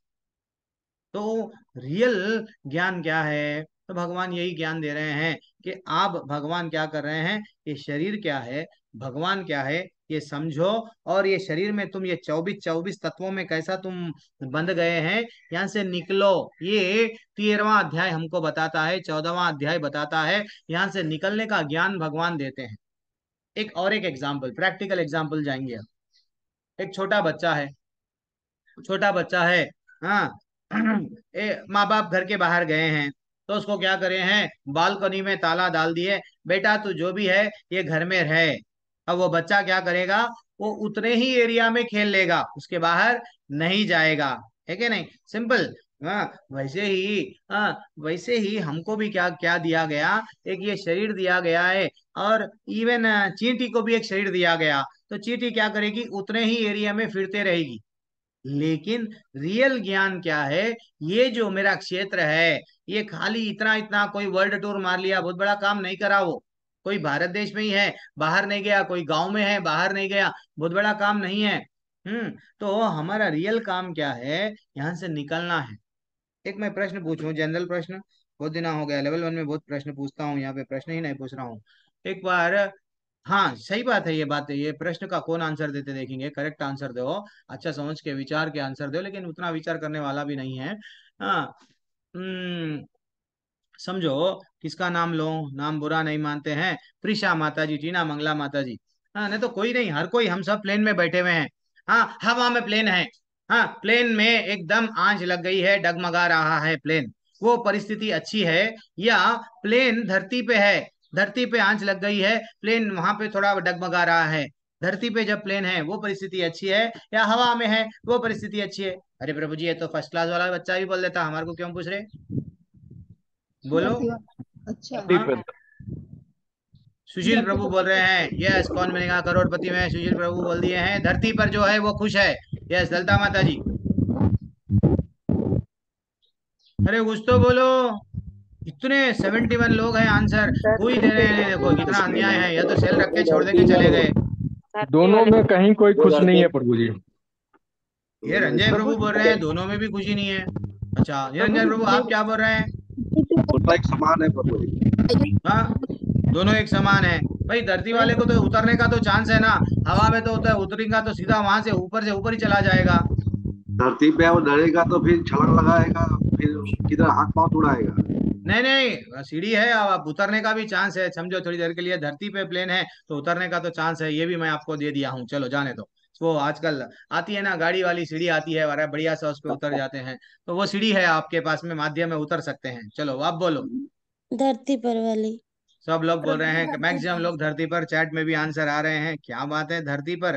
Speaker 1: तो रियल ज्ञान क्या है, तो भगवान यही ज्ञान दे रहे हैं कि आप, भगवान क्या कर रहे हैं, ये शरीर क्या है, भगवान क्या है, ये समझो। और ये शरीर में तुम ये 24 तत्वों में कैसा तुम बंध गए हैं, यहाँ से निकलो। ये 13वां अध्याय हमको बताता है, 14वां अध्याय बताता है, यहाँ से निकलने का ज्ञान भगवान देते हैं। एक और एक एग्जाम्पल, प्रैक्टिकल एग्जाम्पल जाएंगे अब। एक छोटा बच्चा है, छोटा बच्चा है, हाँ माँ बाप घर के बाहर गए हैं, तो उसको क्या करे हैं, बालकनी में ताला डाल दिए, बेटा तू जो भी है ये घर में रहे। अब वो बच्चा क्या करेगा, वो उतने ही एरिया में खेल लेगा, उसके बाहर नहीं जाएगा, है कि नहीं, सिंपल। हाँ वैसे ही, हाँ वैसे ही हमको भी क्या क्या दिया गया, एक ये शरीर दिया गया है, और इवन चींटी को भी एक शरीर दिया गया। तो चींटी क्या करेगी, उतने ही एरिया में फिरते रहेगी। लेकिन रियल ज्ञान क्या है, ये जो मेरा क्षेत्र है, ये खाली इतना इतना, कोई वर्ल्ड टूर मार लिया, बहुत बड़ा काम नहीं करा वो, कोई भारत देश में ही है, बाहर नहीं गया, कोई गांव में है, बाहर नहीं गया, बहुत बड़ा काम नहीं है। तो हमारा रियल काम क्या है, यहाँ से निकलना है। एक मैं प्रश्न पूछूं, जनरल प्रश्न, बहुत दिन हो गया, लेवल 1 में बहुत प्रश्न पूछता हूँ, यहाँ पे प्रश्न ही नहीं पूछ रहा हूँ। एक बार हाँ सही बात है, ये बात है, ये प्रश्न का कौन आंसर देते देखेंगे, करेक्ट आंसर दो, अच्छा समझ के विचार के आंसर दो, लेकिन उतना विचार करने वाला भी नहीं है। हाँ। हम्म, समझो किसका नाम लो, नाम बुरा नहीं मानते हैं, प्रिशा माता जी, टीना मंगला माता जी। हाँ, नहीं तो कोई नहीं, हर कोई, हम सब प्लेन में बैठे हुए हैं। हाँ, हवा में प्लेन है। हाँ, प्लेन में एकदम आंच लग गई है, डगमगा रहा है प्लेन, वो परिस्थिति अच्छी है, या प्लेन धरती पे है, धरती पे आंच लग गई है, प्लेन वहां पे थोड़ा डगमगा रहा है, धरती पे जब प्लेन है वो परिस्थिति अच्छी है, या हवा में है वो परिस्थिति अच्छी है? अरे प्रभु जी, ये तो फर्स्ट क्लास वाला बच्चा भी बोल देता, हमारे को क्यों पूछ रहे? बोलो।
Speaker 4: धरती वाला। अच्छा।
Speaker 9: धरती
Speaker 1: हाँ,
Speaker 9: पे।
Speaker 1: सुशील
Speaker 4: धरती
Speaker 1: प्रभु
Speaker 4: पर
Speaker 1: बोल रहे हैं, यस, कौन बनेगा करोड़पति में, सुशील प्रभु बोल दिए हैं धरती पर जो है वो खुश है। यस, ललिता माता जी। अरे कुछ तो बोलो, इतने 71 लोग हैं आंसर, कोई
Speaker 7: धरती
Speaker 1: दे
Speaker 7: पे
Speaker 1: रहे नहीं,
Speaker 7: जो
Speaker 1: देखो कितना अन्याय है, या तो सेल रख के छोड़ दे के
Speaker 7: धरती
Speaker 1: चले
Speaker 7: वाले
Speaker 1: गए।
Speaker 7: धरती
Speaker 3: दोनों
Speaker 7: वाले
Speaker 3: में कहीं कोई खुश नहीं है प्रभु जी।
Speaker 1: ये रंजय
Speaker 2: प्रभु
Speaker 1: प्रभु बोल रहे हैं दोनों में भी खुशी नहीं है। अच्छा,
Speaker 2: प्रभु
Speaker 1: निरंजन
Speaker 2: जी
Speaker 1: प्रभु आप क्या बोल रहे हैं?
Speaker 11: दोनों एक समान है प्रभु जी।
Speaker 1: हाँ, दोनों एक समान है। भाई धरती वाले को तो उतरने का तो चांस है ना, हवा में तो होता है, उतरेगा तो सीधा वहां से ऊपर ही चला जाएगा।
Speaker 11: धरती पे वो डरेगा तो फिर छलांग लगाएगा, फिर किधर हाथ पांव उड़ाएगा।
Speaker 1: नहीं नहीं, सीढ़ी है, अब उतरने का भी चांस है, समझो थोड़ी देर के लिए धरती पे प्लेन है तो उतरने का तो चांस है, ये भी मैं आपको दे दिया हूँ, चलो जाने दो। वो आजकल आती है ना गाड़ी वाली सीढ़ी आती है, अरे बढ़िया सा उस पे उतर जाते हैं, तो वो सीढ़ी है आपके पास में, माध्यम में उतर सकते हैं। चलो आप बोलो।
Speaker 5: धरती पर वाली।
Speaker 1: सब लोग बोल
Speaker 2: प्रभु
Speaker 1: रहे
Speaker 2: जी
Speaker 1: हैं कि मैक्सिमम लोग धरती पर, चैट में भी आंसर आ रहे हैं, क्या बात है धरती पर।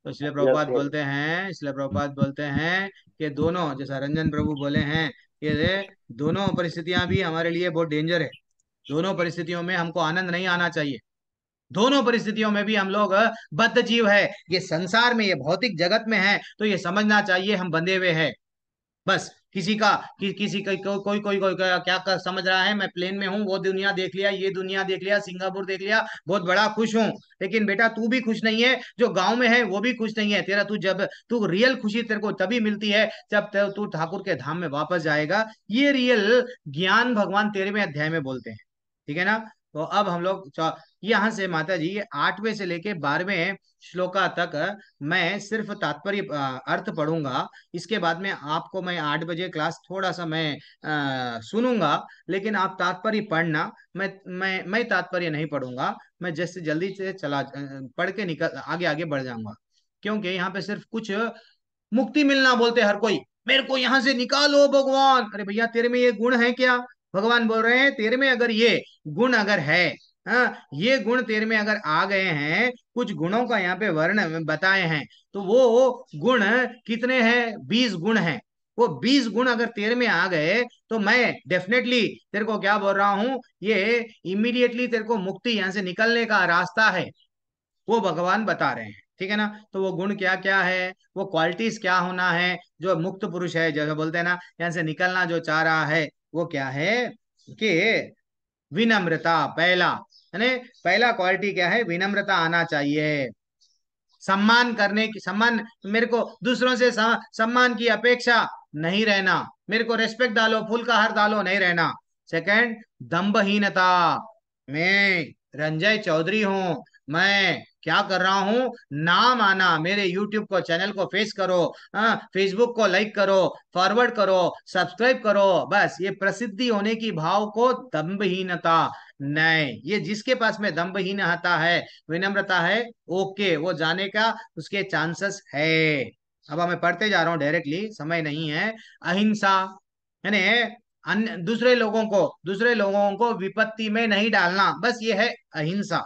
Speaker 1: तो इसलिए प्रभुपाद बोलते हैं, इसलिए प्रभुपाद बोलते हैं कि दोनों, जैसा रंजन प्रभु बोले हैं, ये दोनों परिस्थितियां भी हमारे लिए बहुत डेंजर है, दोनों परिस्थितियों में हमको आनंद नहीं आना चाहिए, दोनों परिस्थितियों में भी हम लोग बद्ध जीव है, ये संसार में, ये भौतिक जगत में है, तो ये समझना चाहिए हम बंधे हुए हैं। बस किसी का किसी का कोई क्या कर समझ रहा है, मैं प्लेन में हूँ, वो दुनिया देख लिया, ये दुनिया देख लिया, सिंगापुर देख लिया, बहुत बड़ा खुश हूँ। लेकिन बेटा तू भी खुश नहीं है, जो गांव में है वो भी खुश नहीं है तेरा, तू रियल खुशी तेरे को तभी मिलती है जब तू ठाकुर के धाम में वापस जाएगा, ये रियल ज्ञान भगवान 13वें अध्याय में बोलते हैं। ठीक है ना? तो अब हम लोग यहाँ से माता जी, ये 8वें से लेके 12वें श्लोका तक मैं सिर्फ तात्पर्य अर्थ पढ़ूंगा, इसके बाद में आपको मैं 8 बजे क्लास थोड़ा सा मैं सुनूंगा, लेकिन आप तात्पर्य पढ़ना, मैं तात्पर्य नहीं पढ़ूंगा, मैं जैसे जल्दी से पढ़ के निकल आगे आगे बढ़ जाऊंगा, क्योंकि यहाँ पे सिर्फ कुछ मुक्ति मिलना बोलते हर कोई, मेरे को यहाँ से निकालो भगवान, अरे भैया तेरे में ये गुण है क्या? भगवान बोल रहे हैं तेरे में अगर ये गुण अगर है, हाँ, ये गुण तेरे में अगर आ गए हैं, कुछ गुणों का यहाँ पे वर्ण बताए हैं, तो वो गुण कितने हैं? 20 गुण हैं। वो 20 गुण अगर तेरे में आ गए, तो मैं डेफिनेटली तेरे को क्या बोल रहा हूं, ये इमीडिएटली तेरे को मुक्ति, यहाँ से निकलने का रास्ता है, वो भगवान बता रहे हैं। ठीक है ना? तो वो गुण क्या क्या है, वो क्वालिटीज क्या होना है, जो मुक्त पुरुष है, जैसे बोलते हैं ना, यहाँ से निकलना जो चाह रहा है, वो क्या है कि विनम्रता, पहला, यानी पहला क्वालिटी क्या है, विनम्रता आना चाहिए, सम्मान करने की, सम्मान, मेरे को दूसरों से सम्मान की अपेक्षा नहीं रहना, मेरे को रेस्पेक्ट डालो, फूल का हार डालो, नहीं रहना। सेकंड, दंभहीनता, मैं रंजय चौधरी हूँ, मैं क्या कर रहा हूँ, नाम आना, मेरे यूट्यूब को चैनल को फेस करो, फेसबुक को लाइक करो, फॉरवर्ड करो, सब्सक्राइब करो, बस ये प्रसिद्धि होने की भाव को दंभहीनता नहीं, ये जिसके पास में दंभहीनता है, विनम्रता है, ओके, वो जाने का उसके चांसेस है। अब मैं पढ़ते जा रहा हूँ डायरेक्टली, समय नहीं है। अहिंसा, यानी अन्य दूसरे लोगों को विपत्ति में नहीं डालना, बस ये है अहिंसा।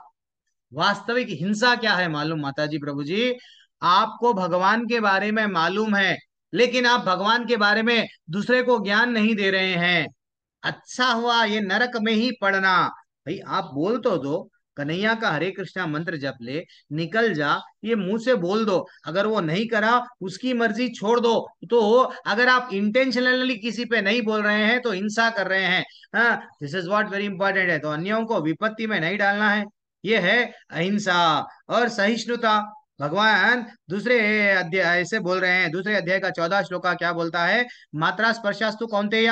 Speaker 1: वास्तविक हिंसा क्या है मालूम माता जी, प्रभु जी, आपको भगवान के बारे में मालूम है, लेकिन आप भगवान के बारे में दूसरे को ज्ञान नहीं दे रहे हैं, अच्छा हुआ ये नरक में ही पड़ना। भाई आप बोल तो दो, कन्हैया का हरे कृष्णा मंत्र जप ले, निकल जा, ये मुंह से बोल दो, अगर वो नहीं करा उसकी मर्जी छोड़ दो, तो अगर आप इंटेंशनली किसी पे नहीं बोल रहे हैं तो हिंसा कर रहे हैं। हाँ, this is what very important है, तो अन्यों को विपत्ति में नहीं डालना है, ये है अहिंसा। और सहिष्णुता, भगवान दूसरे अध्याय से बोल रहे हैं, दूसरे अध्याय का 14 श्लोका क्या बोलता है, मात्रा स्पर्शास्तु कौन्तेय,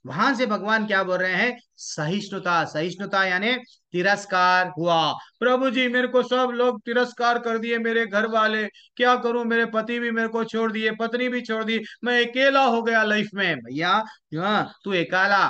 Speaker 1: वहां से भगवान क्या बोल रहे हैं, सहिष्णुता। सहिष्णुता यानी तिरस्कार हुआ। प्रभु जी मेरे को सब लोग तिरस्कार कर दिए, मेरे घर वाले, क्या करूं, मेरे पति भी मेरे को छोड़ दिए, पत्नी भी छोड़ दी, मैं अकेला हो गया लाइफ में। भैया तू अकेला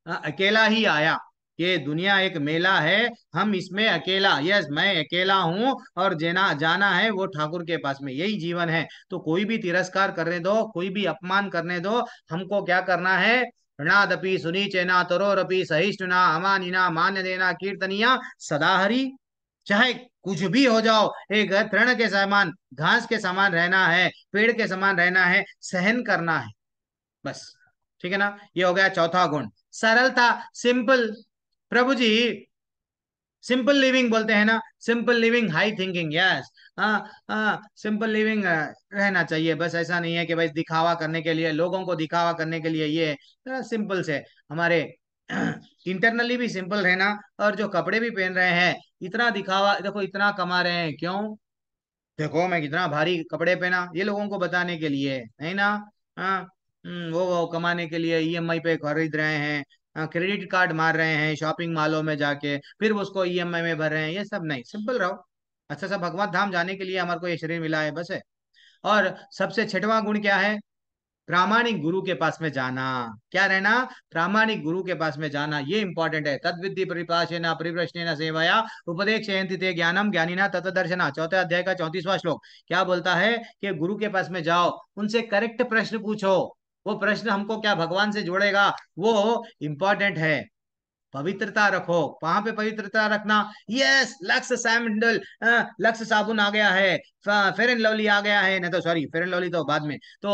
Speaker 1: अकेला ही आया। ये दुनिया एक मेला है, हम इसमें अकेला, यस मैं अकेला हूं, और जेना जाना है वो ठाकुर के पास में, यही जीवन है। तो कोई भी तिरस्कार करने दो, कोई भी अपमान करने दो, हमको क्या करना है, ऋणादपि सुनीचेना तरोरपि सहिष्णुना अमानिना मान्य देना कीर्तनिया सदा हरि। चाहे कुछ भी हो जाओ, एक तृण के समान, घास के समान रहना है, पेड़ के समान रहना है, सहन करना है, बस। ठीक है ना। ये हो गया चौथा गुण, सरलता, सिंपल। प्रभु जी सिंपल लिविंग बोलते हैं ना, simple living high thinking, yes. हाँ हाँ, सिंपल लिविंग रहना चाहिए, बस ऐसा नहीं है कि भाई दिखावा करने के लिए, लोगों को दिखावा करने के लिए, ये सिंपल से हमारे इंटरनली भी सिंपल रहना। और जो कपड़े भी पहन रहे हैं, इतना दिखावा, देखो इतना कमा रहे हैं, क्यों, देखो मैं कितना भारी कपड़े पहना, ये लोगों को बताने के लिए नहीं ना। हाँ, वो कमाने के लिए ईएमआई पे खरीद रहे हैं, क्रेडिट कार्ड मार रहे हैं शॉपिंग मॉलों में जाके, फिर उसको ईएमआई में भर रहे हैं, ये सब नहीं, सिंपल रहो। अच्छा सा भगवत धाम जाने के लिए हमारे को ये शरीर मिला है, बस है। और सबसे छठवां गुण क्या है, प्रामाणिक गुरु के पास में जाना। क्या रहना, प्रामाणिक गुरु के पास में जाना, ये इंपॉर्टेंट है। तद विद्धि परिपाशेन परिप्रश्नेन सेवया उपदेक्षयन्ति ते ज्ञानम ज्ञानिना तत्दर्शना। चौथे अध्याय का 34वां श्लोक क्या बोलता है कि गुरु के पास में जाओ, उनसे करेक्ट प्रश्न पूछो। वो प्रश्न हमको क्या भगवान से जोड़ेगा, वो इंपॉर्टेंट है। पवित्रता रखो, वहां पे पवित्रता रखना। यस, लक्स सैंडल, लक्स साबुन आ गया है, फेयर एंड लवली आ गया है, नहीं तो सॉरी फेयर एंड लवली तो बाद में, तो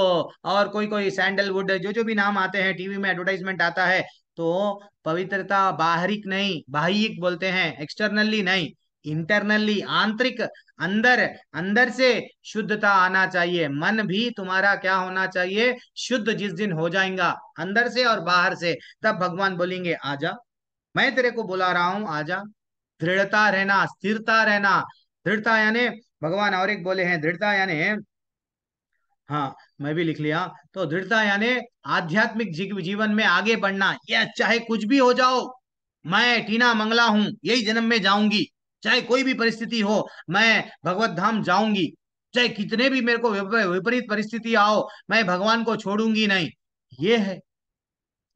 Speaker 1: और कोई कोई सैंडलवुड, जो जो भी नाम आते हैं, टीवी में एडवर्टाइजमेंट आता है। तो पवित्रता बाहरिक नहीं, बाह्यिक बोलते हैं, एक्सटर्नली नहीं, इंटरनली, आंतरिक, अंदर, अंदर से शुद्धता आना चाहिए। मन भी तुम्हारा क्या होना चाहिए, शुद्ध। जिस दिन हो जाएगा अंदर से और बाहर से, तब भगवान बोलेंगे आजा, मैं तेरे को बुला रहा हूं, आजा। दृढ़ता रहना, स्थिरता रहना। दृढ़ता यानी, भगवान और एक बोले हैं, दृढ़ता यानी, हाँ मैं भी लिख लिया, तो दृढ़ता यानी आध्यात्मिक जीवन में आगे बढ़ना। या चाहे कुछ भी हो जाओ, मैं टीना मंगला हूं, यही जन्म में जाऊंगी, चाहे कोई भी परिस्थिति हो, मैं भगवत धाम जाऊंगी। चाहे कितने भी मेरे को विपरीत परिस्थिति आओ, मैं भगवान को छोड़ूंगी नहीं। ये है,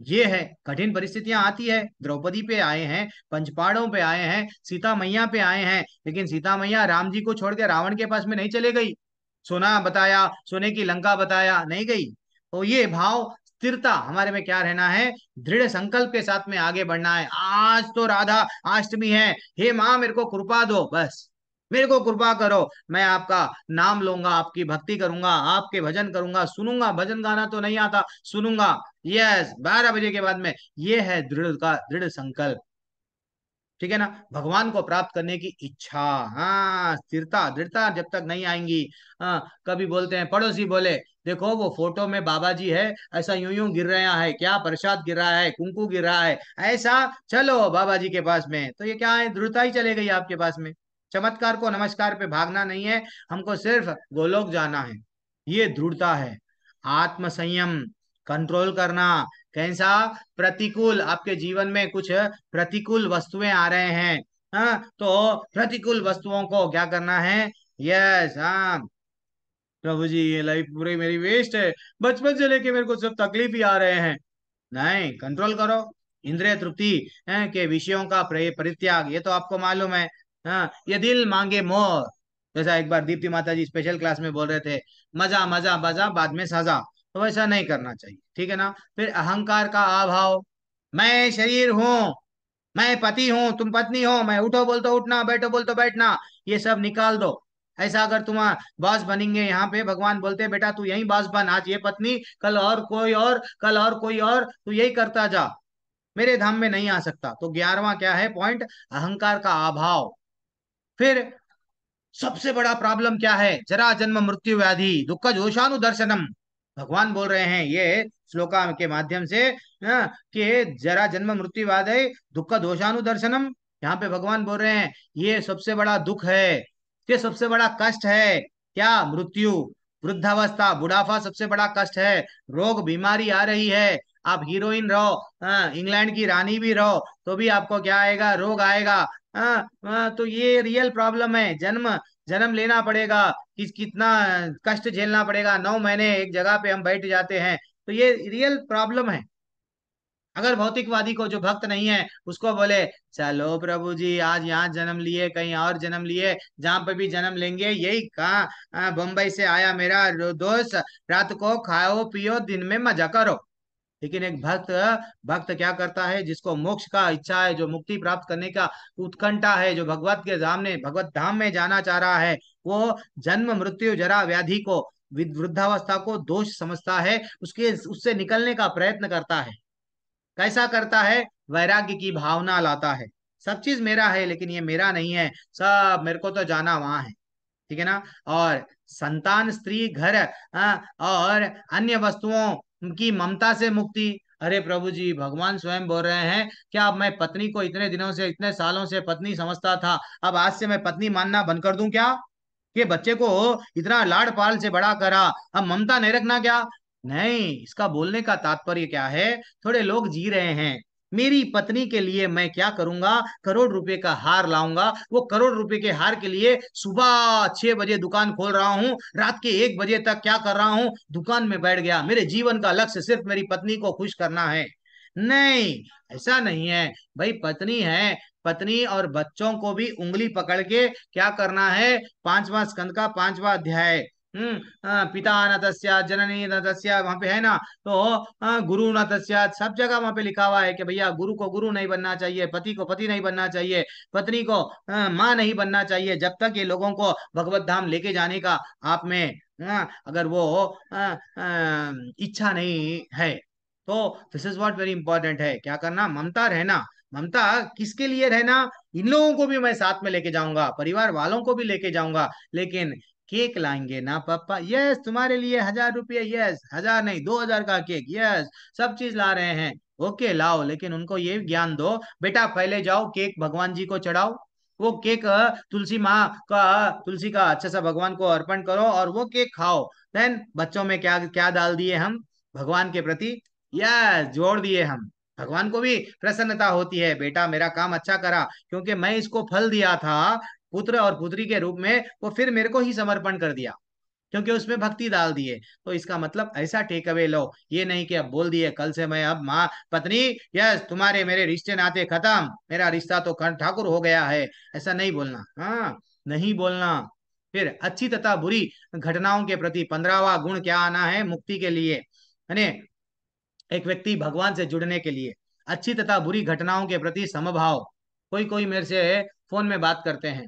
Speaker 1: ये है। कठिन परिस्थितियां आती है, द्रौपदी पे आए हैं, पंचपांडवों पे आए हैं, सीता मैया पे आए हैं, लेकिन सीता मैया राम जी को छोड़ के रावण के पास में नहीं चले गई। सोना बताया, सोने की लंका बताया, नहीं गई। तो ये भाव, स्थिरता हमारे में क्या रहना है, दृढ़ संकल्प के साथ में आगे बढ़ना है। आज तो राधा अष्टमी है, हे माँ मेरे को कृपा दो, बस मेरे को कृपा करो, मैं आपका नाम लूंगा, आपकी भक्ति करूंगा, आपके भजन करूंगा, सुनूंगा, भजन गाना तो नहीं आता, सुनूंगा। यस, 12 बजे के बाद में, ये है दृढ़ का दृढ़ संकल्प। ठीक है ना, भगवान को प्राप्त करने की इच्छा। हाँ, स्थिरता, दृढ़ता जब तक नहीं आएंगी। हाँ, कभी बोलते हैं, पड़ोसी बोले, देखो वो फोटो में बाबा जी है, ऐसा यूं यूं गिर रहा है, क्या प्रसाद गिर रहा है, कुंकू गिर रहा है, ऐसा चलो बाबा जी के पास में, तो ये क्या है, दृढ़ता ही चले गई आपके पास में। चमत्कार को नमस्कार पे भागना नहीं है, हमको सिर्फ गोलोक जाना है, ये दृढ़ता है। आत्म संयम, कंट्रोल करना। कैसा, प्रतिकूल, आपके जीवन में कुछ प्रतिकूल वस्तुएं आ रहे हैं, हाँ, तो प्रतिकूल वस्तुओं को क्या करना है, यस, हाँ, प्रभु जी ये लाइफ पूरी मेरी वेस्ट है, बचपन से लेके मेरे को सब तकलीफ ही आ रहे हैं। नहीं, कंट्रोल करो। इंद्रिय तृप्ति के विषयों का परित्याग, ये तो आपको मालूम है। हाँ, ये दिल मांगे मोर, जैसा एक बार दीप्ति माता जी स्पेशल क्लास में बोल रहे थे, मजा मजा मजा बाद में सजा, तो वैसा नहीं करना चाहिए। ठीक है ना। फिर अहंकार का अभाव, मैं शरीर हूँ, मैं पति हूँ, तुम पत्नी हो, मैं उठो बोल तो उठना, बैठो बोल तो बैठना, ये सब निकाल दो। ऐसा अगर तुम बॉस बनेंगे यहाँ पे, भगवान बोलते हैं बेटा तू यही बॉस बन, आज ये पत्नी, कल और कोई और, कल और कोई और, तू यही करता जा, मेरे धाम में नहीं आ सकता। तो 11वां क्या है पॉइंट, अहंकार का अभाव। फिर सबसे बड़ा प्रॉब्लम क्या है, जरा जन्म मृत्यु व्याधि दुख जोशानु दर्शनम। भगवान बोल रहे हैं ये श्लोका के माध्यम से, कि जरा जन्म मृत्यु व्याधि दुख दोषानु दर्शनम। यहाँ पे भगवान बोल रहे हैं ये सबसे बड़ा दुख है, ये सबसे बड़ा कष्ट है। क्या, मृत्यु, वृद्धावस्था, बुढ़ापा सबसे बड़ा कष्ट है, रोग बीमारी आ रही है, आप हीरोइन रहो, इंग्लैंड की रानी भी रहो, तो भी आपको क्या आएगा, रोग आएगा। तो ये रियल प्रॉब्लम है। जन्म जन्म लेना पड़ेगा, कितना कष्ट झेलना पड़ेगा, 9 महीने एक जगह पे हम बैठ जाते हैं। तो ये रियल प्रॉब्लम है। अगर भौतिकवादी को, जो भक्त नहीं है, उसको बोले चलो प्रभु जी आज यहाँ जन्म लिए, कहीं और जन्म लिए, जहां पे भी जन्म लेंगे यही कहाँ, बम्बई से आया मेरा दोस्त, रात को खाओ पियो दिन में मजा करो। लेकिन एक भक्त, भक्त क्या करता है, जिसको मोक्ष का इच्छा है, जो मुक्ति प्राप्त करने का उत्कंठा है, जो भगवत के धाम में, भगवत धाम में जाना चाह रहा है, वो जन्म मृत्यु जरा व्याधि को, वृद्धावस्था को दोष समझता है, उसके उससे निकलने का प्रयत्न करता है। कैसा करता है, वैराग्य की भावना लाता है। सब चीज मेरा है लेकिन ये मेरा नहीं है, सब मेरे को तो जाना वहां है। ठीक है ना। और संतान, स्त्री, घर, और अन्य वस्तुओं की ममता से मुक्ति। अरे प्रभु जी, भगवान स्वयं बोल रहे हैं, क्या अब मैं पत्नी को इतने दिनों से, इतने सालों से पत्नी समझता था, अब आज से मैं पत्नी मानना बंद कर दूं क्या? कि बच्चे को इतना लाड़ पाल से बड़ा करा, अब ममता नहीं रखना क्या? नहीं, इसका बोलने का तात्पर्य क्या है, थोड़े लोग जी रहे हैं, मेरी पत्नी के लिए मैं क्या करूंगा, करोड़ रुपए का हार लाऊंगा, वो करोड़ रुपए के हार के लिए सुबह 6 बजे दुकान खोल रहा हूँ, रात के 1 बजे तक क्या कर रहा हूँ, दुकान में बैठ गया, मेरे जीवन का लक्ष्य सिर्फ मेरी पत्नी को खुश करना है। नहीं, ऐसा नहीं है। भाई पत्नी है, पत्नी और बच्चों को भी उंगली पकड़ के क्या करना है, 5वां स्कंद का 5वां अध्याय, पिता न तस्या जननी न तस्या, वहां पे है ना। तो गुरु न तस्या, सब जगह वहां पे लिखा हुआ है कि भैया गुरु को गुरु नहीं बनना चाहिए, पति को पति नहीं बनना चाहिए, पत्नी को माँ नहीं बनना चाहिए, जब तक ये लोगों को भगवत धाम लेके जाने का आप में अगर वो इच्छा नहीं है। तो this is what very important है, क्या करना, ममता रहना। ममता किसके लिए रहना, इन लोगों को भी मैं साथ में लेके जाऊंगा, परिवार वालों को भी लेके जाऊंगा, लेकिन केक लाएंगे ना पापा, यस तुम्हारे लिए 1000 रुपये, यस 1000 नहीं 2000 का केक, यस सब चीज ला रहे हैं, ओके लाओ, लेकिन उनको ये ज्ञान दो, बेटा पहले जाओ केक भगवान जी को चढ़ाओ, वो केक तुलसी माँ का, तुलसी का अच्छा सा भगवान को अर्पण करो और वो केक खाओ। देन बच्चों में क्या क्या डाल दिए हम, भगवान के प्रति यस जोड़ दिए हम। भगवान को भी प्रसन्नता होती है, बेटा मेरा काम अच्छा करा, क्योंकि मैं इसको फल दिया था पुत्र और पुत्री के रूप में, वो फिर मेरे को ही समर्पण कर दिया, क्योंकि उसमें भक्ति डाल दिए। तो इसका मतलब ऐसा टेक अवे लो, ये नहीं कि अब बोल दिए कल से मैं अब माँ पत्नी, यस तुम्हारे मेरे रिश्ते नाते खत्म, मेरा रिश्ता तो ठाकुर हो गया है, ऐसा नहीं बोलना। हाँ, नहीं बोलना। फिर अच्छी तथा बुरी घटनाओं के प्रति 15वां गुण क्या आना है, मुक्ति के लिए, है एक व्यक्ति भगवान से जुड़ने के लिए अच्छी तथा बुरी घटनाओं के प्रति समभाव। कोई कोई मेरे से फोन में बात करते हैं,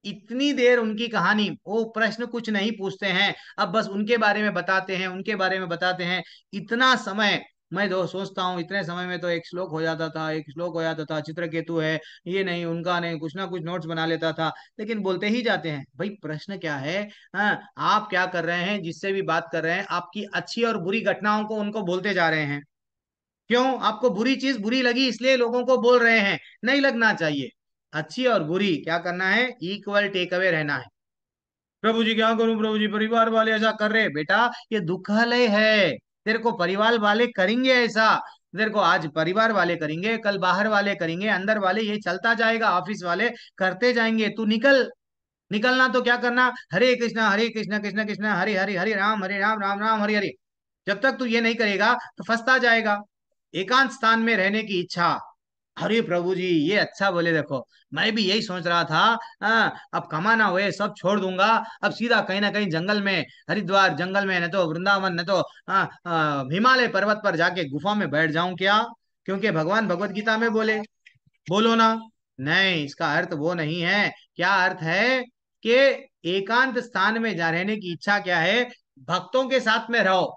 Speaker 1: इतनी देर उनकी कहानी, वो प्रश्न कुछ नहीं पूछते हैं, अब बस उनके बारे में बताते हैं, उनके बारे में बताते हैं, इतना समय। मैं दो सोचता हूँ इतने समय में तो एक श्लोक हो जाता था, एक श्लोक हो जाता था, चित्रकेतु है, ये नहीं उनका नहीं, कुछ ना कुछ नोट्स बना लेता था, लेकिन बोलते ही जाते हैं। भाई प्रश्न क्या है, आप क्या कर रहे हैं, जिससे भी बात कर रहे हैं आपकी अच्छी और बुरी घटनाओं को उनको बोलते जा रहे हैं। क्यों, आपको बुरी चीज बुरी लगी इसलिए लोगों को बोल रहे हैं, नहीं लगना चाहिए। अच्छी और बुरी क्या करना है, इक्वल टेक अवे रहना है। प्रभु जी क्या करूं प्रभु जी, परिवार वाले ऐसा कर रहे, बेटा ये दुखालय है, तेरे को परिवार वाले करेंगे ऐसा, तेरे को आज परिवार वाले करेंगे, कल बाहर वाले करेंगे, अंदर वाले, ये चलता जाएगा, ऑफिस वाले करते जाएंगे, तू निकल। निकलना तो क्या करना, हरे कृष्णा कृष्ण कृष्ण हरे हरे, हरे राम राम राम हरे हरे। जब तक तू ये नहीं करेगा तो फंसता जाएगा। एकांत स्थान में रहने की इच्छा, अरे प्रभु जी ये अच्छा बोले, देखो मैं भी यही सोच रहा था, अब कमाना हुए सब छोड़ दूंगा, अब सीधा कहीं ना कहीं जंगल में, हरिद्वार जंगल में, न तो वृंदावन, न तो हिमालय पर्वत पर जाके गुफा में बैठ जाऊं क्या, क्योंकि भगवान भगवत गीता में बोले, बोलो ना। नहीं, इसका अर्थ वो नहीं है। क्या अर्थ है कि एकांत स्थान में जा रहने की इच्छा क्या है, भक्तों के साथ में रहो।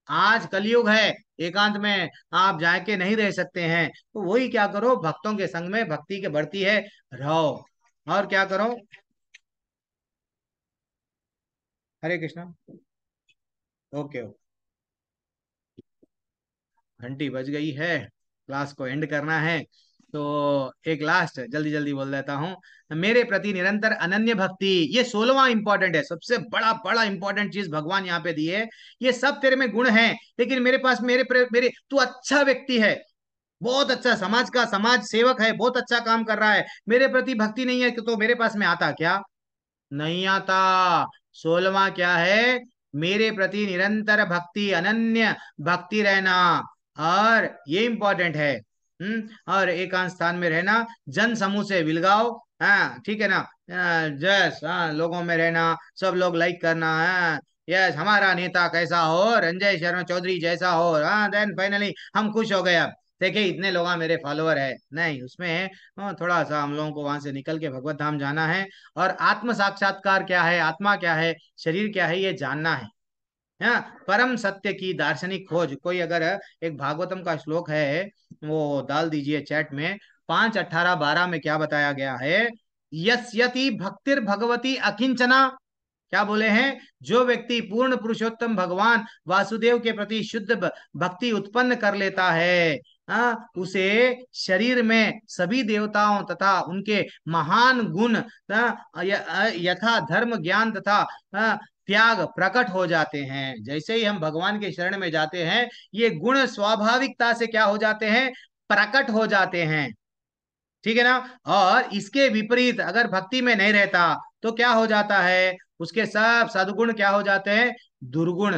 Speaker 1: आज कलयुग है, एकांत में आप जाके नहीं रह सकते हैं, तो वही क्या करो, भक्तों के संग में, भक्ति के बढ़ती है, रहो। और क्या करो, हरे कृष्णा। ओके, घंटी बज गई है, क्लास को एंड करना है। तो एक लास्ट जल्दी जल्दी बोल देता हूँ, मेरे प्रति निरंतर अनन्य भक्ति, ये 16वां इंपॉर्टेंट है, सबसे बड़ा बड़ा इंपॉर्टेंट चीज भगवान यहाँ पे दिए। ये सब तेरे में गुण है, लेकिन मेरे पास मेरे तू अच्छा व्यक्ति है, बहुत अच्छा समाज का समाज सेवक है, बहुत अच्छा काम कर रहा है, मेरे प्रति भक्ति नहीं है, तो मेरे पास में आता क्या? नहीं आता। 16वां क्या है? मेरे प्रति निरंतर भक्ति, अनन्य भक्ति रहना। और ये इंपॉर्टेंट है। और एकांत स्थान में रहना, जन समूह से विलगाओ, हाँ ठीक है ना, जस हाँ लोगों में रहना, सब लोग लाइक करना, हाँ यस हमारा नेता कैसा हो, रंजय शर्मा चौधरी जैसा हो, हाँ देन फाइनली हम खुश हो गए। अब देखिए इतने लोग मेरे फॉलोअर है, नहीं उसमें थोड़ा सा हम लोगों को वहां से निकल के भगवत धाम जाना है। और आत्म साक्षात्कार क्या है, आत्मा क्या है, शरीर क्या है, ये जानना है। हाँ, परम सत्य की दार्शनिक खोज, कोई अगर एक भागवतम का श्लोक है वो डाल दीजिए चैट में। 5:18-12 में क्या बताया गया है? यस्यति भक्तिर भगवती अकिंचना, क्या बोले हैं? जो व्यक्ति पूर्ण पुरुषोत्तम भगवान वासुदेव के प्रति शुद्ध भक्ति उत्पन्न कर लेता है, उसे शरीर में सभी देवताओं तथा उनके महान गुण यथा धर्म ज्ञान तथा त्याग प्रकट हो जाते हैं। जैसे ही हम भगवान के शरण में जाते हैं, ये गुण स्वाभाविकता से क्या हो जाते हैं? प्रकट हो जाते हैं। ठीक है ना? और इसके विपरीत अगर भक्ति में नहीं रहता तो क्या हो जाता है? उसके सब सदगुण क्या हो जाते हैं? दुर्गुण।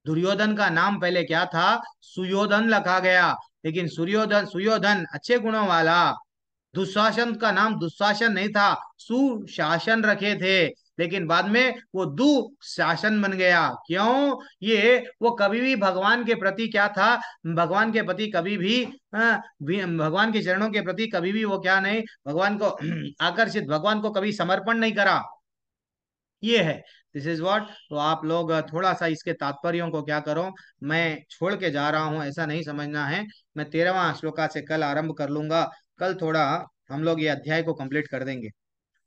Speaker 1: दुर्योधन का नाम पहले क्या था? सुयोधन रखा गया, लेकिन सुयोधन सुयोधन अच्छे गुणों वाला। दुशासन का नाम दुशासन नहीं था, सुशासन रखे थे, लेकिन बाद में वो दुशासन बन गया। क्यों? ये वो कभी भी भगवान के प्रति क्या था? भगवान के प्रति कभी भी भगवान के चरणों के प्रति कभी भी वो क्या नहीं, भगवान को आकर्षित, भगवान को कभी समर्पण नहीं करा। ये है, दिस इज व्हाट। तो आप लोग थोड़ा सा इसके तात्पर्यों को क्या करो, मैं छोड़ के जा रहा हूं ऐसा नहीं समझना है। मैं 13वां श्लोका से कल आरंभ कर लूंगा। कल थोड़ा हम लोग ये अध्याय को कंप्लीट कर देंगे।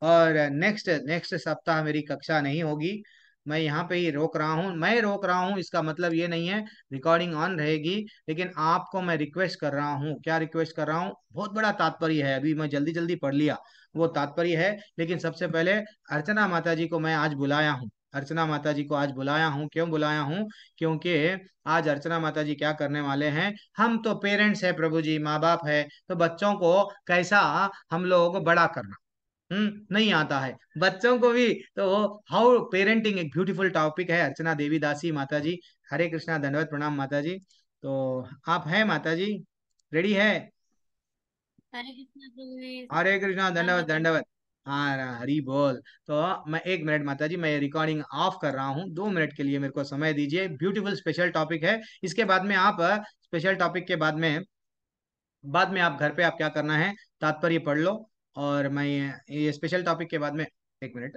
Speaker 1: और नेक्स्ट नेक्स्ट सप्ताह मेरी कक्षा नहीं होगी, मैं यहाँ पे ही रोक रहा हूँ। मैं रोक रहा हूँ इसका मतलब ये नहीं है, रिकॉर्डिंग ऑन रहेगी, लेकिन आपको मैं रिक्वेस्ट कर रहा हूँ। क्या रिक्वेस्ट कर रहा हूँ? बहुत बड़ा तात्पर्य है, अभी मैं जल्दी जल्दी पढ़ लिया वो तात्पर्य है, लेकिन सबसे पहले अर्चना माता जी को मैं आज बुलाया हूँ। अर्चना माता जी को आज बुलाया हूँ, क्यों बुलाया हूँ? क्योंकि आज अर्चना माता जी क्या करने वाले हैं? हम तो पेरेंट्स है प्रभु जी, माँ बाप है, तो बच्चों को कैसा हम लोग बड़ा करना नहीं आता है बच्चों को भी। तो हाउ पेरेंटिंग एक ब्यूटीफुल टॉपिक है। अर्चना देवी दासी माता जी, हरे कृष्णा, दंडवत प्रणाम माता जी। तो आप है माता जी, रेडी है?
Speaker 12: हरे कृष्णा प्रभु जी।
Speaker 1: हरे कृष्णा, दंडवत
Speaker 12: दंडवत
Speaker 1: दंडवत। हाँ हरी बोल। तो मैं 1 मिनट माता जी, मैं रिकॉर्डिंग ऑफ कर रहा हूँ, 2 मिनट के लिए मेरे को समय दीजिए। ब्यूटीफुल स्पेशल टॉपिक है, इसके बाद में आप स्पेशल टॉपिक के बाद में आप घर पे आप क्या करना है, तात्पर्य पढ़ लो। और मैं ये स्पेशल टॉपिक के बाद में 1 मिनट